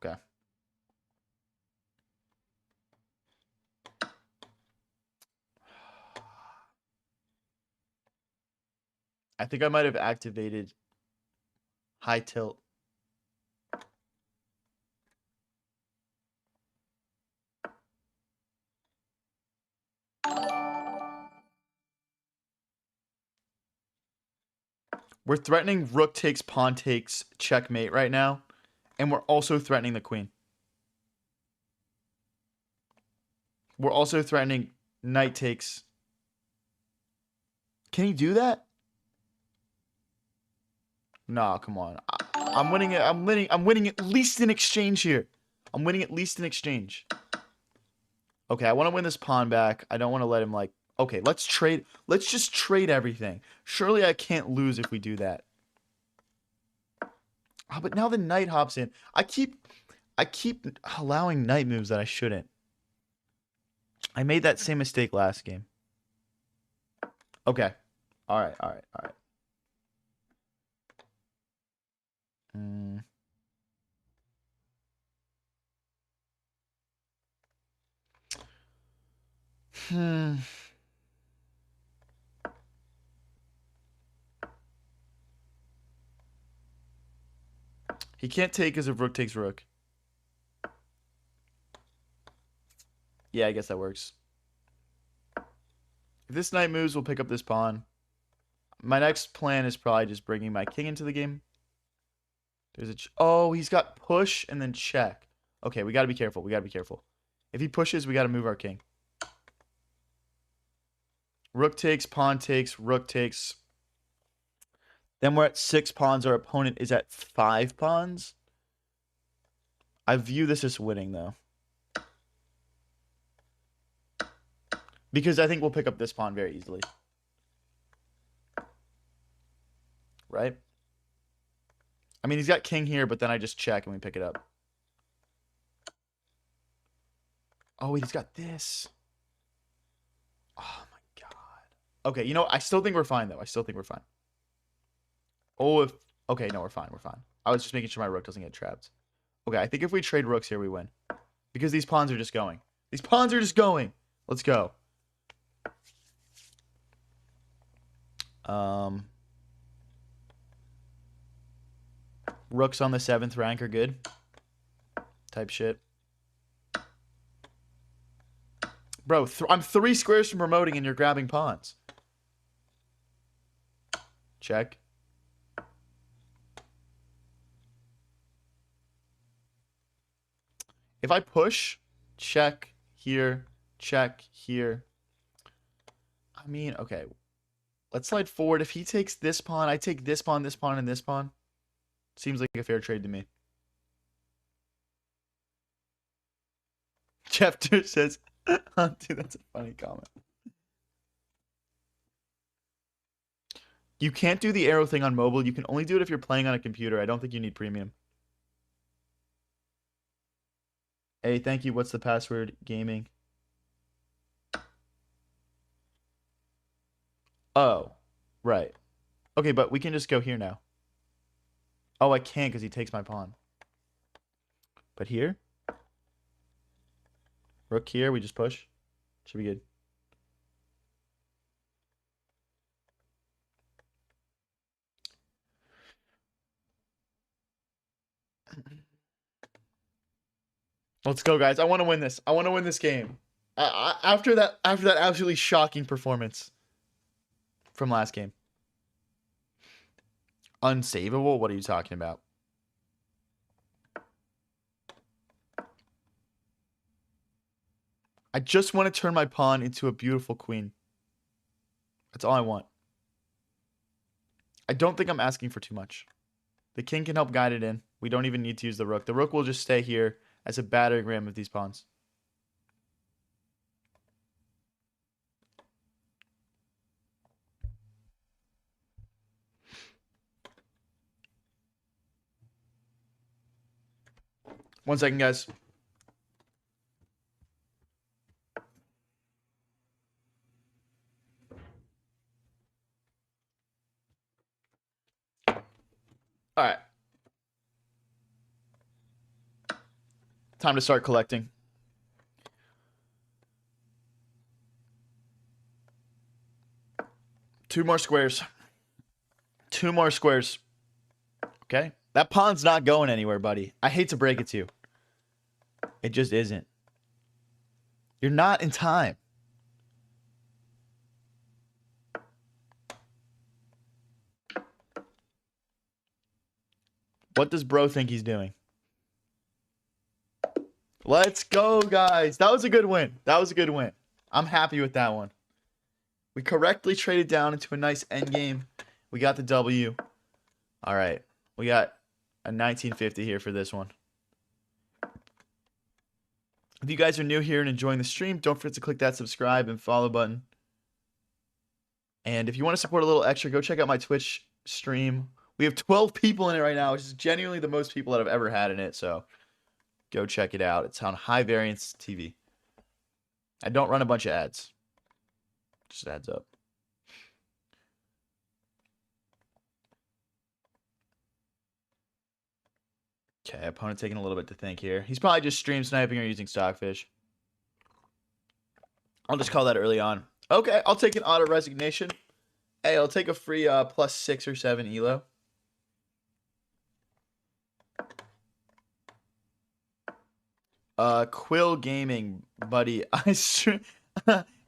Okay. I think I might have activated high tilt. We're threatening rook takes, pawn takes, checkmate right now. And we're also threatening the queen. We're also threatening knight takes. Can he do that? Nah, come on. I'm winning it. I'm winning at least in exchange here. I'm winning at least in exchange. Okay, I want to win this pawn back. I don't want to let him like... Okay, let's trade. Let's just trade everything. Surely I can't lose if we do that. Oh, but now the knight hops in. I keep allowing knight moves that I shouldn't. I made that same mistake last game. Okay. All right. He can't take because if rook takes rook. Yeah, I guess that works. If this knight moves, we'll pick up this pawn. My next plan is probably just bringing my king into the game. There's a... Oh, he's got push and then check. Okay, we got to be careful. If he pushes, we got to move our king. Rook takes, pawn takes, rook takes. Then we're at 6 pawns. Our opponent is at 5 pawns. I view this as winning, though. Because I think we'll pick up this pawn very easily. Right? I mean, he's got king here, but then I just check and we pick it up. Oh, wait, he's got this. Oh, my God. Okay, you know, I still think we're fine, though. Oh, if... Okay, no, we're fine. I was just making sure my rook doesn't get trapped. Okay, I think if we trade rooks here, we win. Because these pawns are just going. Let's go. Rooks on the 7th rank are good. Type shit. Bro, I'm 3 squares from promoting and you're grabbing pawns. Check. If I push, check here, check here. I mean, okay. Let's slide forward. If he takes this pawn, I take this pawn, this pawn, and this pawn. Seems like a fair trade to me. Jeffter says, oh, dude, that's a funny comment. You can't do the arrow thing on mobile. You can only do it if you're playing on a computer. I don't think you need premium. Hey, thank you. What's the password? Gaming. Oh, right. Okay, but we can just go here now. Oh, I can't because he takes my pawn. But here? Rook here, we just push. Should be good. Let's go, guys. I want to win this. I want to win this game. After that absolutely shocking performance from last game. Unsavable? What are you talking about? I just want to turn my pawn into a beautiful queen. That's all I want. I don't think I'm asking for too much. The king can help guide it in. We don't even need to use the rook. The rook will just stay here as a battering ram of these pawns. One second, guys. All right. Time to start collecting. Two more squares. Okay? That pawn's not going anywhere, buddy. I hate to break it to you. It just isn't. You're not in time. What does bro think he's doing? Let's go, guys. That was a good win. I'm happy with that one. We correctly traded down into a nice endgame. We got the W. All right. We got a 1950 here for this one. If you guys are new here and enjoying the stream, don't forget to click that subscribe and follow button. And if you want to support a little extra, go check out my Twitch stream. We have 12 people in it right now, which is genuinely the most people that I've ever had in it. So go check it out. It's on High Variance TV. I don't run a bunch of ads. Just adds up. Okay, opponent taking a little bit to think here. He's probably just stream sniping or using Stockfish. I'll just call that early on. Okay, I'll take an auto resignation. Hey, I'll take a free plus 6 or 7 elo. Quill Gaming, buddy. I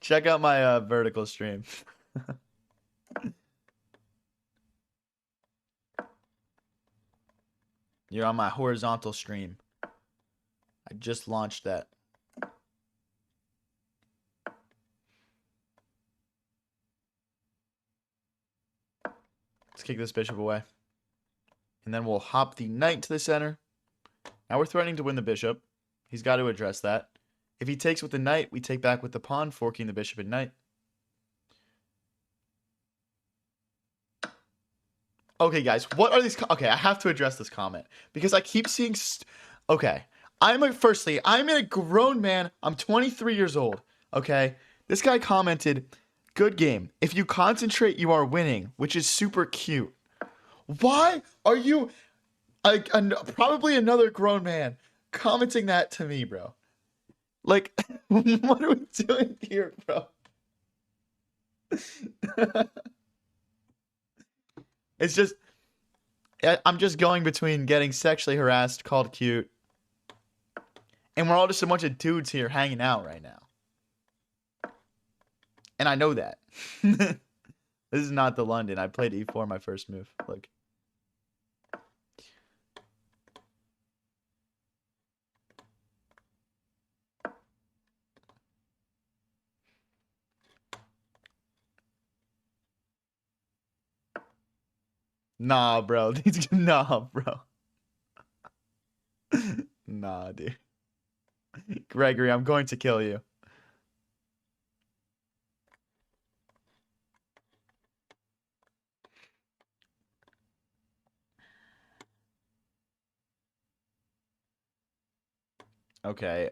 check out my vertical stream. You're on my horizontal stream. I just launched that. Let's kick this bishop away. And then we'll hop the knight to the center. Now we're threatening to win the bishop. He's got to address that. If he takes with the knight, we take back with the pawn, forking the bishop and knight. Okay, guys, what are these? Okay, I have to address this comment because I keep seeing. Okay, firstly, I'm a grown man. I'm 23 years old. Okay, this guy commented, "Good game. If you concentrate, you are winning," which is super cute. Why are you, probably another grown man, commenting that to me, bro? Like, what are we doing here, bro? It's just, I'm just going between getting sexually harassed, called cute, and we're all just a bunch of dudes here hanging out right now. And I know that. This is not the London. I played e4 my first move. Look. Nah, bro. Nah, bro. Nah, dude. Gregory, I'm going to kill you. Okay.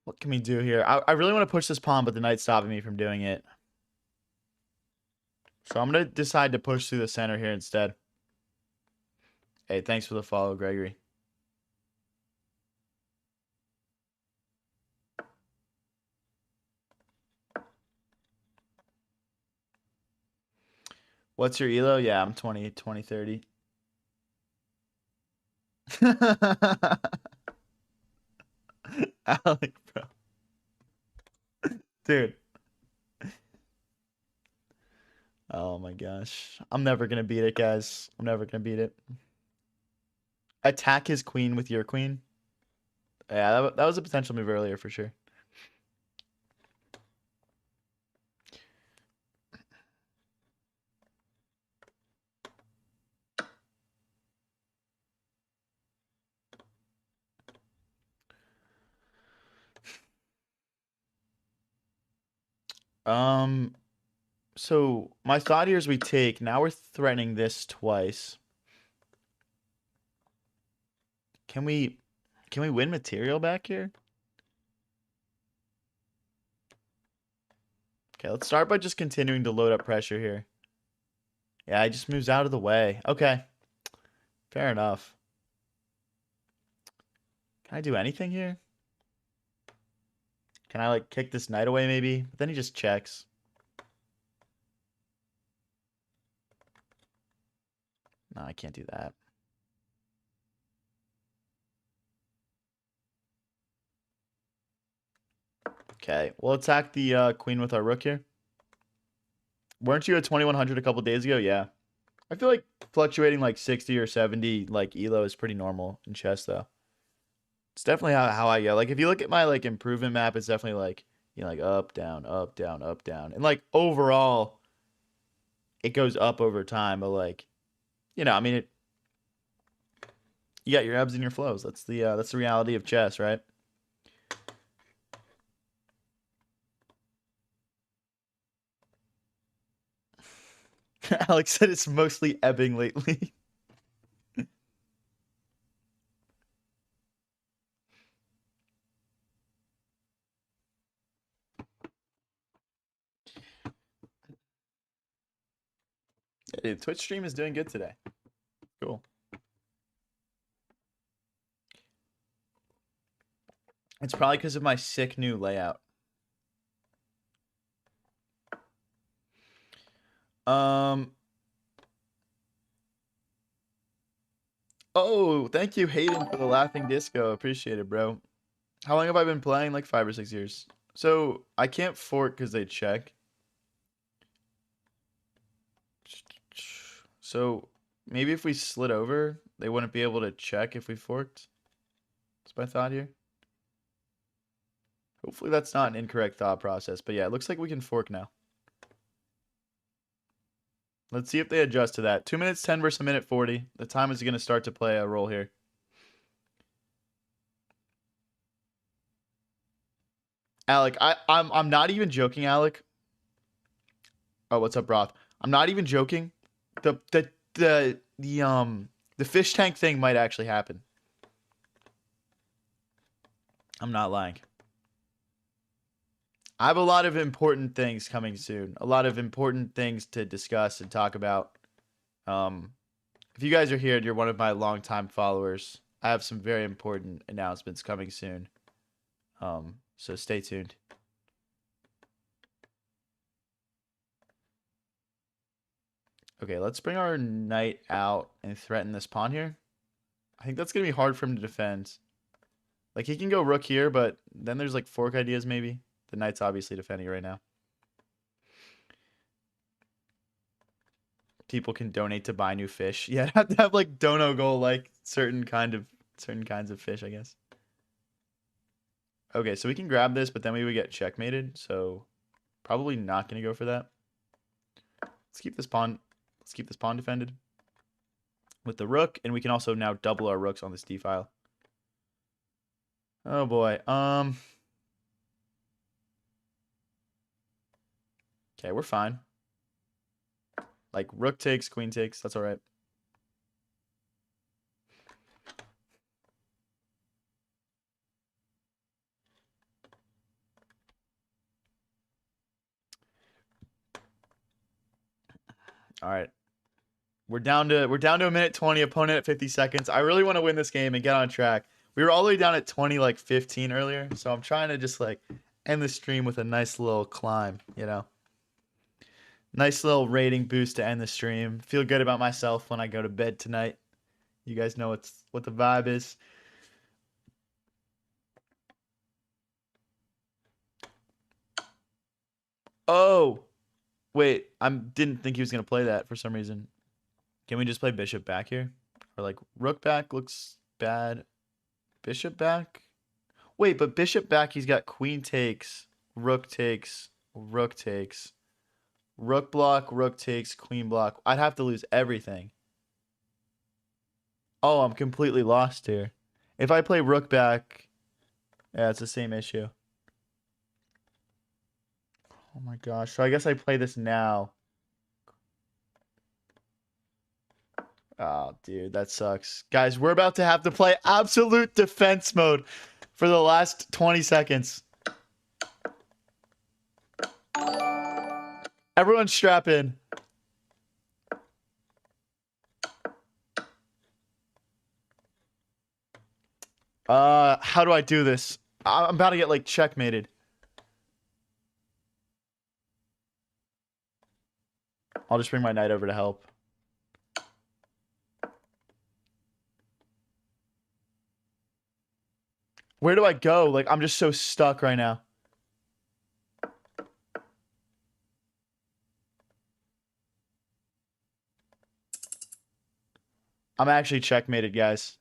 What can we do here? I really want to push this pawn, but the knight's stopping me from doing it. So I'm going to decide to push through the center here instead. Hey, thanks for the follow, Gregory. What's your elo? Yeah, I'm 20, 30. Alec, bro. Dude. Oh my gosh. I'm never going to beat it, guys. I'm never going to beat it. Attack his queen with your queen. Yeah, that was a potential move earlier for sure. So my thought here is we take. Now we're threatening this twice. Can we win material back here? Okay, let's start by just continuing to load up pressure here. Yeah, he just moves out of the way. Okay. Fair enough. Can I do anything here? Can I, like, kick this knight away, maybe? But then he just checks. No, I can't do that. Okay, we'll attack the queen with our rook here. Weren't you at 2100 a couple days ago? Yeah. I feel like fluctuating like 60 or 70 like elo is pretty normal in chess, though. It's definitely how I go. Like, if you look at my, like, improvement map, it's definitely, like, you know, like, up, down, up, down, up, down. And, like, overall, it goes up over time. But, like, you know, I mean, You got your ebbs and your flows. That's the reality of chess, right? Alex said it's mostly ebbing lately. Hey, Twitch stream is doing good today. Cool. It's probably because of my sick new layout. Oh, thank you, Hayden, for the laughing disco. Appreciate it, bro. How long have I been playing? Like 5 or 6 years. So I can't fork because they check. So maybe if we slid over, they wouldn't be able to check if we forked. That's my thought here. Hopefully that's not an incorrect thought process. But yeah, it looks like we can fork now. Let's see if they adjust to that. 2 minutes 10 versus a minute 40. The time is going to start to play a role here. Alec, I'm not even joking, Alec. Oh, what's up, Broth? I'm not even joking. The fish tank thing might actually happen. I'm not lying. I have a lot of important things coming soon. A lot of important things to discuss and talk about. If you guys are here and you're one of my longtime followers, I have some very important announcements coming soon. So stay tuned. Okay, let's bring our knight out and threaten this pawn here. I think that's going to be hard for him to defend. Like, he can go rook here, but then there's, like, fork ideas maybe. The knight's obviously defending right now. People can donate to buy new fish. Yeah, have to have, like, dono goal, like, certain kinds of fish, I guess. Okay, so we can grab this, but then we would get checkmated, so probably not going to go for that. Let's keep this pawn defended with the rook, and we can also now double our rooks on this d file. Oh boy. Okay, we're fine. Like rook takes, queen takes, that's all right. All right. We're down to a minute 20, opponent at 50 seconds. I really want to win this game and get on track. We were all the way down at 20, like 15 earlier, so I'm trying to just like end the stream with a nice little climb, you know. Nice little rating boost to end the stream. Feel good about myself when I go to bed tonight. You guys know what the vibe is. Oh, wait. I didn't think he was going to play that for some reason. Can we just play bishop back here? Or like rook back looks bad. Bishop back? Wait, but bishop back, he's got queen takes, rook takes, rook takes, rook block, rook takes, queen block. I'd have to lose everything. Oh, I'm completely lost here. If I play rook back, yeah, it's the same issue. Oh my gosh. So I guess I play this now. Oh, dude, that sucks. Guys, we're about to have to play absolute defense mode for the last 20 seconds. Everyone strap in. How do I do this? I'm about to get like checkmated. I'll just bring my knight over to help. Where do I go? Like, I'm just so stuck right now. I'm actually checkmated, guys.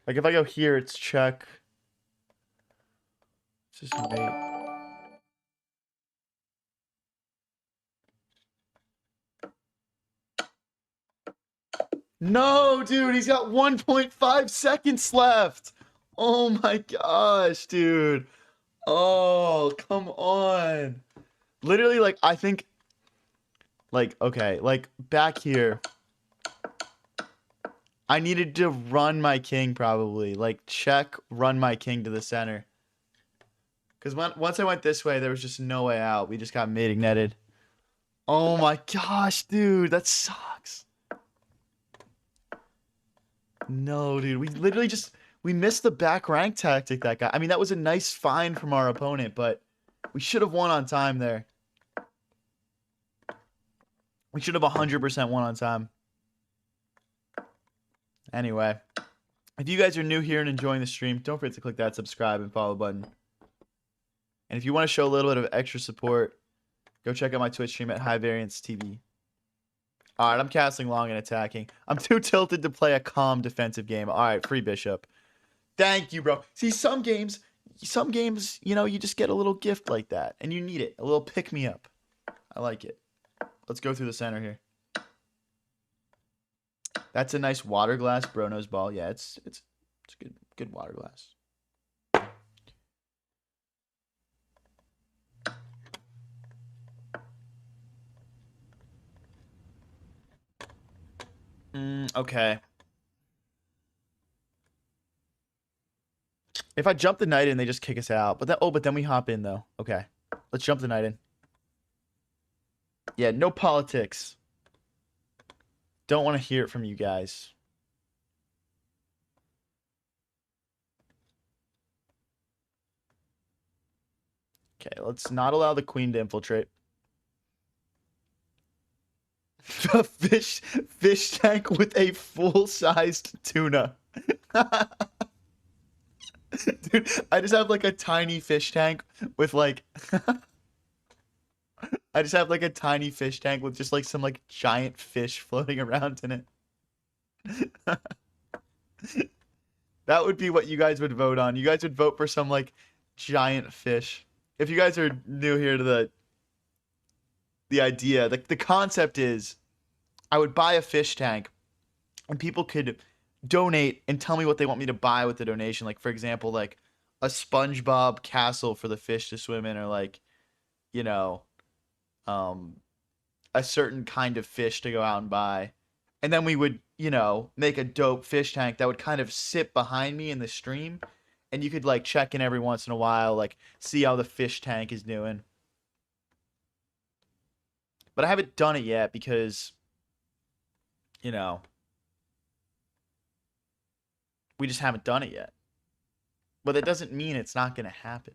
Like, if I go here, it's check. It's just mate. No, dude, he's got 1.5 seconds left. Oh my gosh, dude. Oh, come on. Literally, like, I think, like, okay, like, back here, I needed to run my king probably. Like, check, run my king to the center. Because once I went this way, there was just no way out. We just got mating netted. Oh my gosh, dude, that sucks. No, dude, we literally just we missed the back rank tactic that guy. I mean, that was a nice find from our opponent, but we should have won on time there. We should have 100% won on time. Anyway, if you guys are new here and enjoying the stream, don't forget to click that subscribe and follow button. And if you want to show a little bit of extra support, go check out my Twitch stream at High Variance TV. All right, I'm casting long and attacking. I'm too tilted to play a calm defensive game. All right, free bishop. Thank you, bro. See, some games, you know, you just get a little gift like that, and you need it. A little pick-me-up. I like it. Let's go through the center here. That's a nice water glass Brono's ball. Yeah, it's good water glass. Okay. If I jump the knight in, they just kick us out. But then we hop in though. Okay. Let's jump the knight in. Yeah, no politics. Don't want to hear it from you guys. Okay, let's not allow the queen to infiltrate. The fish tank with a full-sized tuna. Dude, I just have like a tiny fish tank with like I just have like a tiny fish tank with just like some like giant fish floating around in it. That would be what you guys would vote on. You guys would vote for some like giant fish. If you guys are new here to the idea, the concept is I would buy a fish tank and people could donate and tell me what they want me to buy with the donation. Like, for example, like a SpongeBob castle for the fish to swim in, or like, you know, a certain kind of fish to go out and buy. And then we would, you know, make a dope fish tank that would kind of sit behind me in the stream. And you could like check in every once in a while, like see how the fish tank is doing. But I haven't done it yet because, you know, we just haven't done it yet. But that doesn't mean it's not going to happen.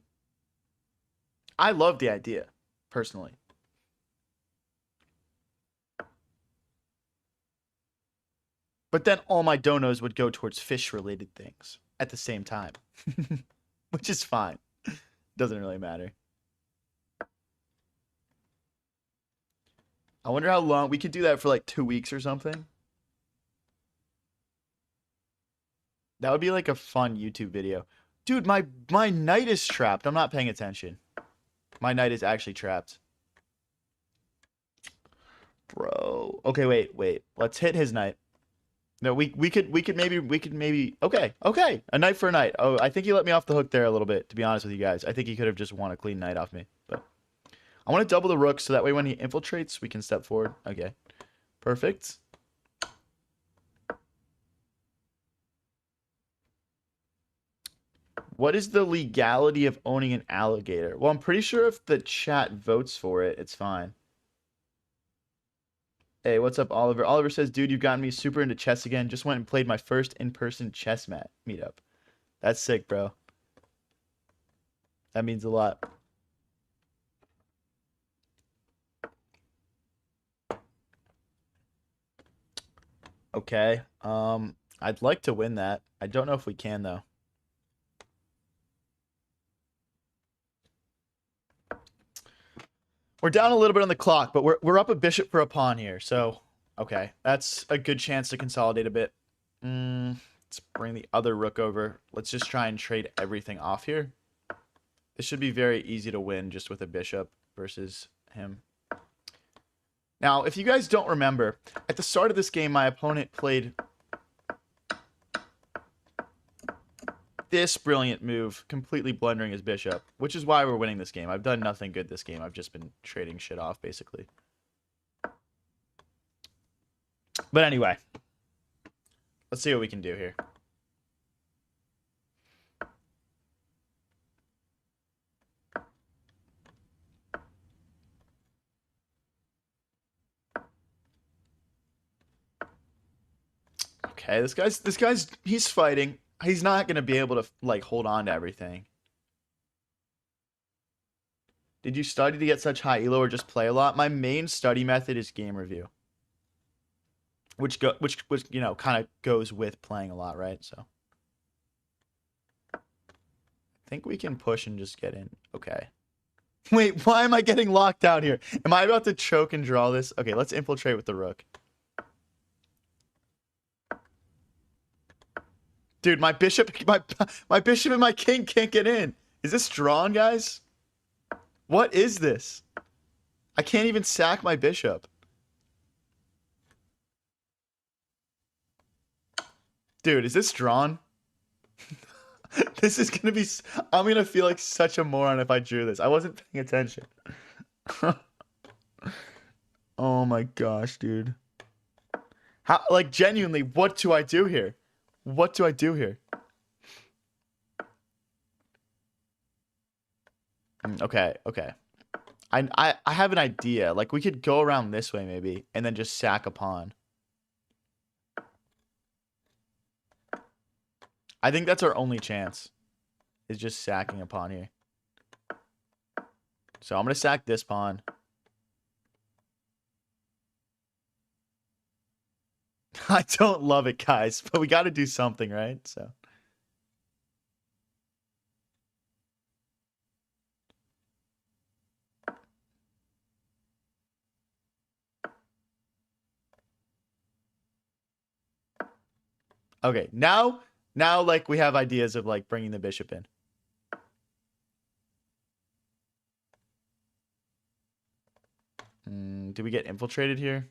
I love the idea, personally. But then all my donos would go towards fish-related things at the same time. Which is fine. Doesn't really matter. I wonder how long... We could do that for like 2 weeks or something. That would be like a fun YouTube video. Dude, my knight is trapped. I'm not paying attention. My knight is actually trapped. Bro. Okay, wait. Let's hit his knight. No, we could maybe okay. A knight for a knight. Oh, I think he let me off the hook there a little bit, to be honest with you guys. I think he could have just won a clean knight off me. But I want to double the rook so that way when he infiltrates, we can step forward. Okay. Perfect. What is the legality of owning an alligator? Well, I'm pretty sure if the chat votes for it, it's fine. Hey, what's up, Oliver? Oliver says, dude, you've gotten me super into chess again. Just went and played my first in-person chess meetup. That's sick, bro. That means a lot. Okay. I'd like to win that. I don't know if we can, though. We're down a little bit on the clock, but we're up a bishop for a pawn here. So, okay. That's a good chance to consolidate a bit. Let's bring the other rook over. Let's just try and trade everything off here. This should be very easy to win just with a bishop versus him. Now, if you guys don't remember, at the start of this game, my opponent played this brilliant move, completely blundering his bishop, which is why we're winning this game. I've done nothing good this game. I've just been trading shit off, basically. But anyway, let's see what we can do here. Okay, this guy's he's fighting. He's not gonna be able to like hold on to everything. Did you study to get such high elo or just play a lot? My main study method is game review, which you know kind of goes with playing a lot, right? So I think we can push and just get in. Okay. Wait, why am I getting locked out here? Am I about to choke and draw this? Okay, let's infiltrate with the rook. Dude, my bishop and my king can't get in. Is this drawn, guys? What is this? I can't even sack my bishop. Dude, is this drawn? This is gonna be... I'm gonna feel like such a moron if I drew this. I wasn't paying attention. Oh my gosh, dude. How, like, genuinely, what do I do here? What do I do here? Okay, okay. I have an idea. Like, we could go around this way, maybe, and then just sack a pawn. I think that's our only chance, is just sacking a pawn here. So I'm going to sack this pawn. I don't love it, guys, but we got to do something, right? So. Okay, now like we have ideas of like bringing the bishop in. Do we get infiltrated here?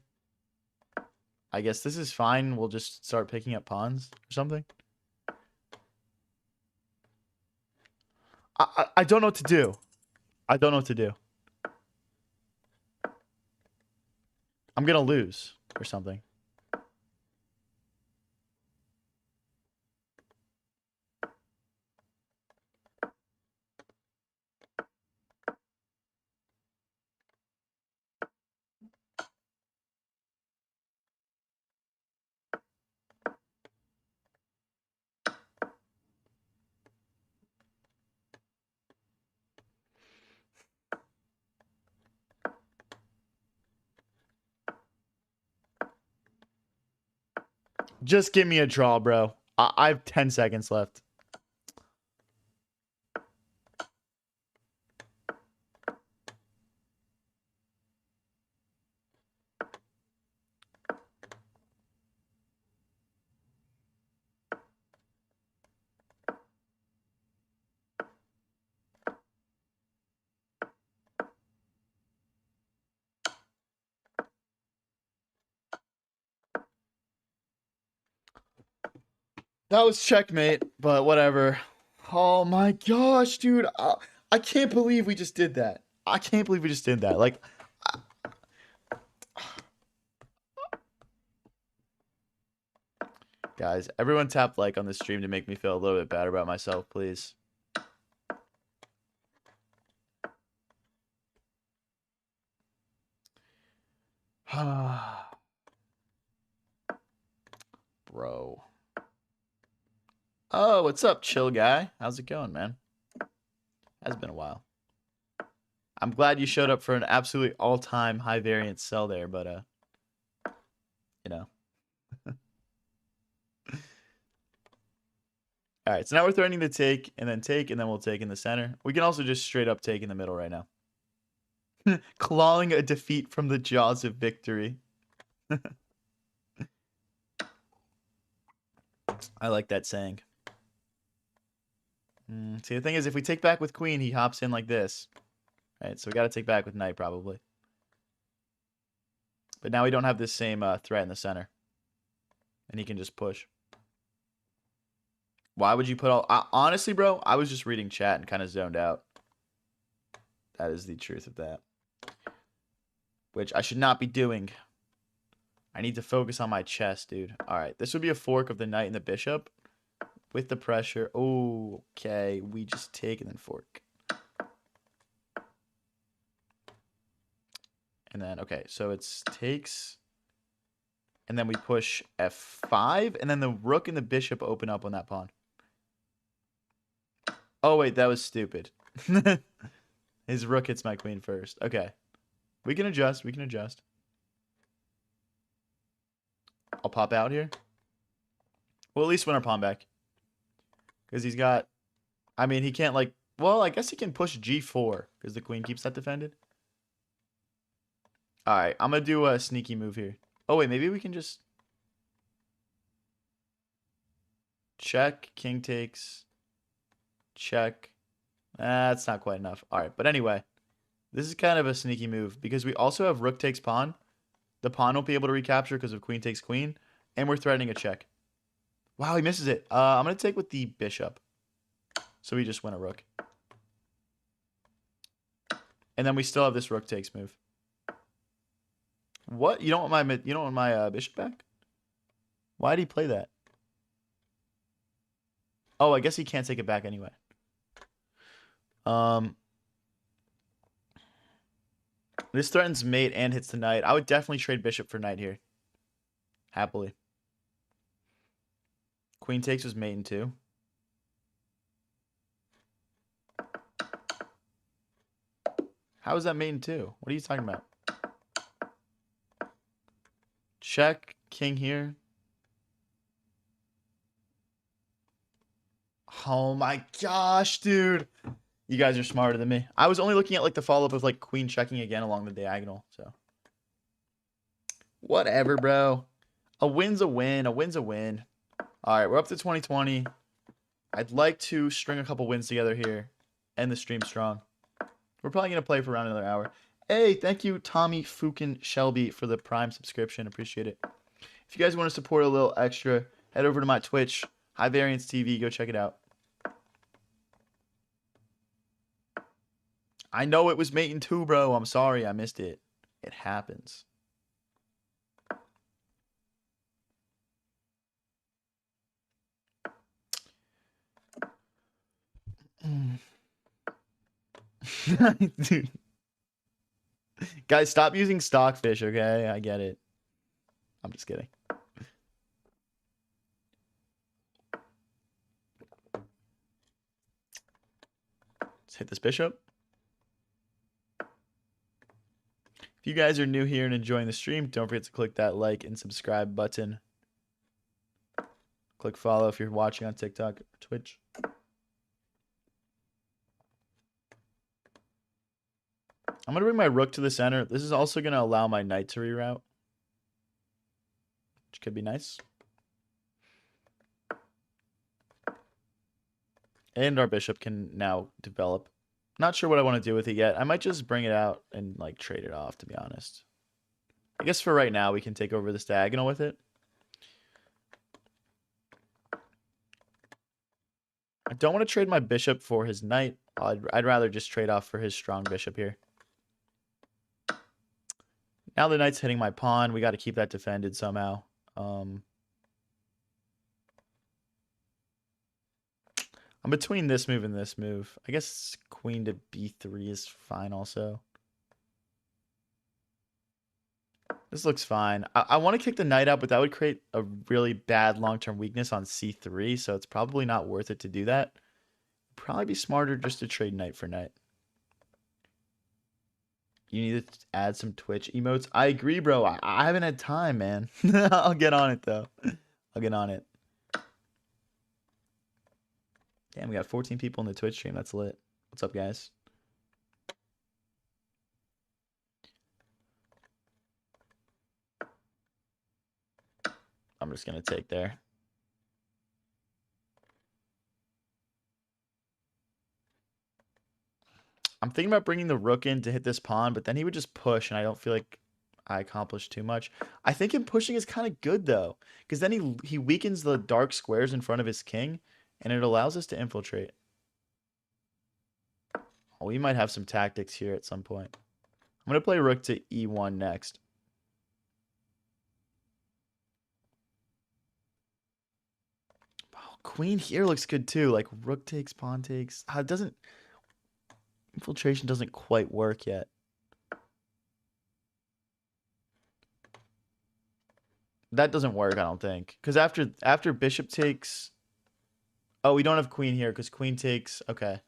I guess this is fine. We'll just start picking up pawns or something. I don't know what to do. I don't know what to do. I'm gonna lose or something. Just give me a draw, bro. I have 10 seconds left. That was checkmate, but whatever. Oh my gosh, dude. I can't believe we just did that. I can't believe we just did that. Like, guys, everyone tap like on the stream to make me feel a little bit better about myself, please. Bro. Oh, what's up, chill guy? How's it going, man? Has been a while. I'm glad you showed up for an absolutely all-time high variance sell there, but you know. All right, so now we're threatening to take, and then we'll take in the center. We can also just straight up take in the middle right now. Clawing a defeat from the jaws of victory. I like that saying. See, the thing is, if we take back with queen, he hops in like this. Right, so we got to take back with knight, probably. But now we don't have this same threat in the center. And he can just push. Why would you put all... honestly, bro, I was just reading chat and kind of zoned out. That is the truth of that. Which I should not be doing. I need to focus on my chess, dude. All right, this would be a fork of the knight and the bishop. With the pressure. Oh, okay. We just take and then fork. And then, okay, so it's takes... And then we push f5, and then the rook and the bishop open up on that pawn. Oh, wait, that was stupid. His rook hits my queen first. Okay. We can adjust. We can adjust. I'll pop out here. We'll at least win our pawn back. Because he's got... I mean, he can't, like... Well, I guess he can push g4, because the queen keeps that defended. Alright, I'm going to do a sneaky move here. Oh, wait, maybe we can just... Check, king takes... Check. That's not quite enough. All right, but anyway, this is kind of a sneaky move because we also have rook takes pawn. The pawn won't be able to recapture because of queen takes queen, and we're threatening a check. Wow, he misses it. I'm going to take with the bishop. So we just win a rook. And then we still have this rook takes move. What? You don't want my bishop back? Why did he play that? Oh, I guess he can't take it back anyway. This threatens mate and hits the knight. I would definitely trade bishop for knight here. Happily. Queen takes was mate in 2. How is that mate in 2? What are you talking about? Check, king here. Oh my gosh, dude. You guys are smarter than me. I was only looking at like the follow-up of like queen checking again along the diagonal, so. Whatever, bro. A win's a win. A win's a win. All right, we're up to 2020. I'd like to string a couple wins together here. End the stream strong. We're probably going to play for around another hour. Hey, thank you, Tommy Fukin Shelby, for the Prime subscription. Appreciate it. If you guys want to support a little extra, head over to my Twitch, High Variance TV. Go check it out. I know it was mate in 2, bro. I'm sorry I missed it. It happens. Dude. Guys, stop using stockfish, okay? I get it. I'm just kidding. Let's hit this bishop. If you guys are new here and enjoying the stream, don't forget to click that like and subscribe button. Click follow if you're watching on TikTok or Twitch. I'm going to bring my rook to the center. This is also going to allow my knight to reroute, which could be nice. And our bishop can now develop. Not sure what I want to do with it yet. I might just bring it out and like trade it off, to be honest. I guess for right now, we can take over this diagonal with it. I don't want to trade my bishop for his knight. I'd rather just trade off for his strong bishop here. Now the knight's hitting my pawn. We got to keep that defended somehow. I'm between this move and this move. I guess queen to b3 is fine also. This looks fine. I want to kick the knight out, but that would create a really bad long-term weakness on c3, so it's probably not worth it to do that. Probably be smarter just to trade knight for knight. You need to add some Twitch emotes. I agree, bro. I haven't had time, man. I'll get on it, though. I'll get on it. Damn, we got 14 people in the Twitch stream. That's lit. What's up, guys? I'm just going to take there. I'm thinking about bringing the rook in to hit this pawn, but then he would just push, and I don't feel like I accomplished too much. I think him pushing is kind of good though, because then he weakens the dark squares in front of his king, and it allows us to infiltrate. Oh, we might have some tactics here at some point. I'm gonna play rook to e1 next. Oh, queen here looks good too. Like rook takes, pawn takes. It doesn't infiltration doesn't quite work yet. That doesn't work, I don't think. Because after bishop takes... Oh, we don't have queen here because queen takes... Okay.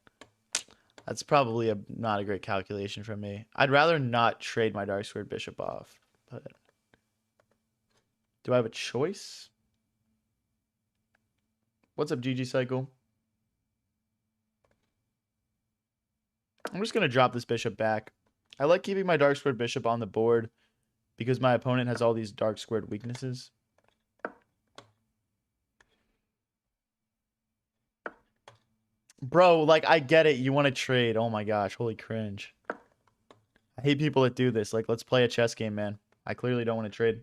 That's probably not a great calculation from me. I'd rather not trade my dark squared bishop off. But do I have a choice? What's up, GG Cycle? I'm just going to drop this bishop back. I like keeping my dark squared bishop on the board because my opponent has all these dark squared weaknesses. Bro, like, I get it. You want to trade. Oh my gosh. Holy cringe. I hate people that do this. Like, let's play a chess game, man. I clearly don't want to trade.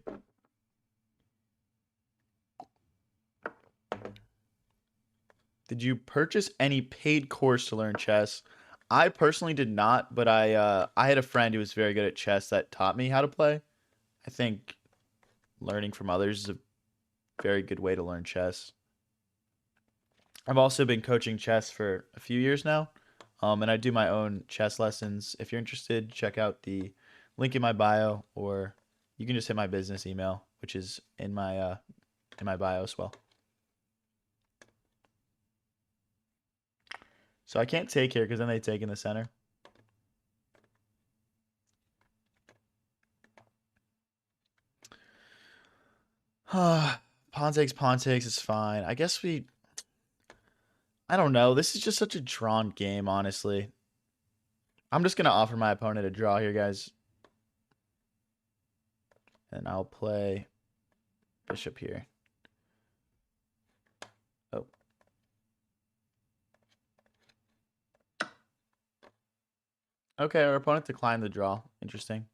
Did you purchase any paid course to learn chess? I personally did not, but I had a friend who was very good at chess that taught me how to play. I think learning from others is a very good way to learn chess. I've also been coaching chess for a few years now, and I do my own chess lessons. If you're interested, check out the link in my bio, or you can just hit my business email, which is in my bio as well. So I can't take here because then they take in the center. Pawn takes is fine. I guess I don't know. This is just such a drawn game, honestly. I'm just going to offer my opponent a draw here, guys. And I'll play bishop here. Oh. Okay, our opponent declined the draw. Interesting.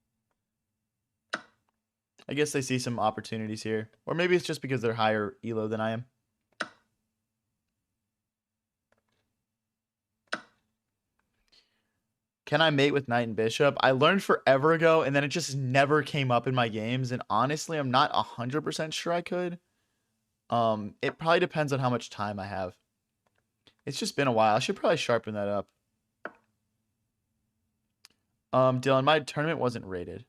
I guess they see some opportunities here. Or maybe it's just because they're higher elo than I am. Can I mate with knight and bishop? I learned forever ago, and then it just never came up in my games. And honestly, I'm not 100% sure I could. It probably depends on how much time I have. It's just been a while. I should probably sharpen that up. Dylan, my tournament wasn't rated.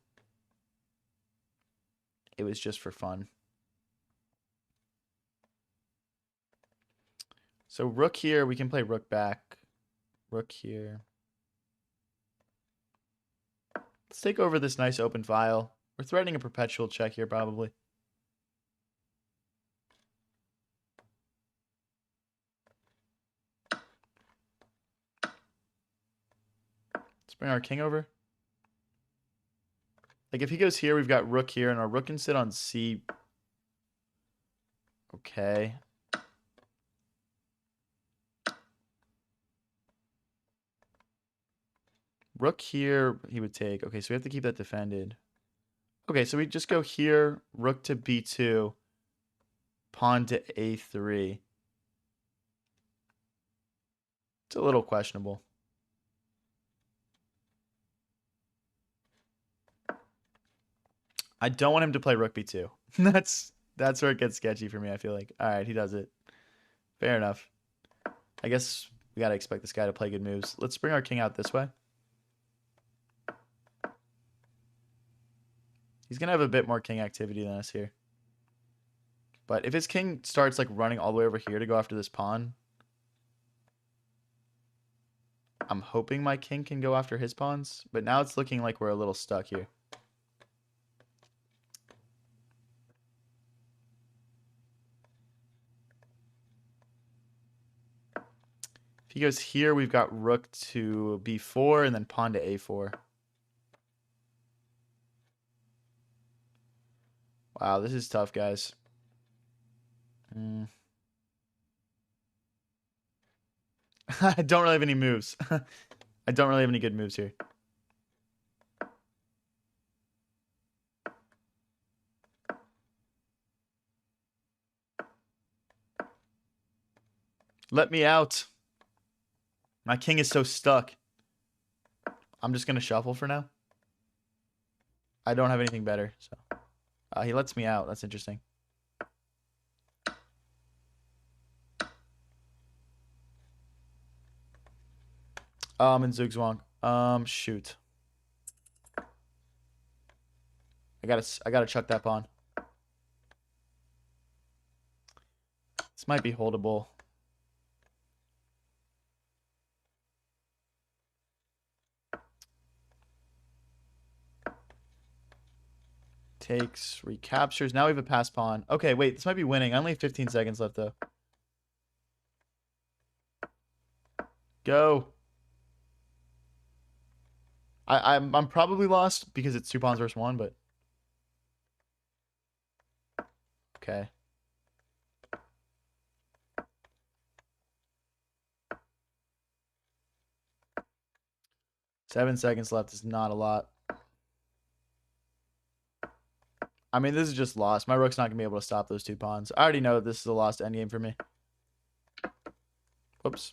It was just for fun. So rook here, we can play rook back. Rook here. Let's take over this nice open file. We're threatening a perpetual check here, probably. Let's bring our king over. Like, if he goes here, we've got rook here, and our rook can sit on c. Okay. Rook here, he would take. Okay, so we have to keep that defended. Okay, so we just go here, rook to b2, pawn to a3. It's a little questionable. I don't want him to play rook b2. That's where it gets sketchy for me, I feel like. All right, he does it. Fair enough. I guess we got to expect this guy to play good moves. Let's bring our king out this way. He's going to have a bit more king activity than us here. But if his king starts like running all the way over here to go after this pawn, I'm hoping my king can go after his pawns. But now it's looking like we're a little stuck here. If he goes here, we've got rook to b4 and then pawn to a4. Wow, this is tough, guys. I don't really have any moves. I don't really have any good moves here. Let me out. My king is so stuck. I'm just going to shuffle for now. I don't have anything better, so. He lets me out. That's interesting. I'm in Zugzwang. Shoot. I gotta chuck that pawn. This might be holdable. Takes, recaptures. Now we have a pass pawn. Okay, wait, this might be winning. I only have 15 seconds left though. Go. I'm probably lost because it's 2 pawns versus 1, but okay. Seven seconds left is not a lot. I mean, this is just lost. My rook's not going to be able to stop those 2 pawns. I already know this is a lost endgame for me. Whoops.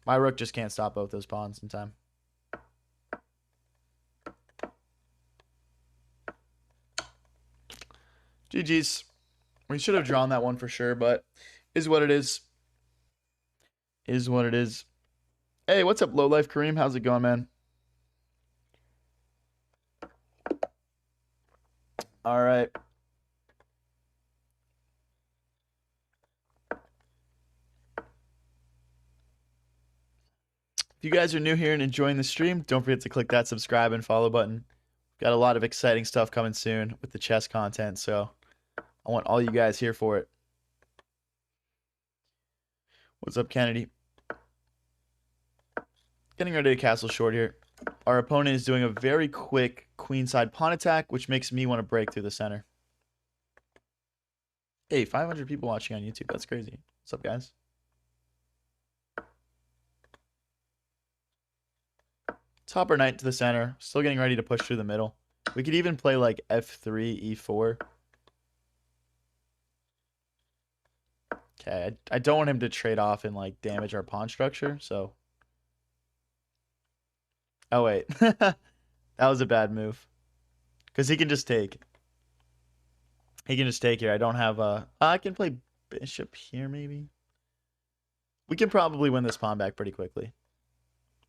My rook just can't stop both those pawns in time. GG's. We should have drawn that one for sure, but is what it is. Is what it is. Hey, what's up, Low Life Kareem? How's it going, man? All right. If you guys are new here and enjoying the stream, don't forget to click that subscribe and follow button. Got a lot of exciting stuff coming soon with the chess content, so I want all you guys here for it. What's up, Kennedy? Getting ready to castle short here. Our opponent is doing a very quick queenside pawn attack, which makes me want to break through the center. Hey, 500 people watching on YouTube. That's crazy. What's up, guys? Topper knight to the center. Still getting ready to push through the middle. We could even play like f3, e4. Okay, I don't want him to trade off and like damage our pawn structure, so. Oh, wait. That was a bad move. Because he can just take. He can just take here. I don't have a... I can play bishop here, maybe. We can probably win this pawn back pretty quickly.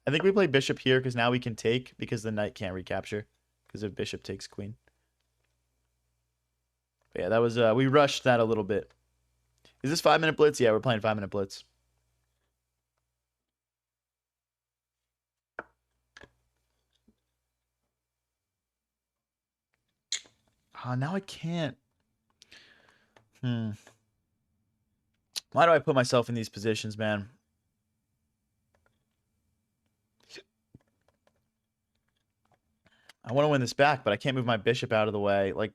I think we play bishop here because now we can take because the knight can't recapture. Because if bishop takes queen. But yeah, that was... we rushed that a little bit. Is this 5-minute blitz? Yeah, we're playing 5-minute blitz. Now I can't. Why do I put myself in these positions, man? I want to win this back, but I can't move my bishop out of the way. Like,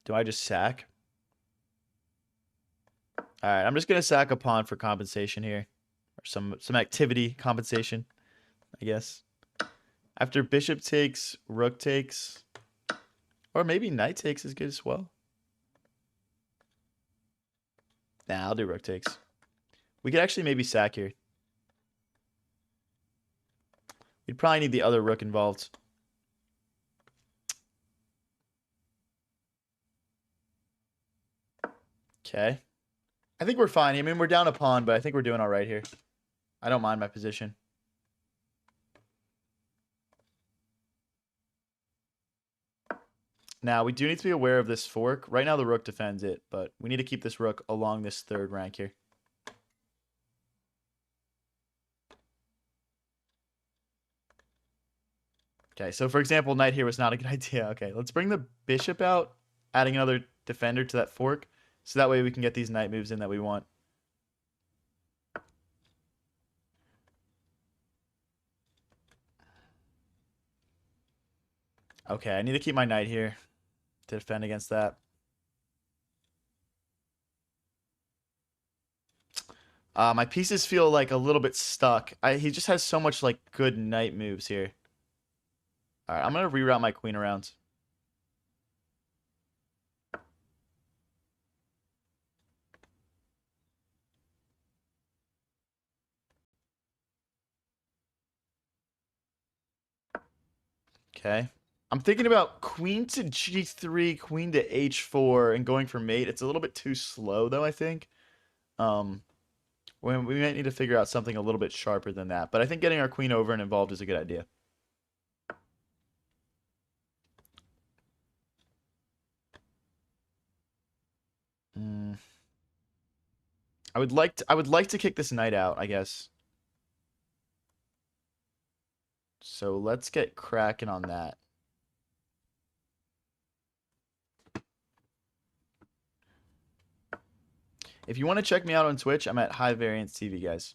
do I just sack? All right, I'm just going to sack a pawn for compensation here. Or some activity compensation, I guess. After bishop takes, rook takes. Or maybe knight takes is good as well. Nah, I'll do rook takes. We could actually maybe sack here. We'd probably need the other rook involved. Okay. I think we're fine. I mean, we're down a pawn, but I think we're doing all right here. I don't mind my position. Now, we do need to be aware of this fork. Right now, the rook defends it, but we need to keep this rook along this third rank here. Okay, so for example, knight here was not a good idea. Okay, let's bring the bishop out, adding another defender to that fork, so that way we can get these knight moves in that we want. Okay, I need to keep my knight here to defend against that. My pieces feel like a little bit stuck. He just has so much like good knight moves here. All right, I'm gonna reroute my queen around. Okay. I'm thinking about queen to g3, queen to h4, and going for mate. It's a little bit too slow, though, I think. Um, we might need to figure out something a little bit sharper than that. But I think getting our queen over and involved is a good idea. Mm. I would like to kick this knight out, I guess. So let's get cracking on that. If you want to check me out on Twitch, I'm at High Variance TV, guys.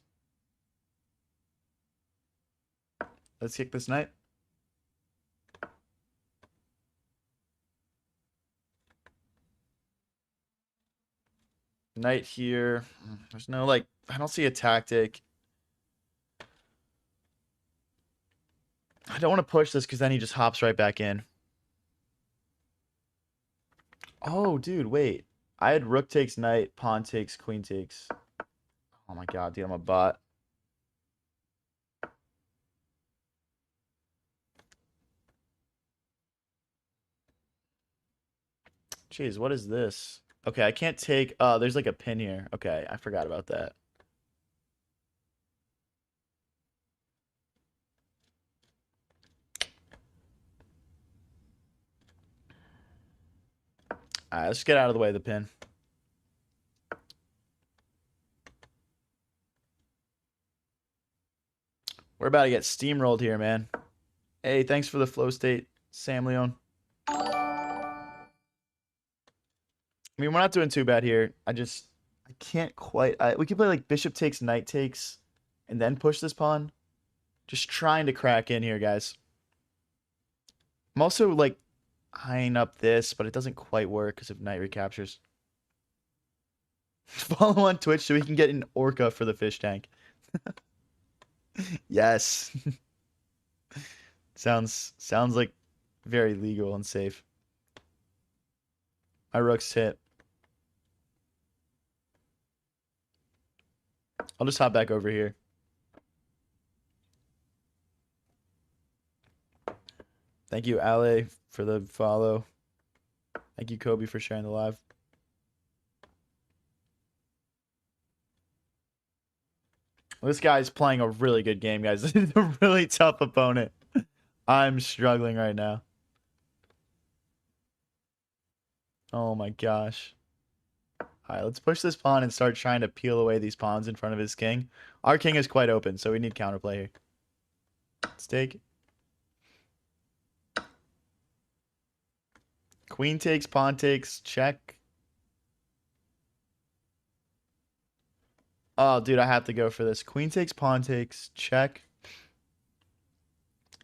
Let's kick this knight. Knight here. There's no, like, I don't see a tactic. I don't want to push this because then he just hops right back in. Oh, dude, wait. I had rook takes knight, pawn takes, queen takes. Oh my god, dude, I'm a bot. Jeez, what is this? Okay, I can't take... Oh, there's like a pin here. Okay, I forgot about that. Alright, let's get out of the way of the pin. We're about to get steamrolled here, man. Hey, thanks for the flow state, Sam Leon. I mean, we're not doing too bad here. I can't quite... we could play like bishop takes, knight takes, and then push this pawn. Just trying to crack in here, guys. I'm also, like, eyeing up this, but it doesn't quite work because of knight recaptures. Follow on Twitch so we can get an orca for the fish tank. Yes. Sounds like very legal and safe. My rook's hit. I'll just hop back over here. Thank you, Ale, for the follow. Thank you, Kobe, for sharing the live. This guy's playing a really good game, guys. This is a really tough opponent. I'm struggling right now. Oh my gosh. Alright, let's push this pawn and start trying to peel away these pawns in front of his king. Our king is quite open, so we need counterplay here. Let's take. Queen takes, pawn takes, check. Oh, dude, I have to go for this. Queen takes, pawn takes, check.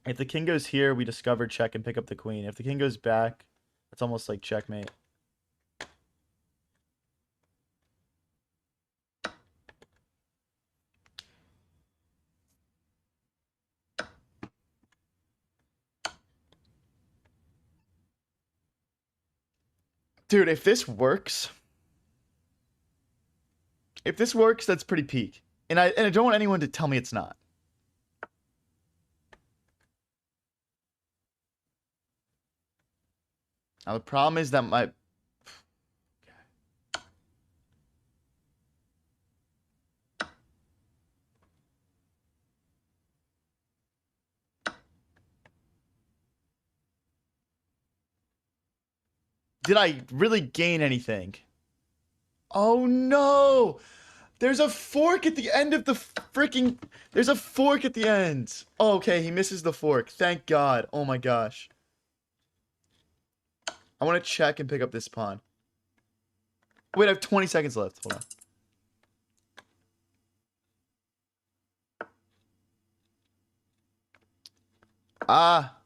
If the king goes here, we discover check and pick up the queen. If the king goes back, it's almost like checkmate. Dude, if this works, that's pretty peak. And I don't want anyone to tell me it's not. Now the problem is that my did I really gain anything? Oh no! There's a fork at the end of the freaking... There's a fork at the end. Oh, okay, he misses the fork. Thank God. Oh my gosh. I want to check and pick up this pawn. Wait, I have 20 seconds left. Hold on. Ah.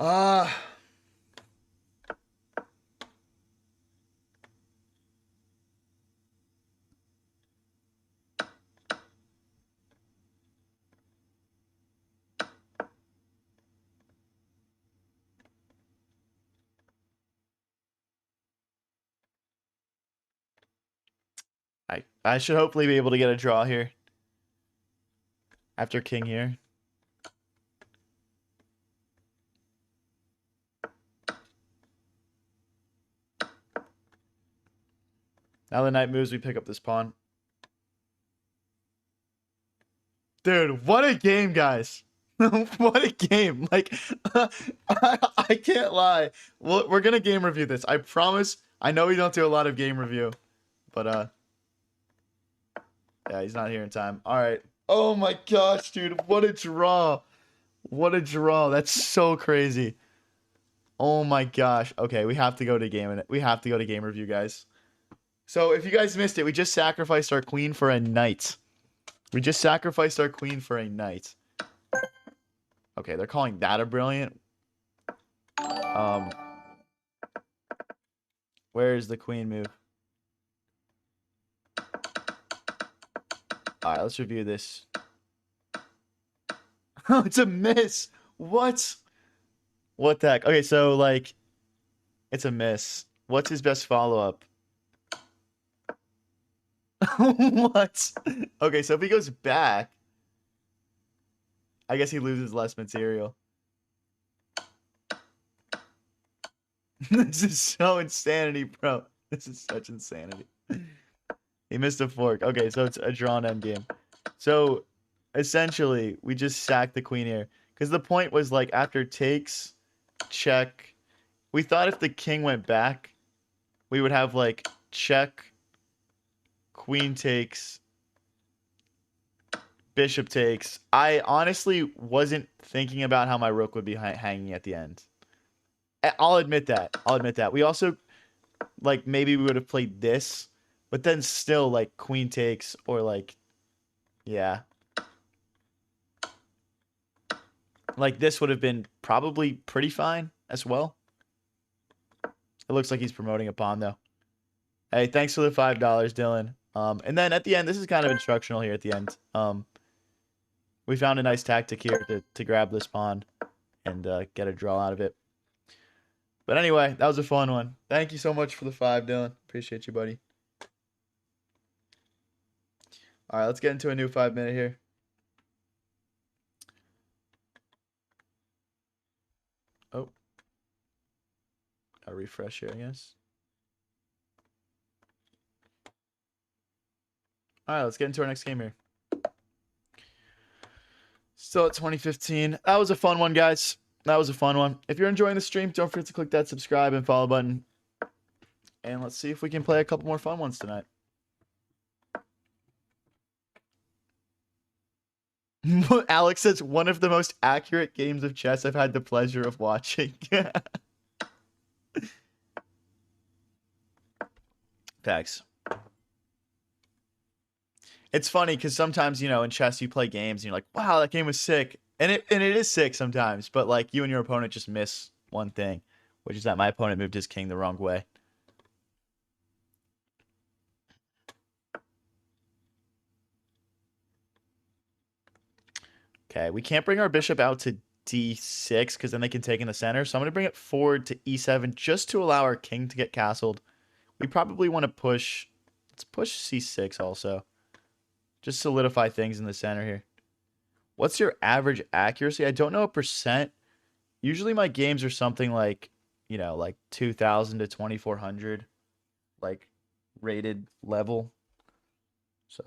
Ah. I should hopefully be able to get a draw here. After king here. Now the knight moves, we pick up this pawn. Dude, what a game, guys. What a game. Like, I can't lie. We're going to game review this. I promise. I know we don't do a lot of game review. But, yeah, he's not here in time. All right. Oh, my gosh, dude. What a draw. What a draw. That's so crazy. Oh, my gosh. Okay, we have to go to game. We have to go to game review, guys. So, if you guys missed it, we just sacrificed our queen for a knight. We just sacrificed our queen for a knight. Okay, they're calling that a brilliant. Where is the queen move? All right, let's review this. Oh, it's a miss. What? What the heck? Okay, so like, it's a miss. What's his best follow-up? What? Okay, so if he goes back, I guess he loses less material. This is so insanity, bro. This is such insanity. He missed a fork. Okay, so it's a drawn endgame. So essentially, we just sack the queen here. Because the point was like after takes, check. We thought if the king went back, we would have like check, queen takes, bishop takes. I honestly wasn't thinking about how my rook would be hanging at the end. I'll admit that. I'll admit that. We also, like, maybe we would have played this, but then still, like, queen takes or, like, yeah. Like, this would have been probably pretty fine as well. It looks like he's promoting a pawn, though. Hey, thanks for the $5, Dylan. And then at the end, this is kind of instructional here at the end. We found a nice tactic here to grab this pawn and get a draw out of it. But anyway, that was a fun one. Thank you so much for the 5, Dylan. Appreciate you, buddy. All right, let's get into a new 5-minute here. Oh. I'll refresh here, I guess. All right, let's get into our next game here. Still at 2015. That was a fun one, guys. That was a fun one. If you're enjoying the stream, don't forget to click that subscribe and follow button. And let's see if we can play a couple more fun ones tonight. Alex says, one of the most accurate games of chess I've had the pleasure of watching. Facts. It's funny because sometimes, you know, in chess you play games and you're like, wow, that game was sick. And it is sick sometimes, but like you and your opponent just miss one thing, which is that my opponent moved his king the wrong way. Okay, we can't bring our bishop out to d6 because then they can take in the center. So I'm going to bring it forward to e7 just to allow our king to get castled. We probably want to push. Let's push c6 also. Just solidify things in the center here. What's your average accuracy? I don't know a percent. Usually my games are something like, you know, like 2,000 to 2,400, like rated level. So.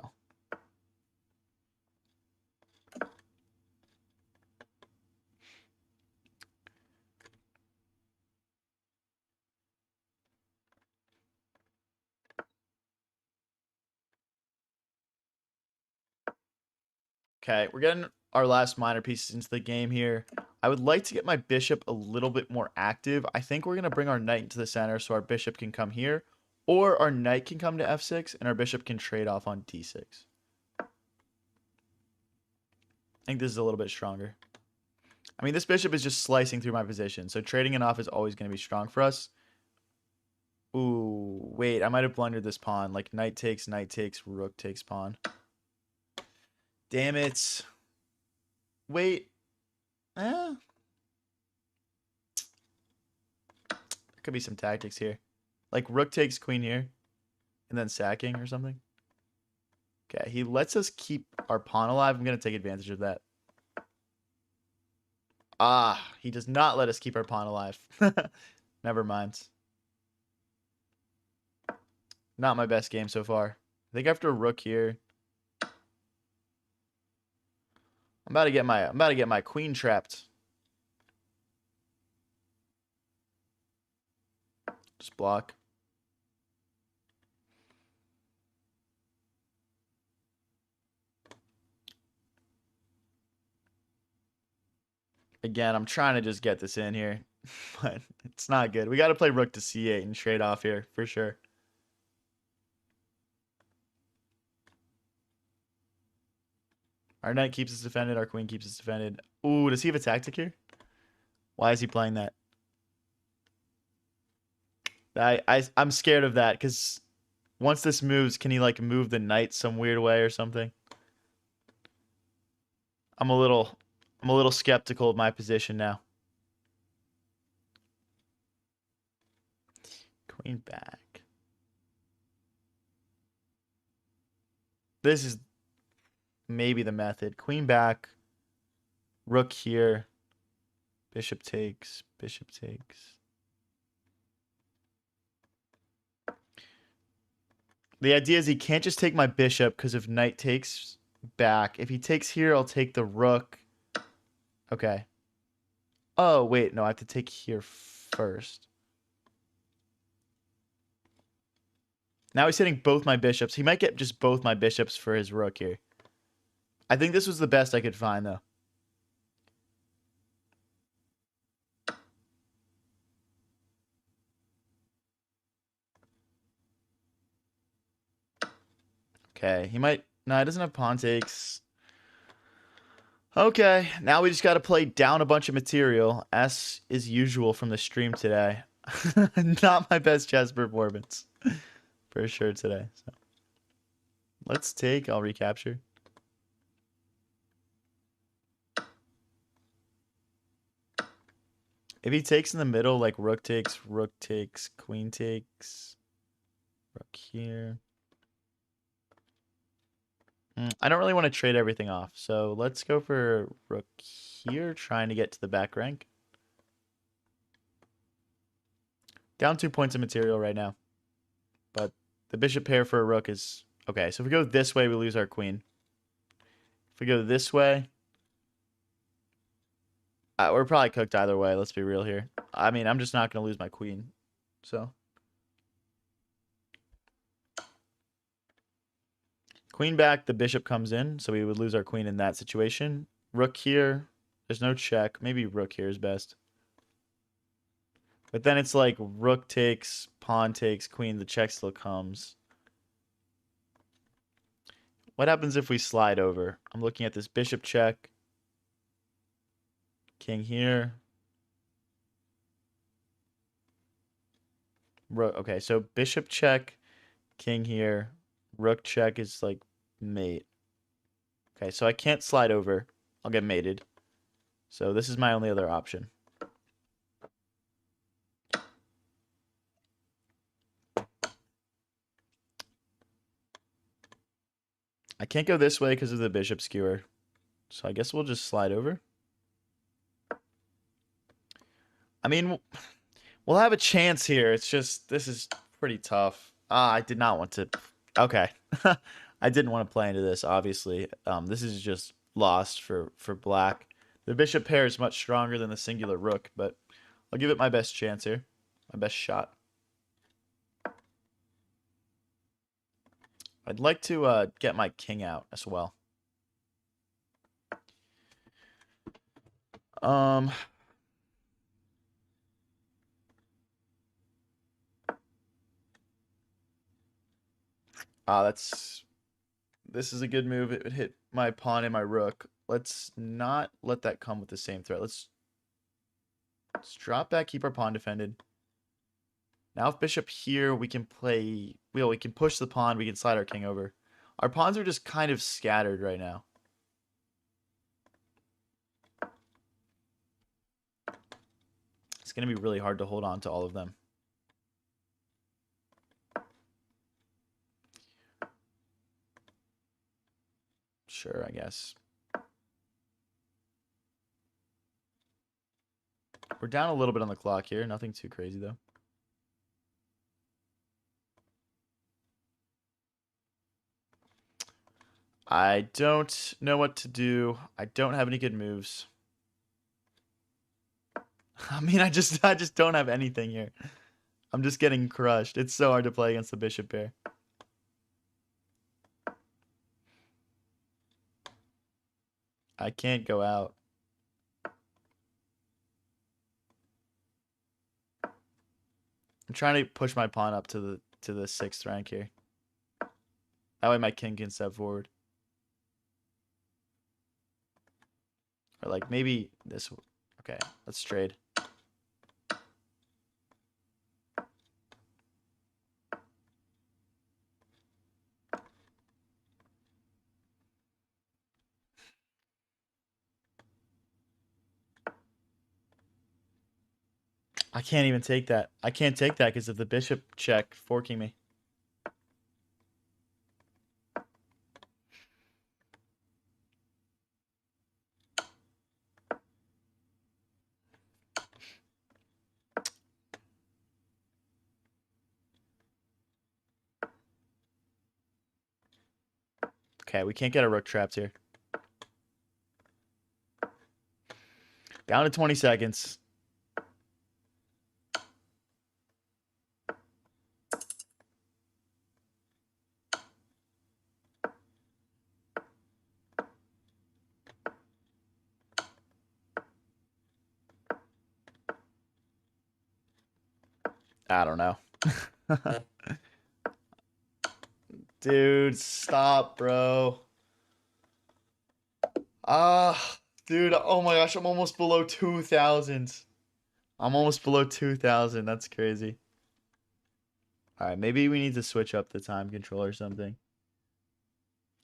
Okay, we're getting our last minor pieces into the game here. I would like to get my bishop a little bit more active. I think we're going to bring our knight into the center so our bishop can come here. Or our knight can come to f6 and our bishop can trade off on d6. I think this is a little bit stronger. I mean, this bishop is just slicing through my position, so trading it off is always going to be strong for us. Ooh, wait, I might have blundered this pawn. Like, knight takes, rook takes pawn. Damn it. Wait. There could be some tactics here. Like, rook takes queen here, and then sacking or something. Okay, he lets us keep our pawn alive. I'm going to take advantage of that. Ah, he does not let us keep our pawn alive. Never mind. Not my best game so far. I think after rook here, I'm about to get my queen trapped. Just block. Again, I'm trying to just get this in here, but it's not good. We got to play rook to c8 and trade off here for sure. Our knight keeps us defended. Our queen keeps us defended. Ooh, does he have a tactic here? Why is he playing that? I'm scared of that because once this moves, can he like move the knight some weird way or something? I'm a little skeptical of my position now. Queen back. This is maybe the method. Queen back. Rook here. Bishop takes. Bishop takes. The idea is he can't just take my bishop because if knight takes back. If he takes here, I'll take the rook. Okay. Oh, wait. No, I have to take here first. Now he's hitting both my bishops. He might get just both my bishops for his rook here. I think this was the best I could find, though. Okay, he might... No, he doesn't have pawn takes. Okay, now we just got to play down a bunch of material, as is usual from the stream today. Not my best chess performance, for sure today. So let's take. I'll recapture. If he takes in the middle, like rook takes, queen takes, rook here. I don't really want to trade everything off, so let's go for rook here, trying to get to the back rank. Down 2 points of material right now, but the bishop pair for a rook is... Okay, so if we go this way, we lose our queen. If we go this way... we're probably cooked either way, let's be real here. I mean, I'm just not going to lose my queen, so... Queen back, the bishop comes in, so we would lose our queen in that situation. Rook here, there's no check. Maybe rook here is best. But then it's like rook takes, pawn takes, queen, the check still comes. What happens if we slide over? I'm looking at this bishop check. King here. Okay, so bishop check, king here. Rook check is like mate. Okay, so I can't slide over. I'll get mated. So this is my only other option. I can't go this way because of the bishop skewer. So I guess we'll just slide over. I mean, we'll have a chance here. It's just, this is pretty tough. I did not want to. Okay. I didn't want to play into this, obviously. This is just lost for black. The bishop pair is much stronger than the singular rook, but I'll give it my best chance here. My best shot. I'd like to get my king out as well. This is a good move. It would hit my pawn and my rook. Let's not let that come with the same threat. Let's Let's drop back, keep our pawn defended. Now if bishop here, we can play... Well, we can push the pawn, we can slide our king over. Our pawns are just kind of scattered right now. It's going to be really hard to hold on to all of them. Sure, I guess. We're down a little bit on the clock here. Nothing too crazy, though. I don't know what to do. I don't have any good moves. I mean, I just don't have anything here. I'm just getting crushed. It's so hard to play against the bishop pair. I can't go out. I'm trying to push my pawn up to the 6th rank here. That way my king can step forward. Or like maybe this. Okay, let's trade. I can't even take that. I can't take that because of the bishop check forking me. Okay, we can't get a rook trapped here. Down to 20 seconds. I don't know. Dude, stop, bro. Dude, oh my gosh, I'm almost below 2,000. I'm almost below 2,000. That's crazy. All right, maybe we need to switch up the time control or something.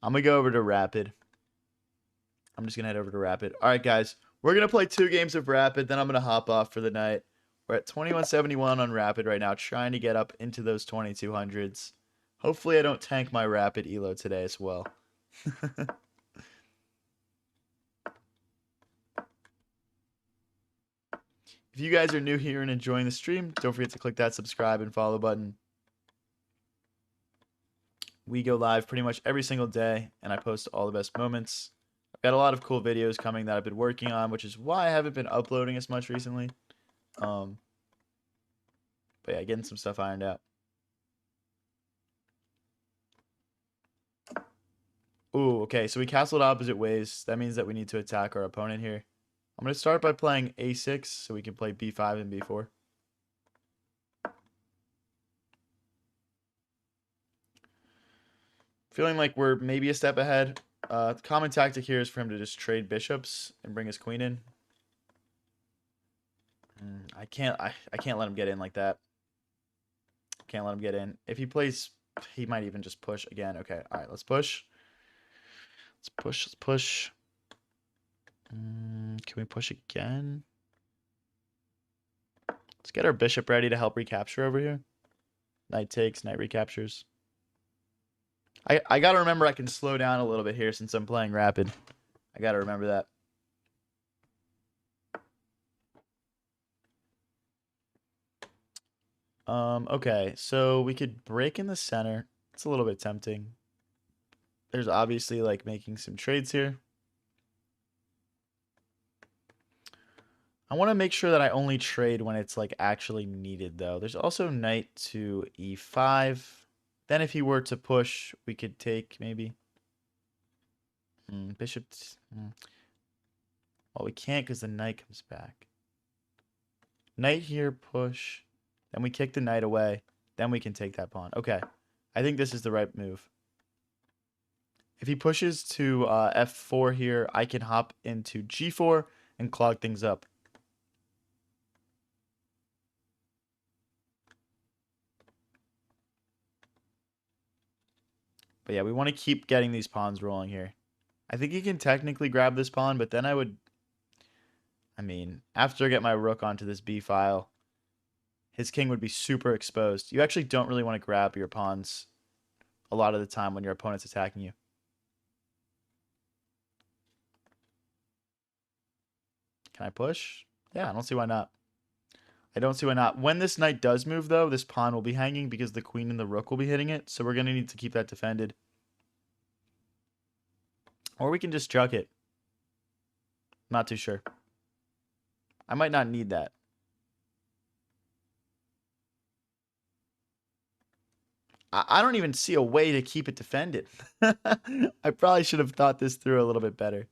I'm going to go over to Rapid. I'm just going to head over to Rapid. All right, guys. We're going to play 2 games of Rapid, then I'm going to hop off for the night. We're at 2171 on Rapid right now, trying to get up into those 2200s. Hopefully I don't tank my Rapid elo today as well. If you guys are new here and enjoying the stream, don't forget to click that subscribe and follow button. We go live pretty much every single day, and I post all the best moments. I've got a lot of cool videos coming that I've been working on, which is why I haven't been uploading as much recently. But yeah, getting some stuff ironed out. Ooh, okay, so we castled opposite ways. That means that we need to attack our opponent here. I'm going to start by playing a6 so we can play b5 and b4. Feeling like we're maybe a step ahead. The common tactic here is for him to just trade bishops and bring his queen in. I can't let him get in like that. Can't let him get in. If he plays, he might even just push again. Okay, all right, let's push. Let's push, let's push. Can we push again? Let's get our bishop ready to help recapture over here. Knight takes, knight recaptures. I gotta remember I can slow down a little bit here since I'm playing Rapid. I gotta remember that. Okay, so we could break in the center. It's a little bit tempting. There's obviously like making some trades here. I want to make sure that I only trade when it's like actually needed though. There's also knight to e5. Then if he were to push, we could take maybe. Bishop. Well, we can't because the knight comes back. Knight here, push. Then we kick the knight away. Then we can take that pawn. Okay. I think this is the right move. If he pushes to f4 here, I can hop into g4 and clog things up. But yeah, we want to keep getting these pawns rolling here. I think he can technically grab this pawn, but then I mean, after I get my rook onto this b file, his king would be super exposed. You actually don't really want to grab your pawns a lot of the time when your opponent's attacking you. Can I push? Yeah, I don't see why not. I don't see why not. When this knight does move, though, this pawn will be hanging because the queen and the rook will be hitting it. So we're going to need to keep that defended. Or we can just chuck it. Not too sure. I might not need that. I don't even see a way to keep it defended. I probably should have thought this through a little bit better.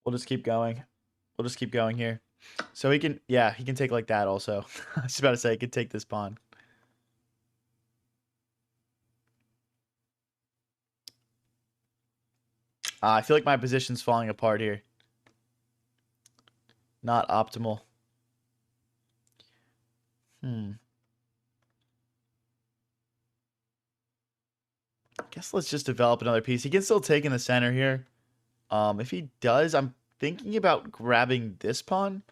We'll just keep going. We'll just keep going here. So he can, yeah, he can take like that also. I was about to say he could take this pawn. I feel like my position's falling apart here. Not optimal. Guess let's just develop another piece. He can still take in the center here. If he does, I'm thinking about grabbing this pawn.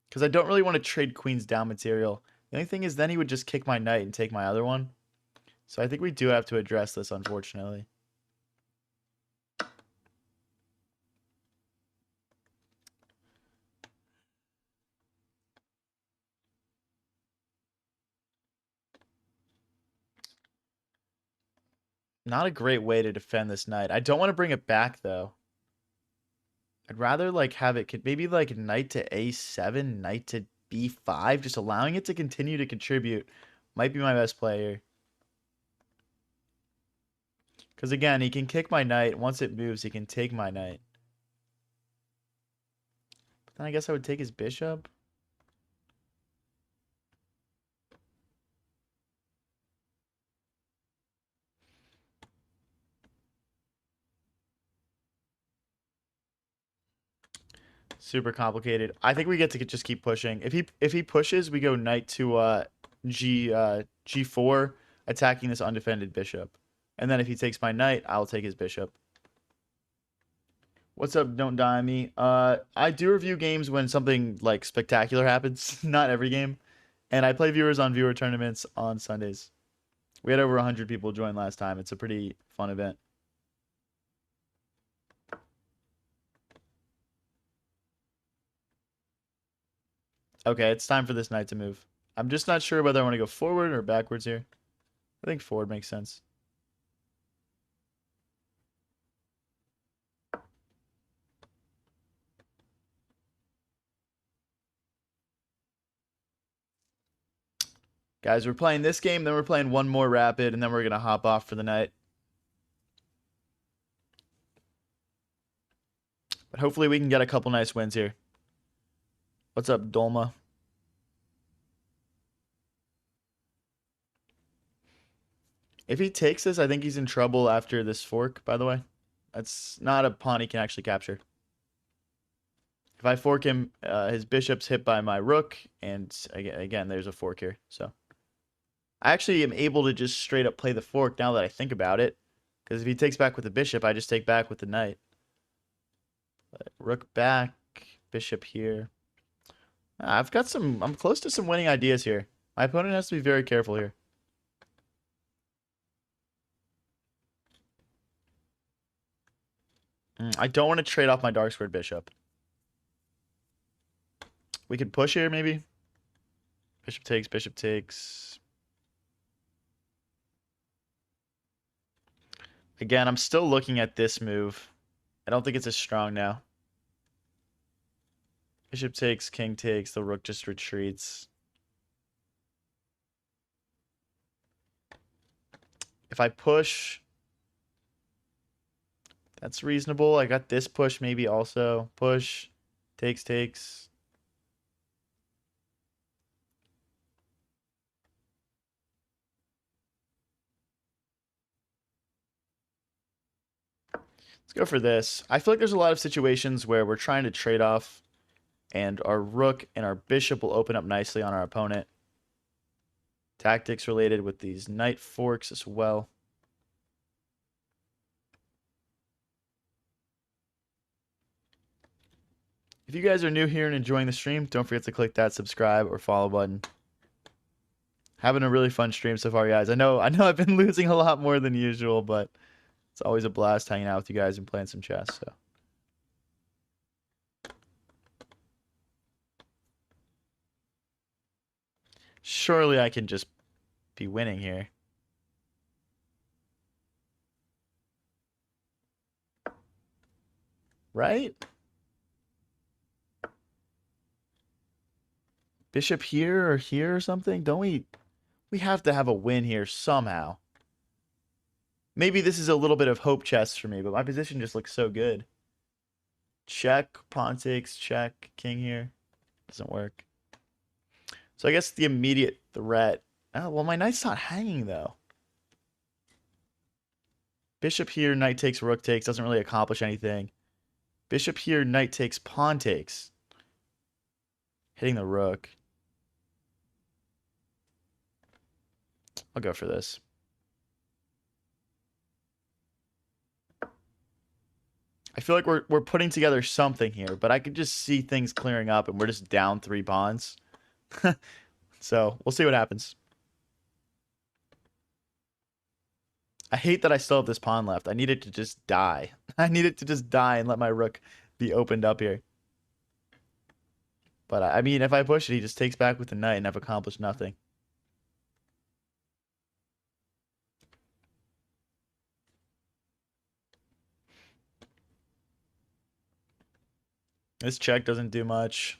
Because I don't really want to trade queens down material. The only thing is then he would just kick my knight and take my other one. So I think we do have to address this, unfortunately. Not a great way to defend this knight. I don't want to bring it back, though. I'd rather, like, have it... Maybe, like, knight to a7, knight to b5. Just allowing it to continue to contribute might be my best play here. Because, again, he can kick my knight. Once it moves, he can take my knight. But then I guess I would take his bishop. Super complicated. I think we get to just keep pushing. If he pushes, we go knight to g4, attacking this undefended bishop. And then if he takes my knight, I'll take his bishop. What's up, Don't Die on Me? I do review games when something like spectacular happens. Not every game. And I play viewers on viewer tournaments on Sundays. We had over 100 people join last time. It's a pretty fun event. Okay, it's time for this knight to move. I'm just not sure whether I want to go forward or backwards here. I think forward makes sense. Guys, we're playing this game, then we're playing one more rapid, and then we're going to hop off for the night. But hopefully we can get a couple nice wins here. What's up, Dolma? If he takes this, I think he's in trouble after this fork, by the way. That's not a pawn he can actually capture. If I fork him, his bishop's hit by my rook, and again, there's a fork here. So I actually am able to just straight up play the fork now that I think about it. Because if he takes back with the bishop, I just take back with the knight. But rook back, bishop here. I'm close to some winning ideas here. My opponent has to be very careful here. I don't want to trade off my dark squared bishop. We could push here, maybe. Bishop takes, bishop takes. Again, I'm still looking at this move. I don't think it's as strong now. Bishop takes, king takes, the rook just retreats. If I push, that's reasonable. I got this push maybe also. Push, takes. Let's go for this. I feel like there's a lot of situations where we're trying to trade off and our rook and our bishop will open up nicely on our opponent. Tactics related with these knight forks as well. If you guys are new here and enjoying the stream, don't forget to click that subscribe or follow button. Having a really fun stream so far, guys. I know I've been losing a lot more than usual, but it's always a blast hanging out with you guys and playing some chess. So surely I can just be winning here. Right? Bishop here or here or something? Don't we have to have a win here somehow. Maybe this is a little bit of hope chess for me, but my position just looks so good. Check, pawn takes, check, king here. Doesn't work. So I guess the immediate threat. Oh, well, my knight's not hanging, though. Bishop here, knight takes, rook takes. Doesn't really accomplish anything. Bishop here, knight takes, pawn takes. Hitting the rook. I'll go for this. I feel like we're putting together something here, but I could just see things clearing up and we're just down 3 pawns. So we'll see what happens. I hate that I still have this pawn left. I need it to just die. I need it to just die and let my rook be opened up here. But I mean, if I push it, he just takes back with the knight and I've accomplished nothing. This check doesn't do much.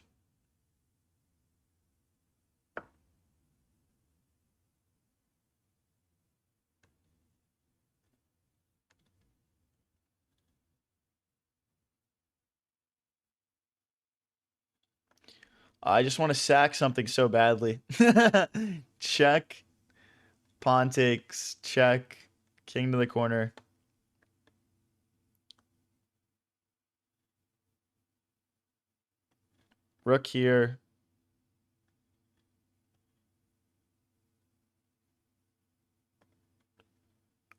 I just want to sack something so badly. Check. Pawn takes. Check. King to the corner. Rook here.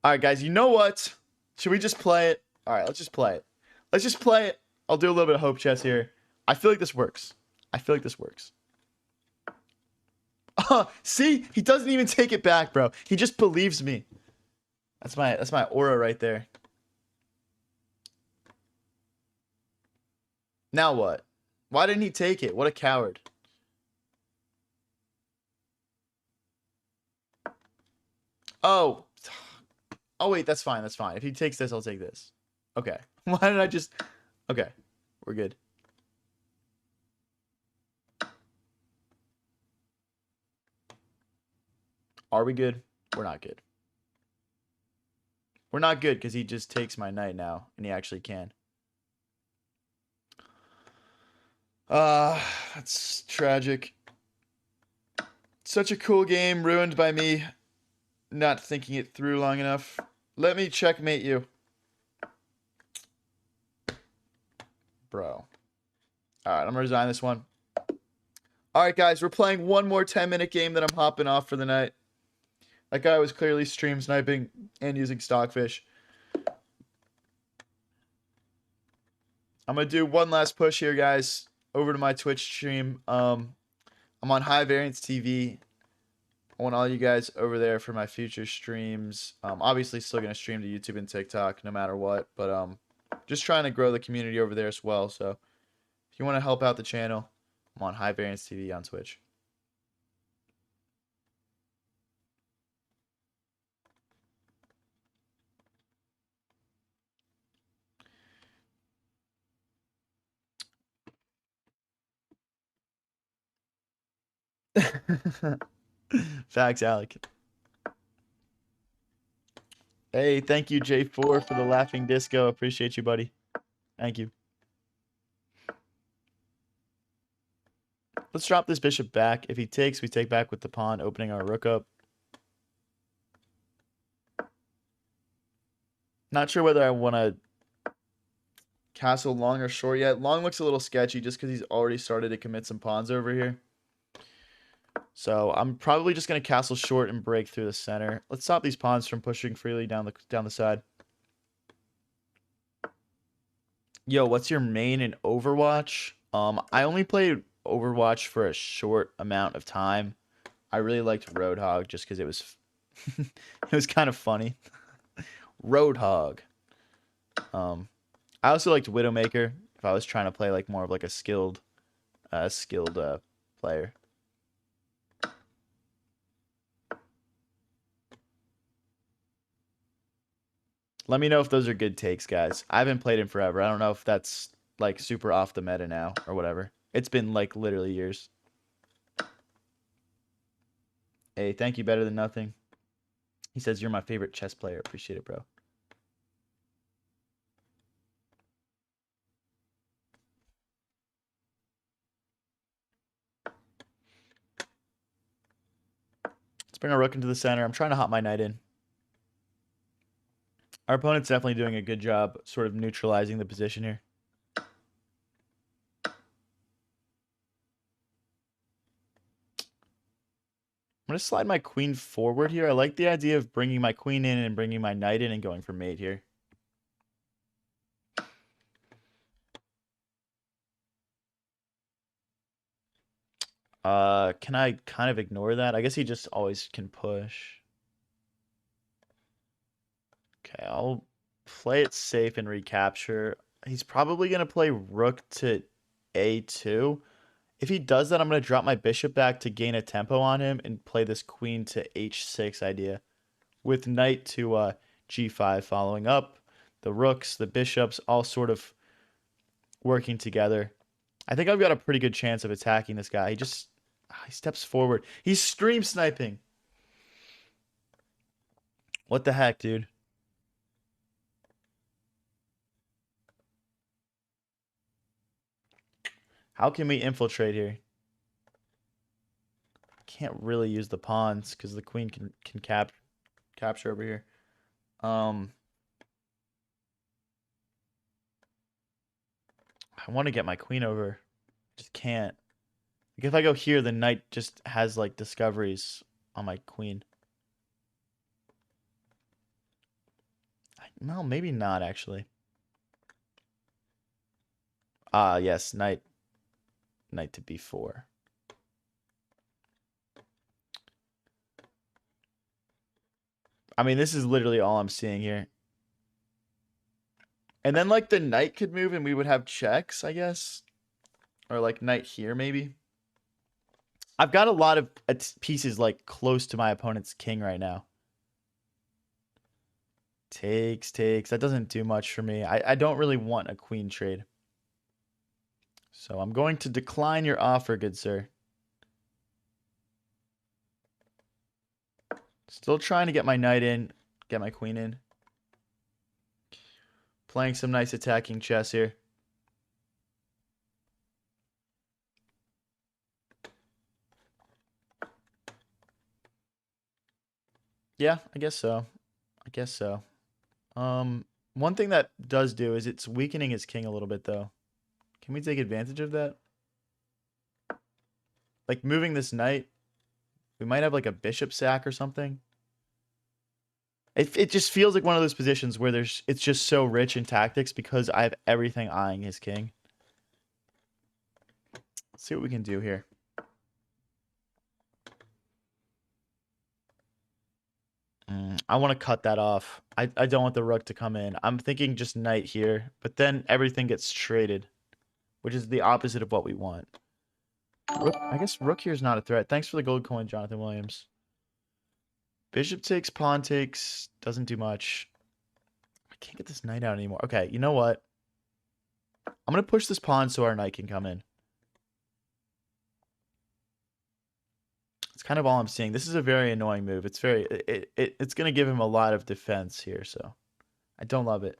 All right, guys, you know what? Should we just play it? All right, let's just play it. Let's just play it. I'll do a little bit of hope chess here. I feel like this works. I feel like this works. See? He doesn't even take it back, bro. He just believes me. That's my aura right there. Now what? Why didn't he take it? What a coward. Oh. Oh, wait, that's fine. That's fine. If he takes this, I'll take this. Okay. Why did I just... Okay. We're good. Are we good? We're not good. We're not good because he just takes my knight now, and he actually can. That's tragic. Such a cool game ruined by me not thinking it through long enough. Let me checkmate you. Bro. Alright, I'm gonna resign this one. Alright, guys, we're playing one more 10-minute game that I'm hopping off for the night. That guy was clearly stream sniping and using Stockfish. I'm gonna do one last push here, guys, over to my Twitch stream. I'm on High Variance TV. I want all you guys over there for my future streams. Obviously still gonna stream to YouTube and TikTok no matter what, but just trying to grow the community over there as well. So if you want to help out the channel, I'm on High Variance TV on Twitch. Facts, Alec. Hey, thank you, J4, for the laughing disco. Appreciate you, buddy. Thank you. Let's drop this bishop back. If he takes, we take back with the pawn, opening our rook up. Not sure whether I want to castle long or short yet. Long looks a little sketchy just because he's already started to commit some pawns over here. So I'm probably just going to castle short and break through the center. Let's stop these pawns from pushing freely down the side. Yo, what's your main in Overwatch? I only played Overwatch for a short amount of time. I really liked Roadhog just because it was it was kind of funny. Roadhog. I also liked Widowmaker if I was trying to play like more of like a skilled player. Let me know if those are good takes, guys. I haven't played in forever. I don't know if that's like super off the meta now or whatever. It's been like literally years. Hey, thank you, better than nothing. He says you're my favorite chess player. Appreciate it, bro. Let's bring our rook into the center. I'm trying to hop my knight in. Our opponent's definitely doing a good job sort of neutralizing the position here. I'm going to slide my queen forward here. I like the idea of bringing my queen in and bringing my knight in and going for mate here. Can I kind of ignore that? I guess he just always can push. Okay, I'll play it safe and recapture. He's probably going to play rook to a2. If he does that, I'm going to drop my bishop back to gain a tempo on him and play this queen to h6 idea. With knight to g5 following up. The rooks, the bishops, all sort of working together. I think I've got a pretty good chance of attacking this guy. He steps forward. He's stream sniping. What the heck, dude? How can we infiltrate here? Can't really use the pawns because the queen can capture over here. I want to get my queen over. Just can't. Like if I go here, the knight just has like discoveries on my queen. No, maybe not actually. Yes, knight to b4. I mean, this is literally all I'm seeing here. And then like the knight could move and we would have checks, I guess. Or like knight here maybe. I've got a lot of pieces like close to my opponent's king right now. Takes. That doesn't do much for me. I don't really want a queen trade. So I'm going to decline your offer, good sir. Still trying to get my knight in, get my queen in. Playing some nice attacking chess here. Yeah, I guess so. One thing that does do is it's weakening his king a little bit, though. Can we take advantage of that? Like moving this knight. We might have like a bishop sack or something. It just feels like one of those positions where it's just so rich in tactics because I have everything eyeing his king. Let's see what we can do here. I want to cut that off. I don't want the rook to come in. I'm thinking just knight here, but then everything gets traded, which is the opposite of what we want. Rook, I guess rook here is not a threat. Thanks for the gold coin, Jonathan Williams. Bishop takes, pawn takes, doesn't do much. I can't get this knight out anymore. Okay, you know what? I'm going to push this pawn so our knight can come in. It's kind of all I'm seeing. This is a very annoying move. It's very it's going to give him a lot of defense here, so I don't love it.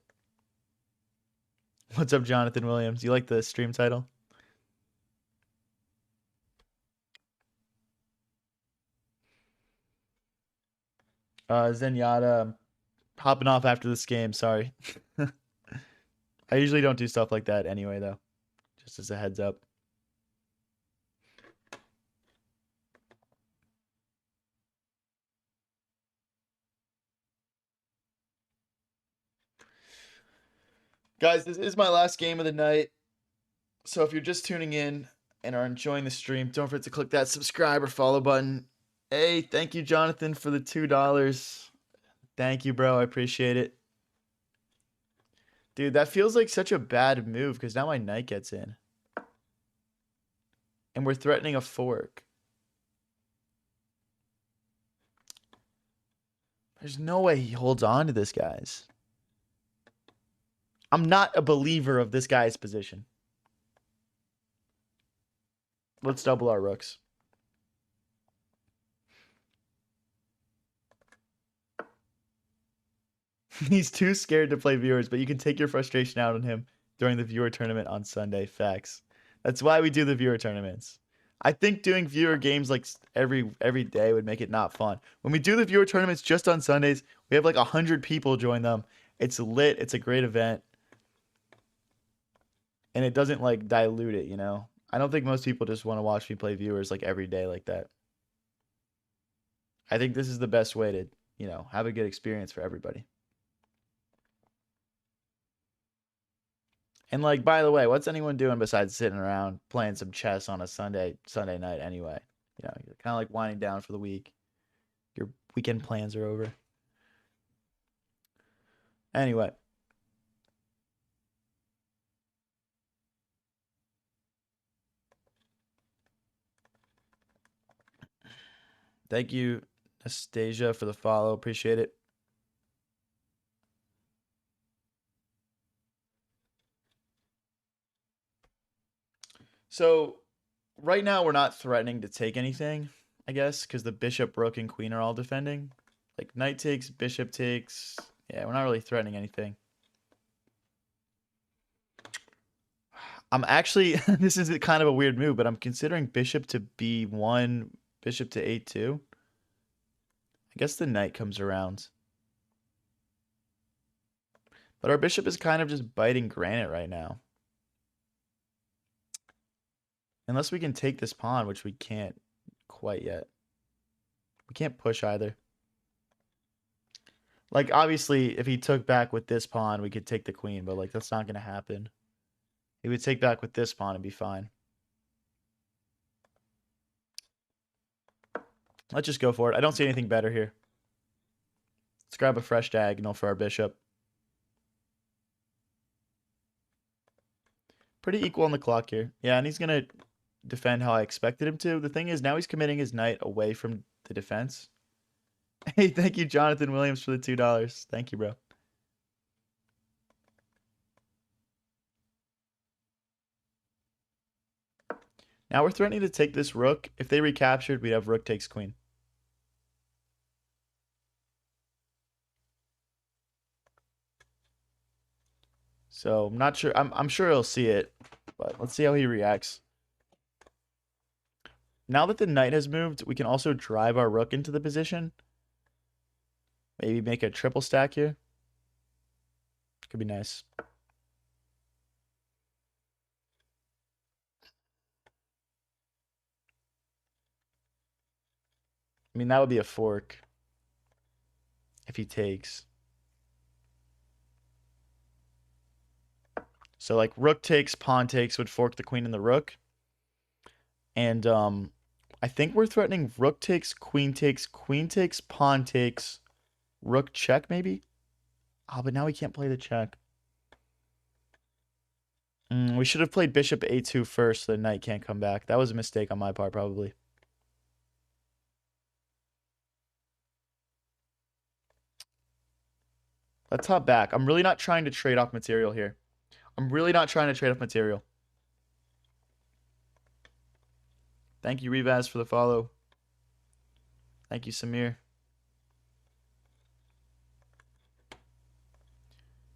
What's up, Jonathan Williams? You like the stream title? Zenyatta, hopping off after this game. Sorry. I usually don't do stuff like that anyway, though. Just as a heads up. Guys, this is my last game of the night. So if you're just tuning in and are enjoying the stream, don't forget to click that subscribe or follow button. Hey, thank you, Jonathan, for the $2. Thank you, bro. I appreciate it. Dude, that feels like such a bad move because now my knight gets in. And we're threatening a fork. There's no way he holds on to this, guys. I'm not a believer of this guy's position. Let's double our rooks. He's too scared to play viewers, but you can take your frustration out on him during the viewer tournament on Sunday. Facts. That's why we do the viewer tournaments. I think doing viewer games like every day would make it not fun. When we do the viewer tournaments just on Sundays, we have like 100 people join them. It's lit. It's a great event. And it doesn't like dilute it, you know? I don't think most people just want to watch me play viewers like every day like that. I think this is the best way to, you know, have a good experience for everybody. And like, by the way, what's anyone doing besides sitting around playing some chess on a Sunday night anyway? You know, you're kind of like winding down for the week. Your weekend plans are over. Anyway. Thank you, Anastasia, for the follow. Appreciate it. So right now we're not threatening to take anything, I guess, because the bishop, rook, and queen are all defending. Like knight takes, bishop takes. Yeah, we're not really threatening anything. I'm actually, this is kind of a weird move, but I'm considering bishop to b1, bishop to a2. I guess the knight comes around. But our bishop is kind of just biting granite right now. Unless we can take this pawn, which we can't quite yet. We can't push either. Like, obviously, if he took back with this pawn, we could take the queen, but, like, that's not going to happen. He would take back with this pawn and be fine. Let's just go for it. I don't see anything better here. Let's grab a fresh diagonal for our bishop. Pretty equal on the clock here. Yeah, and he's going to defend how I expected him to. The thing is, now he's committing his knight away from the defense. Hey, thank you, Jonathan Williams, for the $2. Thank you, bro. Now we're threatening to take this rook. If they recaptured, we'd have rook takes queen. So I'm not sure. I'm sure he'll see it, but let's see how he reacts. Now that the knight has moved, we can also drive our rook into the position. Maybe make a triple stack here. Could be nice. I mean, that would be a fork if he takes. So like rook takes, pawn takes would fork the queen and the rook. And I think we're threatening rook takes, queen takes, pawn takes, rook check maybe? Oh, but now we can't play the check. We should have played bishop a2 first so the knight can't come back. That was a mistake on my part, probably. Let's hop back. I'm really not trying to trade off material here. I'm really not trying to trade off material. Thank you, Revaz, for the follow. Thank you, Samir.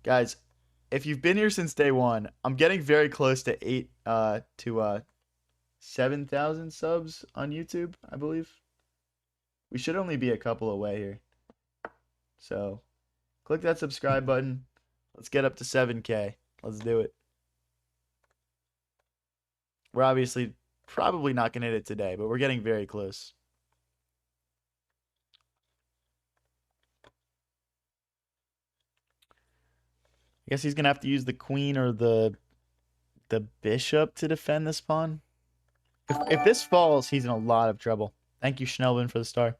Guys, if you've been here since day one, I'm getting very close to 7,000 subs on YouTube, I believe. We should only be a couple away here. So, click that subscribe button. Let's get up to 7K. Let's do it. We're obviously probably not going to hit it today, but we're getting very close. I guess he's going to have to use the queen or the bishop to defend this pawn. If this falls, he's in a lot of trouble. Thank you, Schnellvin, for the star.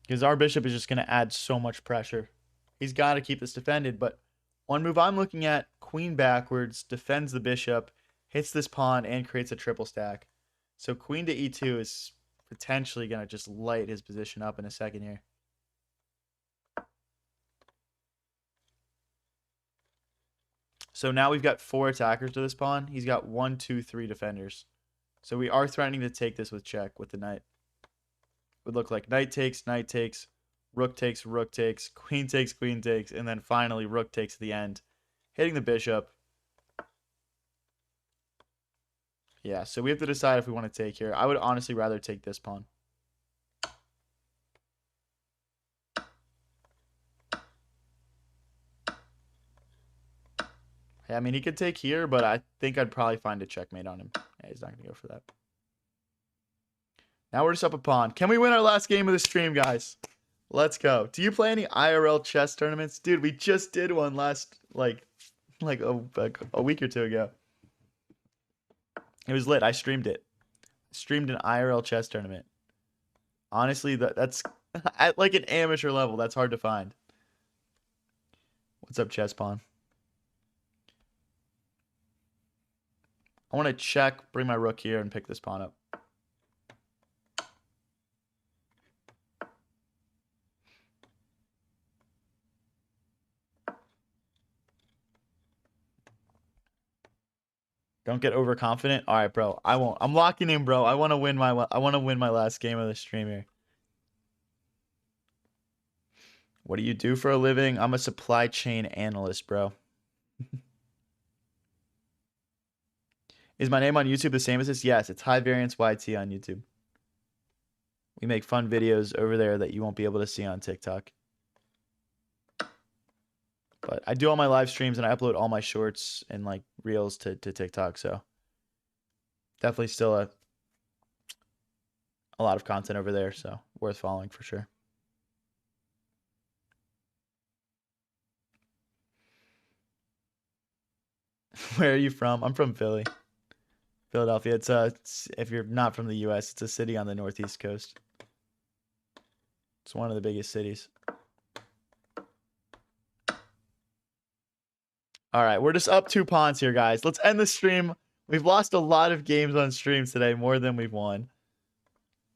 Because our bishop is just going to add so much pressure. He's got to keep this defended, but one move I'm looking at, queen backwards, defends the bishop, hits this pawn, and creates a triple stack. So queen to e2 is potentially going to just light his position up in a second here. So now we've got 4 attackers to this pawn. He's got 1, 2, 3 defenders. So we are threatening to take this with check with the knight. Would look like knight takes, rook takes, queen takes, and then finally rook takes at the end, hitting the bishop. Yeah, so we have to decide if we want to take here. I would honestly rather take this pawn. Yeah, I mean, he could take here, but I think I'd probably find a checkmate on him. Yeah, he's not going to go for that. Now we're just up a pawn. Can we win our last game of the stream, guys? Let's go. Do you play any IRL chess tournaments? Dude, we just did one last, like a week or two ago. It was lit. I streamed it. Streamed an IRL chess tournament. Honestly, that's at like an amateur level. That's hard to find. What's up, chess pawn? I want to check, bring my rook here, and pick this pawn up. Don't get overconfident. All right, bro. I won't. I'm locking in, bro. I want to win my last game of the stream here. What do you do for a living? I'm a supply chain analyst, bro. Is my name on YouTube the same as this? Yes, it's High Variance YT on YouTube. We make fun videos over there that you won't be able to see on TikTok. But I do all my live streams and I upload all my shorts and like reels to TikTok, so definitely still a lot of content over there, so worth following for sure. Where are you from? I'm from Philly. Philadelphia. It's if you're not from the US, it's a city on the northeast coast. It's one of the biggest cities. All right, we're just up 2 pawns here, guys. Let's end the stream. We've lost a lot of games on stream today, more than we've won.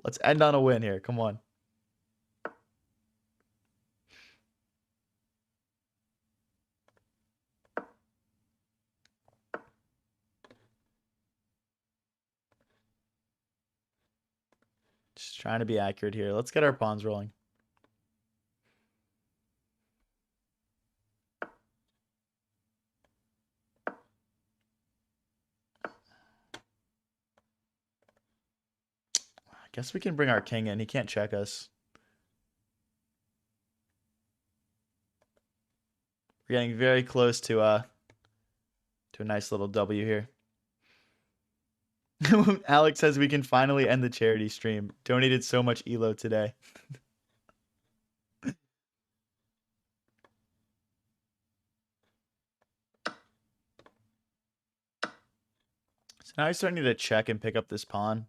Let's end on a win here. Come on. Just trying to be accurate here. Let's get our pawns rolling. I guess we can bring our king in. He can't check us. We're getting very close to a nice little W here. Alex says we can finally end the charity stream. Donated so much ELO today. So now I start need to check and pick up this pawn.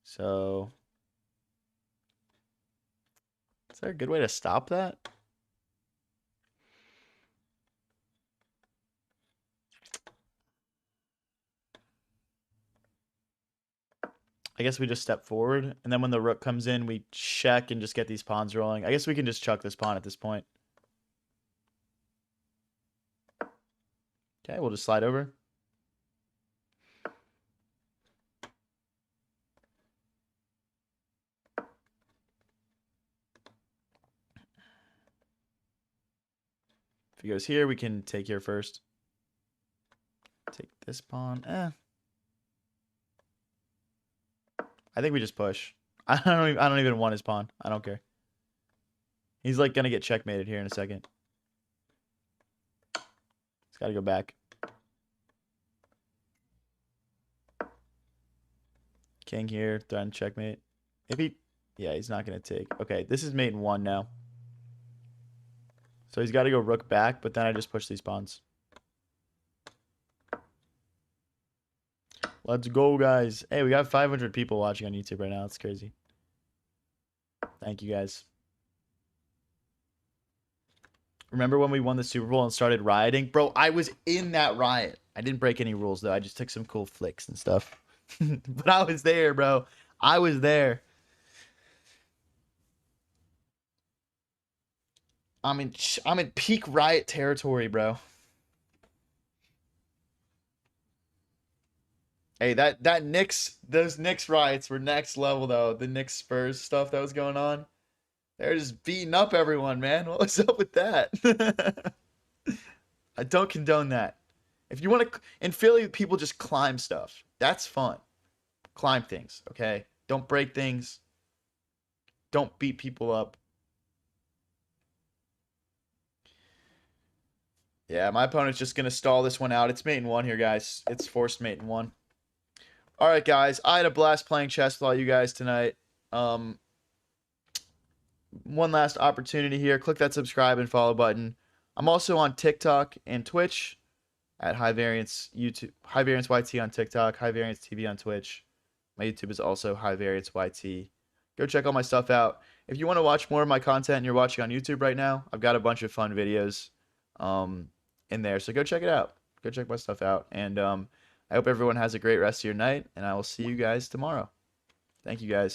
So is there a good way to stop that? I guess we just step forward, and then when the rook comes in, we check and just get these pawns rolling. I guess we can just chuck this pawn at this point. Okay, we'll just slide over. If he goes here, we can take here first. Take this pawn. I think we just push. I don't even want his pawn. I don't care. He's like gonna get checkmated here in a second. He's got to go back. King here, threaten checkmate. If he, yeah, he's not gonna take. Okay, this is mate in 1 now. So he's got to go rook back, but then I just push these pawns. Let's go, guys. Hey, we got 500 people watching on YouTube right now. That's crazy. Thank you, guys. Remember when we won the Super Bowl and started rioting? Bro, I was in that riot. I didn't break any rules, though. I just took some cool flicks and stuff. But I was there, bro. I was there. I'm in peak riot territory, bro. Hey, those Knicks riots were next level though. The Knicks Spurs stuff that was going on. They're just beating up everyone, man. What was up with that? I don't condone that. If you want to, in Philly, people just climb stuff. That's fun. Climb things, okay? Don't break things. Don't beat people up. Yeah, my opponent's just going to stall this one out. It's mate in 1 here, guys. It's forced mate in 1. All right, guys. I had a blast playing chess with all you guys tonight. One last opportunity here. Click that subscribe and follow button. I'm also on TikTok and Twitch at High Variance YouTube, High Variance YT on TikTok, High Variance TV on Twitch. My YouTube is also High Variance YT. Go check all my stuff out. If you want to watch more of my content and you're watching on YouTube right now, I've got a bunch of fun videos in there. So go check it out. Go check my stuff out. And I hope everyone has a great rest of your night, and I will see you guys tomorrow. Thank you, guys.